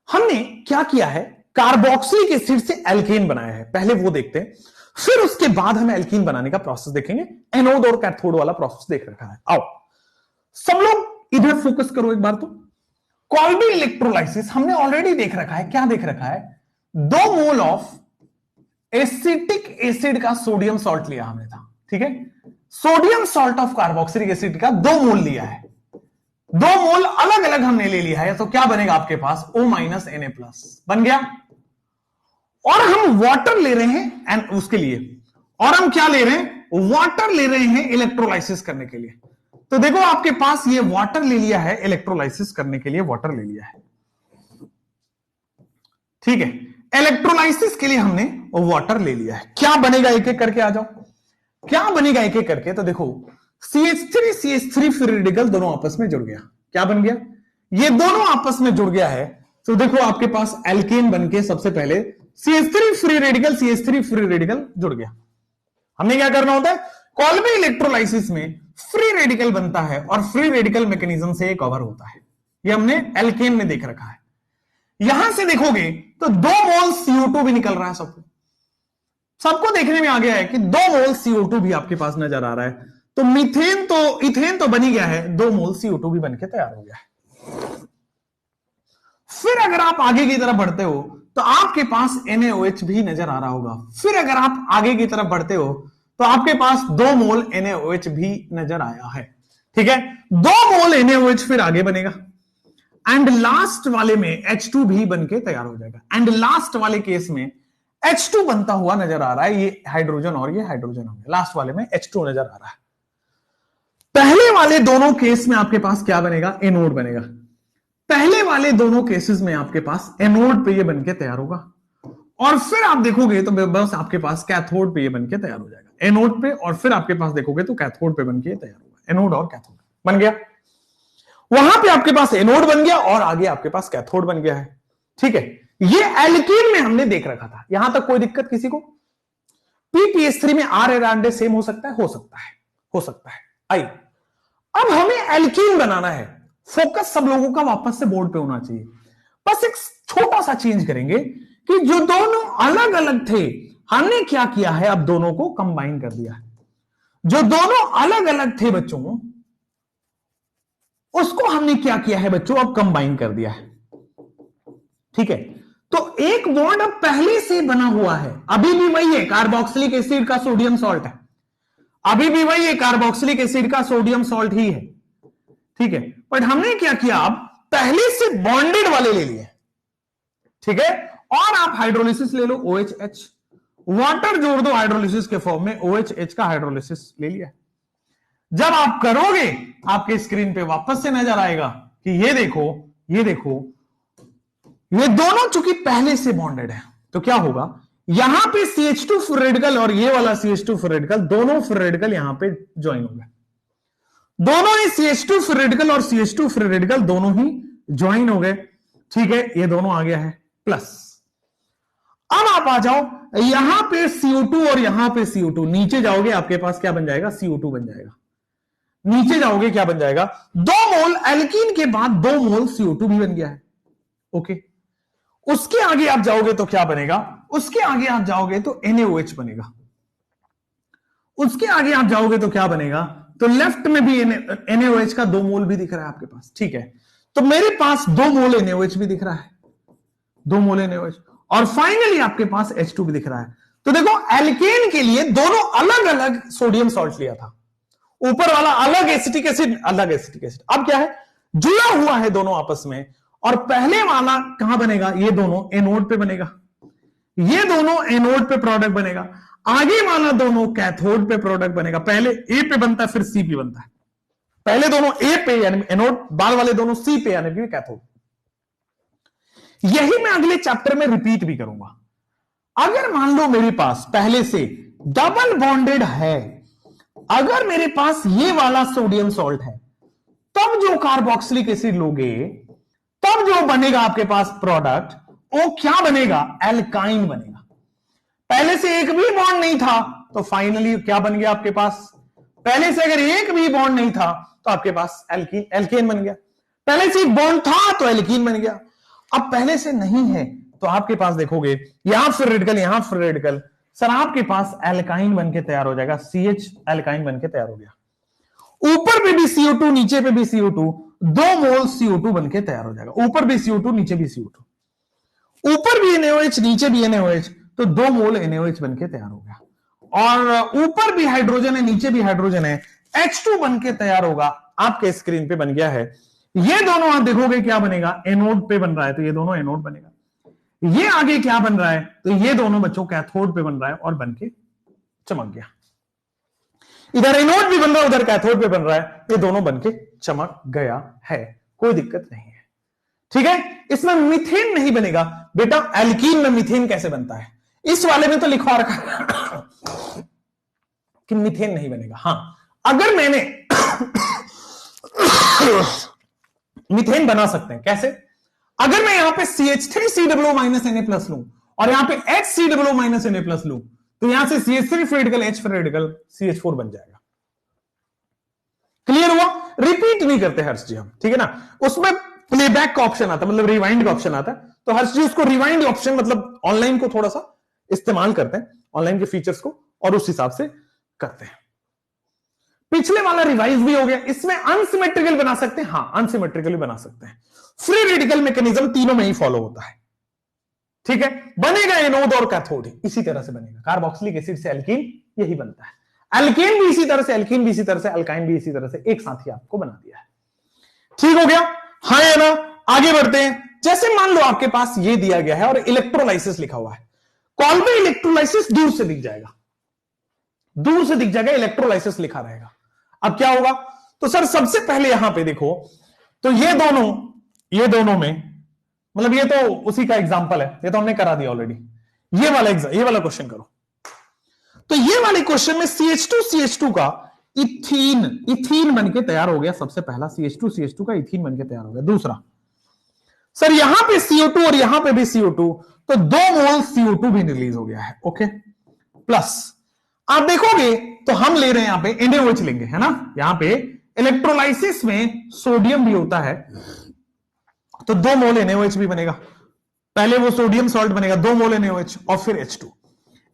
हमने क्या किया है, कार्बोक्सिलिक एसिड से एल्कीन बनाया है, पहले वो देखते हैं, फिर उसके बाद हम एल्कीन बनाने का प्रोसेस देखेंगे। एनोड और कैथोड वाला प्रोसेस देख रखा है। आओ सब लोग इधर फोकस करो एक बार। तो कॉल्बी इलेक्ट्रोलाइसिस हमने ऑलरेडी देख रखा है। क्या देख रखा है, 2 मोल ऑफ एसिटिक एसिड का सोडियम सॉल्ट लिया हमने था। ठीक है, sodium salt of carboxylic acid का 2 मोल लिया है, 2 मोल अलग अलग हमने ले लिया है, तो क्या बनेगा आपके पास O माइनस Na प्लस बन गया। और हम वाटर ले रहे हैं एंड उसके लिए, और हम क्या ले रहे हैं, वाटर ले रहे हैं इलेक्ट्रोलाइसिस करने के लिए। तो देखो आपके पास ये वाटर ले लिया है, इलेक्ट्रोलाइसिस करने के लिए वाटर ले लिया है। ठीक है, इलेक्ट्रोलाइसिस के लिए हमने वाटर ले लिया है। क्या बनेगा, एक एक करके आ जाओ, क्या बनेगा एक एक करके। तो देखो CH3 फ्री रेडिकल दोनों आपस में जुड़ गया। क्या बन गया, ये दोनों आपस में जुड़ गया है। तो देखो आपके पास एल्केन बनके सबसे पहले CH3 फ्री रेडिकल जुड़ गया। हमने क्या करना होता है, कॉल्बी इलेक्ट्रोलाइसिस में फ्री रेडिकल बनता है और फ्री रेडिकल मैकेनिज्म से कवर होता है। ये हमने एल्केन में देख रखा है। यहां से देखोगे तो 2 मोल CO2 भी निकल रहा है। सबको देखने में आ गया है कि 2 मोल CO2 भी आपके पास नजर आ रहा है। तो मीथेन तो इथेन तो बन ही गया है, 2 मोल CO2 भी बनके तैयार हो गया है। फिर अगर आप आगे की तरफ बढ़ते हो तो आपके पास NaOH भी नजर आ रहा होगा। फिर अगर आप आगे की तरफ बढ़ते हो तो आपके पास 2 मोल NaOH भी नजर आया है। ठीक है, 2 मोल NaOH फिर आगे बनेगा एंड लास्ट वाले में H2 भी बनके तैयार हो जाएगा। एंड लास्ट वाले केस में H2 बनता हुआ नजर आ रहा है। ये हाइड्रोजन और ये हाइड्रोजन हो गया, लास्ट वाले में H2 नजर आ रहा है। पहले वाले दोनों केस में आपके पास क्या बनेगा, एनोड बनेगा। पहले वाले दोनों केसेस में आपके पास एनोड पे ये बनके तैयार होगा, और फिर आप देखोगे तो बस आपके पास कैथोड पे ये बनके तैयार हो जाएगा। एनोड पे, और फिर आपके पास देखोगे तो कैथोड पे बनके तैयार होगा। एनोड और कैथोड बन गया, वहां पे आपके पास एनोड बन गया और आगे आपके पास कैथोड बन गया है। ठीक है, ये एल्कीन में हमने देख रखा था। यहां तक कोई दिक्कत किसी को? PPH3 में R एरांडे सेम हो सकता है, हो सकता है, हो सकता है। आई अब हमें एल्कीन बनाना है। फोकस सब लोगों का वापस से बोर्ड पे होना चाहिए। बस एक छोटा सा चेंज करेंगे कि जो दोनों अलग अलग थे, हमने क्या किया है, अब दोनों को कंबाइन कर दिया है। जो दोनों अलग अलग थे बच्चों, उसको हमने क्या किया है बच्चों, अब कंबाइन कर दिया है। ठीक है, तो एक बॉन्ड अब पहले से बना हुआ है, अभी भी वही है, कार्बोक्सिलिक एसिड का सोडियम सॉल्ट है, अभी भी वही है, कार्बोक्सिलिक एसिड का सोडियम सॉल्ट ही है। ठीक है, बट हमने क्या किया, अब पहले से बॉन्डेड वाले ले लिए। ठीक है, और आप हाइड्रोलिसिस ले लो, OHH, वाटर जोड़ दो हाइड्रोलिसिस के फॉर्म में, OHH का हाइड्रोलिसिस ले लिया। जब आप करोगे आपके स्क्रीन पे वापस से नजर आएगा कि ये देखो, ये देखो, ये दोनों चूंकि पहले से बॉन्डेड है, तो क्या होगा, यहां पे CH2 फ्री रेडिकल और ये वाला CH2 फ्री रेडिकल, दोनों फ्री रेडिकल यहां पे ज्वाइन हो गए। दोनों ही CH2 फ्री रेडिकल और CH2 फ्री रेडिकल दोनों ही ज्वाइन हो गए। ठीक है, ये दोनों आ गया है प्लस। अब आप आ जाओ, यहां पे CO2 और यहां पे CO2, नीचे जाओगे आपके पास क्या बन जाएगा, CO2 बन जाएगा। नीचे जाओगे क्या बन जाएगा, 2 मोल एल्कीन के बाद 2 मोल CO2 भी बन गया है। ओके, उसके आगे आप जाओगे तो क्या बनेगा, उसके आगे आप जाओगे तो NaOH बनेगा। उसके आगे आप जाओगे तो क्या बनेगा, तो लेफ्ट में भी NaOH का 2 मोल भी दिख रहा है आपके पास। ठीक है, तो मेरे पास 2 मोल NaOH भी दिख रहा है, 2 मोल NaOH, और फाइनली आपके पास H2 भी दिख रहा है। तो देखो, एल्केन के लिए दोनों अलग अलग सोडियम सॉल्ट लिया था, ऊपर वाला अलग एसिटिक एसिड, अलग एसिटिक एसिड। अब क्या है, जुड़ा हुआ है दोनों आपस में, और पहले वाला कहां बनेगा, ये दोनों एनोड पे बनेगा, ये दोनों एनोड पे प्रोडक्ट बनेगा, आगे वाला दोनों कैथोड पे प्रोडक्ट बनेगा। पहले ए पे बनता है, फिर सी पे बनता है। पहले दोनों ए पे यानी एनोड, बाद वाले दोनों सी पे यानी कि कैथोड। यही मैं अगले चैप्टर में रिपीट भी करूंगा। अगर मान लो मेरे पास पहले से डबल बॉन्डेड है, अगर मेरे पास ये वाला सोडियम सॉल्ट है, तब जो कार्बोक्सिलिक एसिड लोगे, तब जो बनेगा आपके पास प्रोडक्ट, वो क्या बनेगा? एल्काइन बनेगा। पहले से एक भी बॉन्ड नहीं था तो फाइनली क्या बन गया आपके पास? पहले से अगर एक भी बॉन्ड नहीं था तो आपके पास एल्केन बन गया। पहले से एक बॉन्ड था तो एल्कीन बन गया। अब पहले से नहीं है तो आपके पास देखोगे यहां फ्री रेडिकल, यहां फ्री रेडिकल, सर आपके पास एल्काइन बनके तैयार हो जाएगा। CH एल्काइन बनके तैयार हो गया। ऊपर पे भी CO2, नीचे पे भी CO2, 2 मोल CO2 बनके तैयार हो जाएगा। ऊपर भी CO2, नीचे भी CO2, ऊपर भी NaOH, नीचे भी NaOH, तो 2 मोल NaOH बनके तैयार हो गया। और ऊपर भी हाइड्रोजन है, नीचे भी हाइड्रोजन है, H2 बनके तैयार होगा। आपके स्क्रीन पे बन गया है। ये दोनों आप देखोगे क्या बनेगा? एनोड पे बन रहा है तो ये दोनों एनोड बनेगा। ये आगे क्या बन रहा है? तो ये दोनों बच्चों कैथोड पे बन रहा है और बनके चमक गया। इधर एनोड भी बन रहा है, उधर कैथोड पे बन रहा है, ये दोनों बनके चमक गया है। कोई दिक्कत नहीं है, ठीक है। इसमें मीथेन नहीं बनेगा बेटा। एल्कीन में मीथेन कैसे बनता है? इस वाले में तो लिखवा रखा कि मीथेन नहीं बनेगा। हां, अगर मैंने मीथेन बना सकते हैं कैसे? अगर मैं यहां पे CH3COO Na+ लूं और यहां पे HCOO Na+ लूं तो यहां से CH3 free radical, H free radical, CH4 बन जाएगा। क्लियर हुआ? रिपीट नहीं करते हर्ष जी हम, ठीक है ना। उसमें प्लेबैक का ऑप्शन आता है, मतलब रिवाइंड का ऑप्शन आता है, तो हर्ष जी उसको रिवाइंड ऑप्शन मतलब ऑनलाइन को थोड़ा सा इस्तेमाल करते हैं, ऑनलाइन के फीचर्स को, और उस हिसाब से करते हैं। पिछले वाला रिवाइज भी हो गया। इसमें अनसिमेट्रिकल बना सकते हैं, हां अनसिमेट्रिकल भी बना सकते हैं। फ्री रेडिकल मैकेनिज्म तीनों में ही फॉलो होता है, ठीक है। बनेगा एनोड और कैथोड इसी तरह से बनेगा। कार्बोक्सिलिक एसिड से एल्कीन यही बनता है। एल्केन भी इसी तरह से, एल्कीन भी इसी तरह से, एल्काइन भी इसी तरह से, एक साथ ही आपको बना दिया है। ठीक हो गया? हाँ या ना? आगे बढ़ते हैं। जैसे मान लो आपके पास ये दिया गया है और इलेक्ट्रोलाइसिस लिखा हुआ है। कॉलवे इलेक्ट्रोलाइसिस दूर से दिख जाएगा, दूर से दिख जाएगा, इलेक्ट्रोलाइसिस लिखा रहेगा। अब क्या होगा? तो सर सबसे पहले यहां पे देखो, तो ये दोनों में, मतलब ये तो उसी का एग्जांपल है, ये तो हमने करा दिया ऑलरेडी। ये वाला क्वेश्चन करो। तो ये वाले क्वेश्चन में CH2 का इथीन बनके तैयार हो गया। सबसे पहला CH2 का इथीन बनके तैयार हो गया। दूसरा, सर यहां पे CO2 और यहां पे भी CO2, तो 2 मोल CO2 भी रिलीज हो गया है। ओके, प्लस आप देखोगे तो हम ले रहे हैं यहां पे NaOH लेंगे, है ना। यहां पे इलेक्ट्रोलाइसिस में सोडियम भी होता है, तो 2 मोल NaOH भी बनेगा। पहले वो सोडियम सॉल्ट बनेगा, 2 मोल NaOH और फिर H2।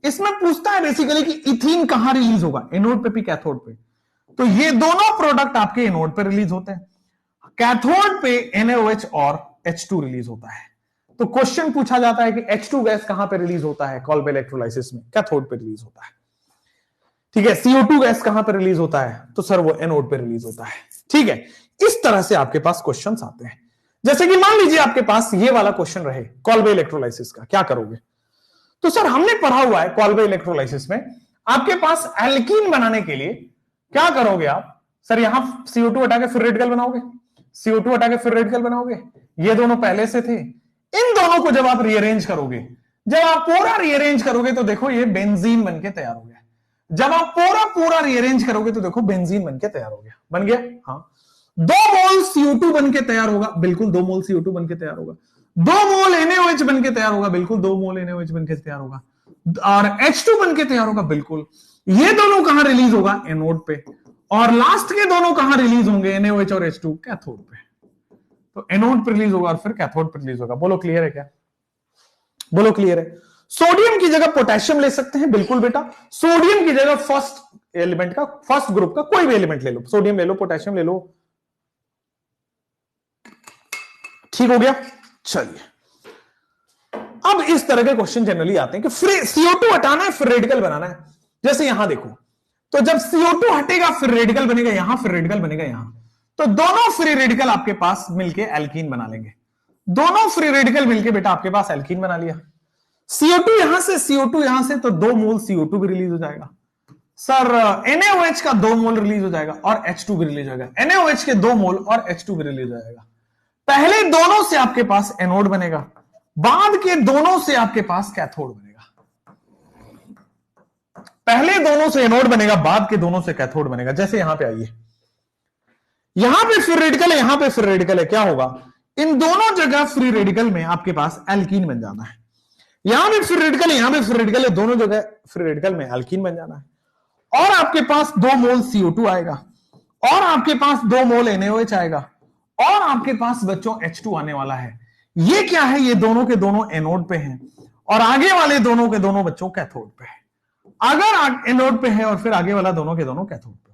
इसमें पूछता है बेसिकली कि इथीन कहां रिलीज होगा, एनोड पे भी कैथोड पे। तो ये दोनों प्रोडक्ट आपके एनोड पे रिलीज होते हैं, कैथोड पे NaOH और H2 रिलीज होता है। तो क्वेश्चन पूछा जाता है कि H2 गैस कहां पे रिलीज होता है? कॉलवे इलेक्ट्रोलाइसिस में कैथोड पे रिलीज होता है, ठीक है। CO2 गैस कहां पे रिलीज होता है? तो सर वो एनोड पे रिलीज होता है, ठीक है। इस तरह से आपके पास क्वेश्चंस आते हैं। जैसे कि मान लीजिए आपके पास ये वाला क्वेश्चन रहे कॉलवे इलेक्ट्रोलाइसिस का, क्या करोगे? तो सर हमने पढ़ा हुआ है कॉलवे इलेक्ट्रोलाइसिस में आपके पास एल्कीन बनाने के लिए क्या करोगे आप? सर यहां CO2 हटा के फिर रेडिकल बनाओगे, CO2 हटा के फिर रेडिकल बनाओगे। ये दोनों पहले से थे, इन दोनों को जब आप रीअरेंज करोगे, जब आप पूरा रीअरेंज करोगे तो देखो ये बेंजीन बनके तैयार हो गया। जब आप पूरा रीअरेंज करोगे तो देखो बेंजीन बनके तैयार हो गया। बन गया? हाँ। 2 मोल CO2 बनके तैयार होगा, बिल्कुल 2 मोल CO2 बनके तैयार होगा। 2 मोल NaOH बनके तैयार होगा, बिल्कुल 2 मोल NaOH बनके तैयार होगा। और H2 बनके तैयार होगा, बिल्कुल। ये दोनों कहां रिलीज होगा? एनोड पे। और लास्ट के दोनों कहां रिलीज होंगे? NaOH और H2 कैथोड पे। तो एनोड पे रिलीज होगा और फिर कैथोड पे रिलीज होगा। बोलो क्लियर है क्या? बोलो क्लियर है? सोडियम की जगह पोटेशियम ले सकते हैं, बिल्कुल बेटा। सोडियम की जगह फर्स्ट एलिमेंट का, फर्स्ट ग्रुप का कोई भी एलिमेंट ले लो, सोडियम ले लो, पोटेशियम ले लो, ठीक हो गया। चलिए, अब इस तरह के क्वेश्चन जनरली आते हैं कि फ्री CO2 हटाना है फिर रेडिकल बनाना है। जैसे यहां देखो, तो जब CO2 हटेगा फिर रेडिकल बनेगा यहां, फिर रेडिकल बनेगा यहां, तो दोनों फ्री रेडिकल आपके पास मिलके एल्कीन बना लेंगे। दोनों फ्री रेडिकल मिलके बेटा आपके पास एल्कीन बना लिया। CO2 यहां से, CO2 यहां से, तो 2 मोल CO2 भी रिलीज हो जाएगा। सर NaOH का 2 मोल रिलीज हो जाएगा और H2 भी रिलीज हो जाएगा। NaOH के 2 मोल और H2 भी रिलीज हो जाएगा। पहले दोनों से आपके पास एनोड बनेगा, बाद के दोनों से आपके पास कैथोड बनेगा। पहले दोनों से एनोड बनेगा, बाद के दोनों से कैथोड बनेगा। जैसे यहां पे आइए, यहां पे फ्री रेडिकल है, यहां पे फ्री रेडिकल है, क्या होगा, इन दोनों जगह फ्री रेडिकल में आपके पास एल्कीन बन जाना है। यहां भी फ्री रेडिकल है, यहां भी फ्री रेडिकल है, दोनों जगह फ्री रेडिकल में एल्कीन बन जाना है। और आपके पास 2 मोल CO2 आएगा, और आपके पास 2 मोल NaOH आएगा, और आपके पास बच्चों H2 आने वाला है। ये क्या है, ये दोनों के दोनों एनोड पे हैं, और आगे वाले दोनों के दोनों बच्चों कैथोड पे है। अगर एनोड पे है और फिर आगे वाला दोनों के दोनों कैथोड पे,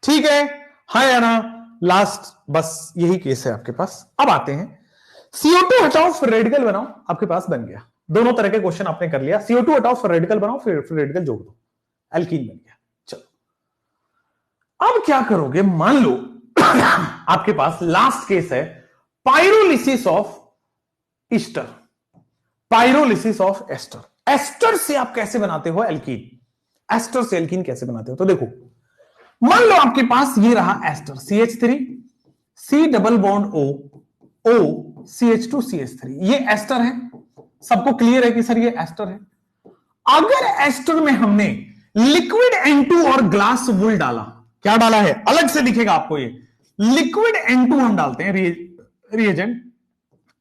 ठीक है। हाँ या ना, लास्ट बस यही केस है आपके पास। अब आते हैं, CO2 हटाओ फिर रेडिकल बनाओ, आपके पास बन गया। दोनों तरह के क्वेश्चन आपने कर लिया। CO2 हटाओ फिर रेडिकल बनाओ, फिर रेडिकल जोड़ दो, एल्कीन बन गया। चलो अब क्या करोगे, मान लो आपके पास लास्ट केस है pyrolysis of ester, pyrolysis of ester. Ester से आप कैसे बनाते हो एल्कीन, एस्टर से एल्कीन कैसे बनाते हो, तो देखो मान लो आपके पास ये रहा ester, CH3 C double bond O CH2 CH3, ये एस्टर है। सबको क्लियर है कि सर ये एस्टर है। अगर एस्टर में हमने लिक्विड N2 और ग्लास वुल डाला, क्या डाला है, अलग से दिखेगा आपको, ये लिक्विड N2 हम डालते हैं रिएजेंट,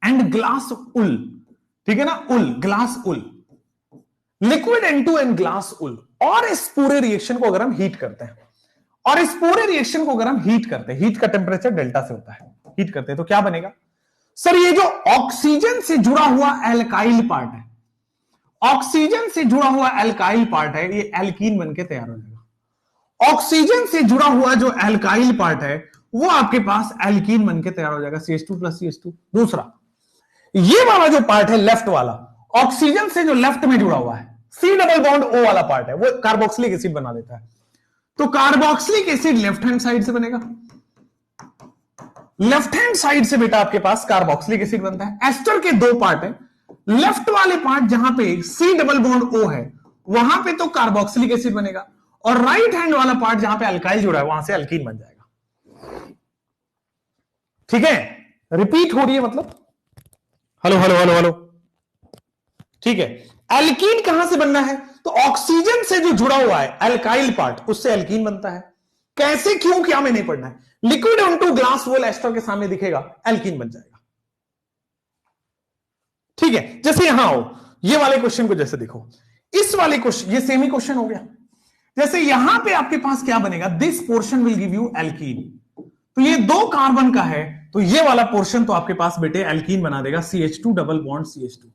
एंड ग्लास उल, ठीक है ना, wool, glass wool, liquid N2 and glass wool, और इस पूरे रिएक्शन को अगर हम हीट करते हैं, और इस पूरे रिएक्शन को अगर हम हीट करते हैं, हीट का टेम्परेचर डेल्टा से होता है, हीट करते हैं तो क्या बनेगा सर, ये जो ऑक्सीजन से जुड़ा हुआ एल्काइल पार्ट है, ऑक्सीजन से जुड़ा हुआ एल्काइल पार्ट है, ये एल्कीन बनके तैयार हो जाएगा। ऑक्सीजन से जुड़ा हुआ जो एल्काइल पार्ट है वो आपके पास एल्कीन बनके तैयार हो जाएगा, CH2 प्लस CH2। दूसरा, ये वाला जो पार्ट है लेफ्ट वाला, ऑक्सीजन से जो लेफ्ट में जुड़ा हुआ है, C डबल बॉन्ड O वाला पार्ट है, वो कार्बोक्सिलिक एसिड बना देता है। तो carboxylic acid left hand side से बनेगा, लेफ्ट हैंड साइड से बेटा आपके पास कार्बोक्सिलिक एसिड बनता है। एस्टर के 2 पार्ट है, लेफ्ट वाले पार्ट जहां पे C डबल बॉन्ड O है वहां पे तो कार्बोक्सिलिक एसिड बनेगा, और राइट हैंड वाला पार्ट जहां पे अल्काइल जुड़ा है वहां से अल्कीन बन जाएगा। ठीक है, रिपीट हो रही है मतलब, हेलो हेलो हेलो हेलो, ठीक है। एल्कीन कहां से बनना है, तो ऑक्सीजन से जो जुड़ा हुआ है एल्काइल पार्ट, उससे एल्कीन बनता है। कैसे, क्यों, क्या में नहीं पढ़ना है, liquid on glass wool ester के सामने दिखेगा, एल्कीन बन जाएगा। ठीक है, जैसे यहां आओ, ये वाले क्वेश्चन को जैसे देखो, इस वाले क्वेश्चन, ये सेम ही क्वेश्चन हो गया। जैसे यहां पे आपके पास क्या बनेगा, this portion will give you alkene, तो ये 2 कार्बन का है, तो ये वाला पोर्शन तो आपके पास बेटे एल्कीन बना देगा, CH2 डबल बॉन्ड CH2,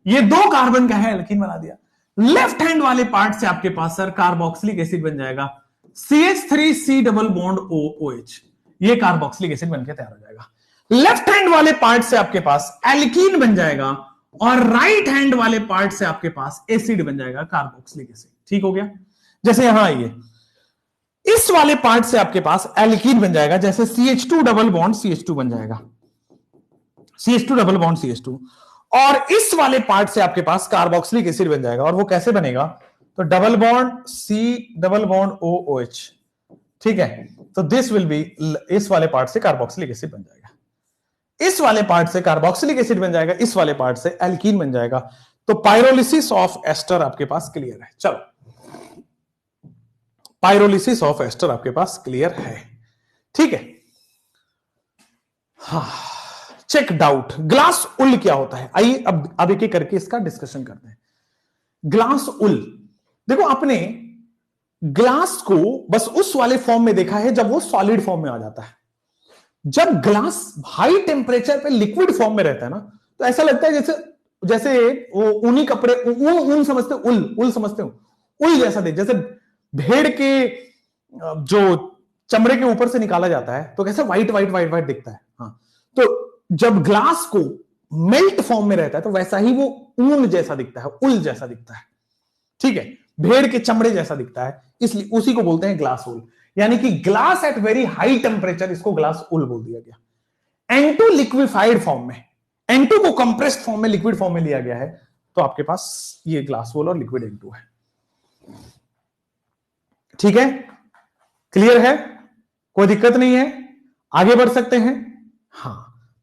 ये 2 कार्बन का है, एल्कीन बना दिया। लेफ्ट हैंड वाले पार्ट से आपके पास सर कार्बोक्सिलिक एसिड बन जाएगा, CH3C डबल बॉन्ड OH, ये कार्बोक्सिलिक एसिड बनके तैयार हो जाएगा। लेफ्ट हैंड वाले पार्ट से आपके पास एल्कीन बन जाएगा, और राइट हैंड वाले पार्ट से आपके पास एसिड बन जाएगा, कार्बोक्सिलिक एसिड। ठीक हो गया। जैसे यहां आइए, इस वाले पार्ट से आपके पास एल्कीन बन जाएगा, जैसे CH2 डबल बॉन्ड CH2 बन जाएगा, CH2 डबल बॉन्ड CH2, और इस वाले पार्ट से आपके पास कार्बोक्सिलिक एसिड बन जाएगा, और वो कैसे बनेगा, तो double bond C double bond OH, ठीक है। तो दिस विल बी, इस वाले पार्ट से कार्बोक्सिलिक एसिड बन जाएगा, इस वाले पार्ट से कार्बोक्सिलिक एसिड बन जाएगा, इस वाले पार्ट से एल्कीन बन जाएगा। तो पायरोलिसिस ऑफ एस्टर आपके पास क्लियर है। चलो, पायरोलिसिस ऑफ एस्टर आपके पास क्लियर है, ठीक है। हाँ, चेक डाउट, ग्लास उल क्या होता है, आइए अब एक एक करके इसका डिस्कशन करते हैं। ग्लास उल, देखो आपने ग्लास को बस उस वाले फॉर्म में देखा है जब वो सॉलिड फॉर्म में आ जाता है। जब ग्लास हाई टेम्परेचर पे लिक्विड फॉर्म में रहता है ना, तो ऐसा लगता है जैसे जैसे वो ऊनी कपड़े, ऊन समझते हो, उल समझते हो, उल जैसा देख, जैसे भेड़ के जो चमड़े के ऊपर से निकाला जाता है तो कैसे व्हाइट व्हाइट व्हाइट व्हाइट दिखता है। हाँ, तो जब ग्लास को मेल्ट फॉर्म में रहता है तो वैसा ही वो ऊन जैसा दिखता है, उल जैसा दिखता है, ठीक है, भेड़ के चमड़े जैसा दिखता है, इसलिए उसी को बोलते हैं ग्लास उल। यानी कि glass at very high temperature, इसको ग्लास उल बोल दिया गया। N2 लिक्विफाइड फॉर्म में, N2 को कंप्रेस्ड फॉर्म में, लिक्विड फॉर्म में लिया गया है, तो आपके पास ये ग्लास उल और लिक्विड N2 है। ठीक है, क्लियर है, कोई दिक्कत नहीं है, आगे बढ़ सकते हैं। हाँ,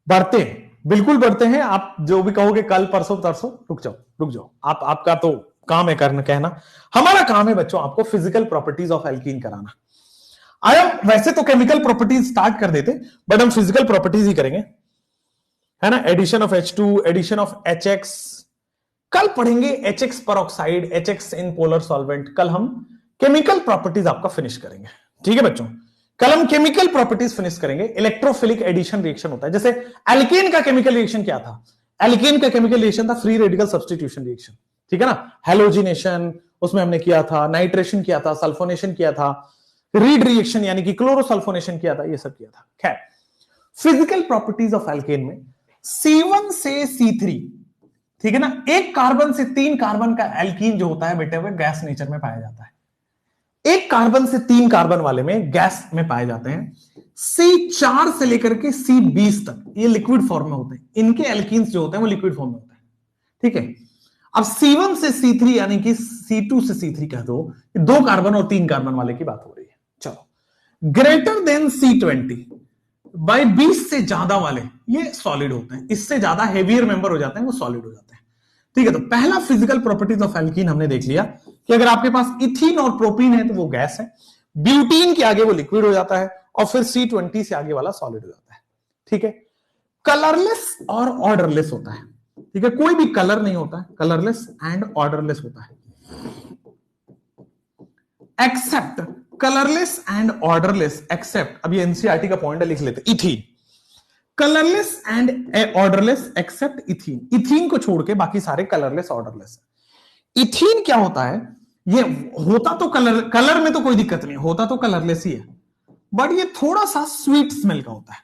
बढ़ते हैं। बिल्कुल बढ़ते हैं। आप जो भी कहोगे कल परसों तरसों, रुक जाओ रुक जाओ, आपका तो काम है करना कहना, हमारा काम है बच्चों आपको फिजिकल प्रॉपर्टीज ऑफ एल्कीन कराना। आया वैसे तो केमिकल प्रॉपर्टीज स्टार्ट कर देते, बट हम फिजिकल प्रॉपर्टीज ही करेंगे, है ना। Addition of H2, addition of HX, कल पढ़ेंगे HX peroxide, HX in polar solvent. कल हम केमिकल प्रॉपर्टीज आपका फिनिश करेंगे, ठीक है बच्चों। कल हम केमिकल प्रॉपर्टीज फिनिश करेंगे। इलेक्ट्रोफिलिक एडिशन रिएक्शन होता है, जैसे एल्केन का केमिकल रिएक्शन क्या था? एल्केन का केमिकल रिएक्शन था फ्री रेडिकल सब्स्टिट्यूशन रिएक्शन, ठीक है ना। हैलोजिनेशन उसमें हमने किया था, नाइट्रेशन किया था, सल्फोनेशन किया था, रीड रिएक्शन यानी कि क्लोरोसल्फोनेशन किया था, ये सब किया था। खैर, फिजिकल प्रॉपर्टीज ऑफ एल्केन में C1 से C3, ठीक है ना, एक कार्बन से 3 कार्बन का एल्कीन जो होता है बेटे हुए गैस नेचर में पाया जाता है। एक कार्बन से 3 कार्बन वाले में गैस में पाए जाते हैं। C4 से लेकर के C20 तक ये लिक्विड फॉर्म में होते हैं। इनके एल्कीन्स जो होते हैं वो लिक्विड फॉर्म में होते हैं, ठीक है। अब C1 से C3 यानी कि C2 से C3 कह दो, 2 कार्बन और 3 कार्बन वाले की बात हो रही है। चलो, ग्रेटर देन C20 बाय 20 से ज्यादा वाले ये सॉलिड होते हैं, इससे ज्यादा हेवियर मेंबर हो जाते हैं वो सॉलिड हो जाते हैं, ठीक है। तो पहला फिजिकल प्रॉपर्टीज ऑफ एल्कीन हमने देख लिया कि अगर आपके पास इथीन और प्रोपीन है तो वो गैस है, ब्यूटीन के आगे वो लिक्विड हो जाता है, और फिर C20 से आगे वाला सॉलिड हो जाता है, ठीक है। कलरलेस और ऑर्डरलेस होता है, ठीक है, कोई भी कलर नहीं होता है, कलरलेस एंड ऑर्डरलेस होता है। Except colourless and odourless, except, अब ये एनसीईआरटी का पॉइंट है, लिख लेते हैं। Ethene colourless and odourless except ethene, ethene को छोड़ के बाकी सारे कलरलेस ऑर्डरलेस है। इथीन क्या होता है? ये होता तो कलर में तो कोई दिक्कत नहीं, होता तो कलरलेस ही है, बट ये थोड़ा सा स्वीट स्मेल का होता है।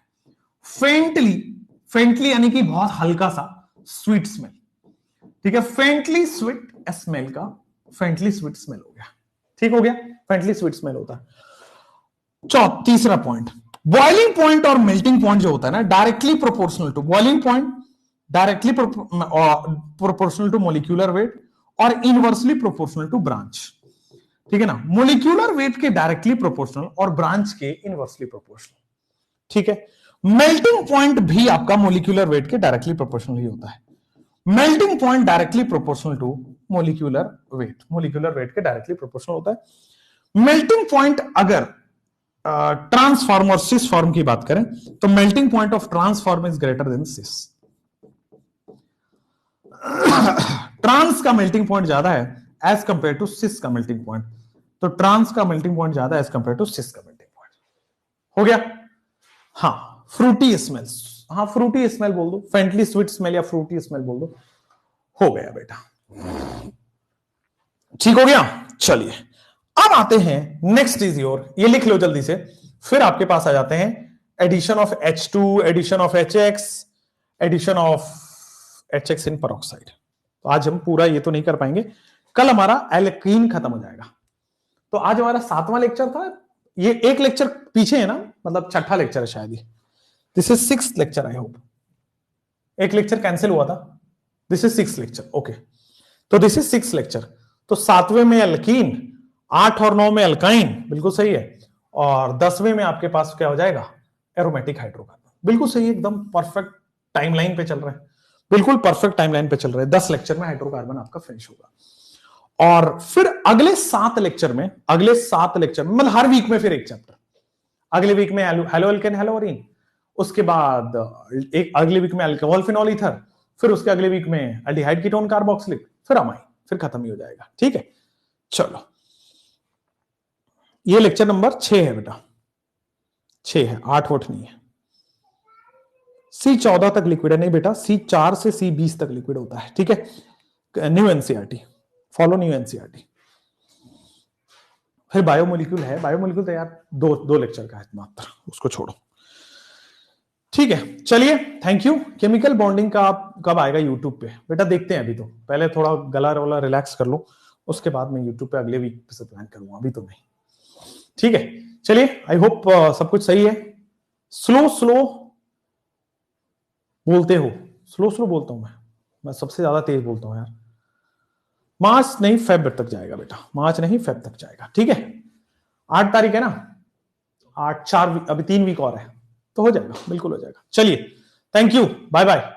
फेंटली यानी कि बहुत हल्का सा स्वीट स्मेल, ठीक है। फेंटली स्वीट स्मेल का फेंटली स्वीट स्मेल हो गया, ठीक हो गया, फेंटली स्वीट स्मेल होता है। तीसरा पॉइंट, बॉइलिंग पॉइंट और मेल्टिंग पॉइंट जो होता है ना, directly proportional to boiling point, directly proportional to molecular weight, और इनवर्सली प्रोपोर्शनल टू ब्रांच, ठीक है ना। मोलिक्यूलर वेट के डायरेक्टली प्रोपोर्शनल और ब्रांच के इनवर्सली प्रोपोर्शनल, ठीक है। मेल्टिंग पॉइंट भी आपका मोलिक्यूलर वेट के डायरेक्टली प्रोपोर्शनल ही होता है। Melting point directly proportional to molecular weight के डायरेक्टली प्रोपोर्शनल होता है। मेल्टिंग पॉइंट अगर ट्रांसफॉर्म और सिस फॉर्म की बात करें तो melting point of trans form is greater than cis. Trans का मेल्टिंग पॉइंट ज्यादा है एज कंपेयर टू सिस का मेल्टिंग पॉइंट, तो ट्रांस का मेल्टिंग पॉइंट ज्यादा एज कंपेयर टू सिस का मेल्टिंग पॉइंट। हो गया। हाँ, फ्रूटी स्मेल्स, हाँ फ्रूटी स्मेल बोल दो, फेंटली स्वीट स्मेल या फ्रूटी स्मेल बोल दो, हो गया बेटा, ठीक हो गया। चलिए अब आते हैं नेक्स्ट इज योर, ये लिख लो जल्दी से, फिर आपके पास आ जाते हैं addition of H2, addition of HX, addition of HX in peroxide. तो आज हम पूरा ये तो नहीं कर पाएंगे, कल हमारा एल्कीन खत्म हो जाएगा। तो आज हमारा 7वां लेक्चर था, ये एक लेक्चर पीछे है ना, मतलब 6ठा लेक्चर है शायद ये, this is 6th lecture I hope, एक लेक्चर कैंसिल हुआ था, this is 6th lecture, okay. तो दिस इज 6th लेक्चर, तो 7वें में एल्कीन, 8 और 9 में अल्काइन, बिल्कुल सही है, और 10वें में आपके पास क्या हो जाएगा? एरोमेटिक हाइड्रोकार्बन, बिल्कुल सही, एकदम परफेक्ट टाइमलाइन पे चल रहा है, बिल्कुल परफेक्ट टाइमलाइन पे चल रहा है। 10 लेक्चर में हाइड्रोकार्बन आपका फिनिश होगा, और फिर अगले 7 लेक्चर में, मतलब हर वीक में फिर एक चैप्टर, अगले वीक में हेलो एल्केन हेलो एरीन, उसके बाद एक अगले वीक में अल्कोहल फिनॉल ईथर, फिर उसके अगले वीक में एल्डिहाइड कीटोन कार्बोक्सिलिक, फिर अमाइन, फिर खत्म ही हो जाएगा, ठीक है। चलो ये लेक्चर नंबर 6 है बेटा, 6 है, 8 वोट नहीं है। C14 तक लिक्विड है, नहीं बेटा C4 से C20 तक लिक्विड होता है, ठीक है। New NCERT, follow new NCERT. फिर बायोमोलिक्यूल है, बायोमोलिक्यूल तो यार दो लेक्चर का है मात्र, उसको छोड़ो, ठीक है। चलिए थैंक यू। केमिकल बॉन्डिंग का कब आएगा यूट्यूब पे बेटा? देखते हैं, अभी तो पहले थोड़ा गला वाला रिलैक्स कर लो, उसके बाद मैं यूट्यूब पे अगले वीक से प्लान करूंगा, अभी तो नहीं, ठीक है। चलिए आई होप सब कुछ सही है। स्लो बोलते हो, स्लो बोलता हूं मैं सबसे ज्यादा तेज बोलता हूं यार। मार्च नहीं फेब तक जाएगा बेटा, मार्च नहीं फेब तक जाएगा, ठीक है। 8 तारीख है ना, 8 4 अभी 3 वीक और है, तो हो जाएगा, बिल्कुल हो जाएगा। चलिए थैंक यू, बाय बाय।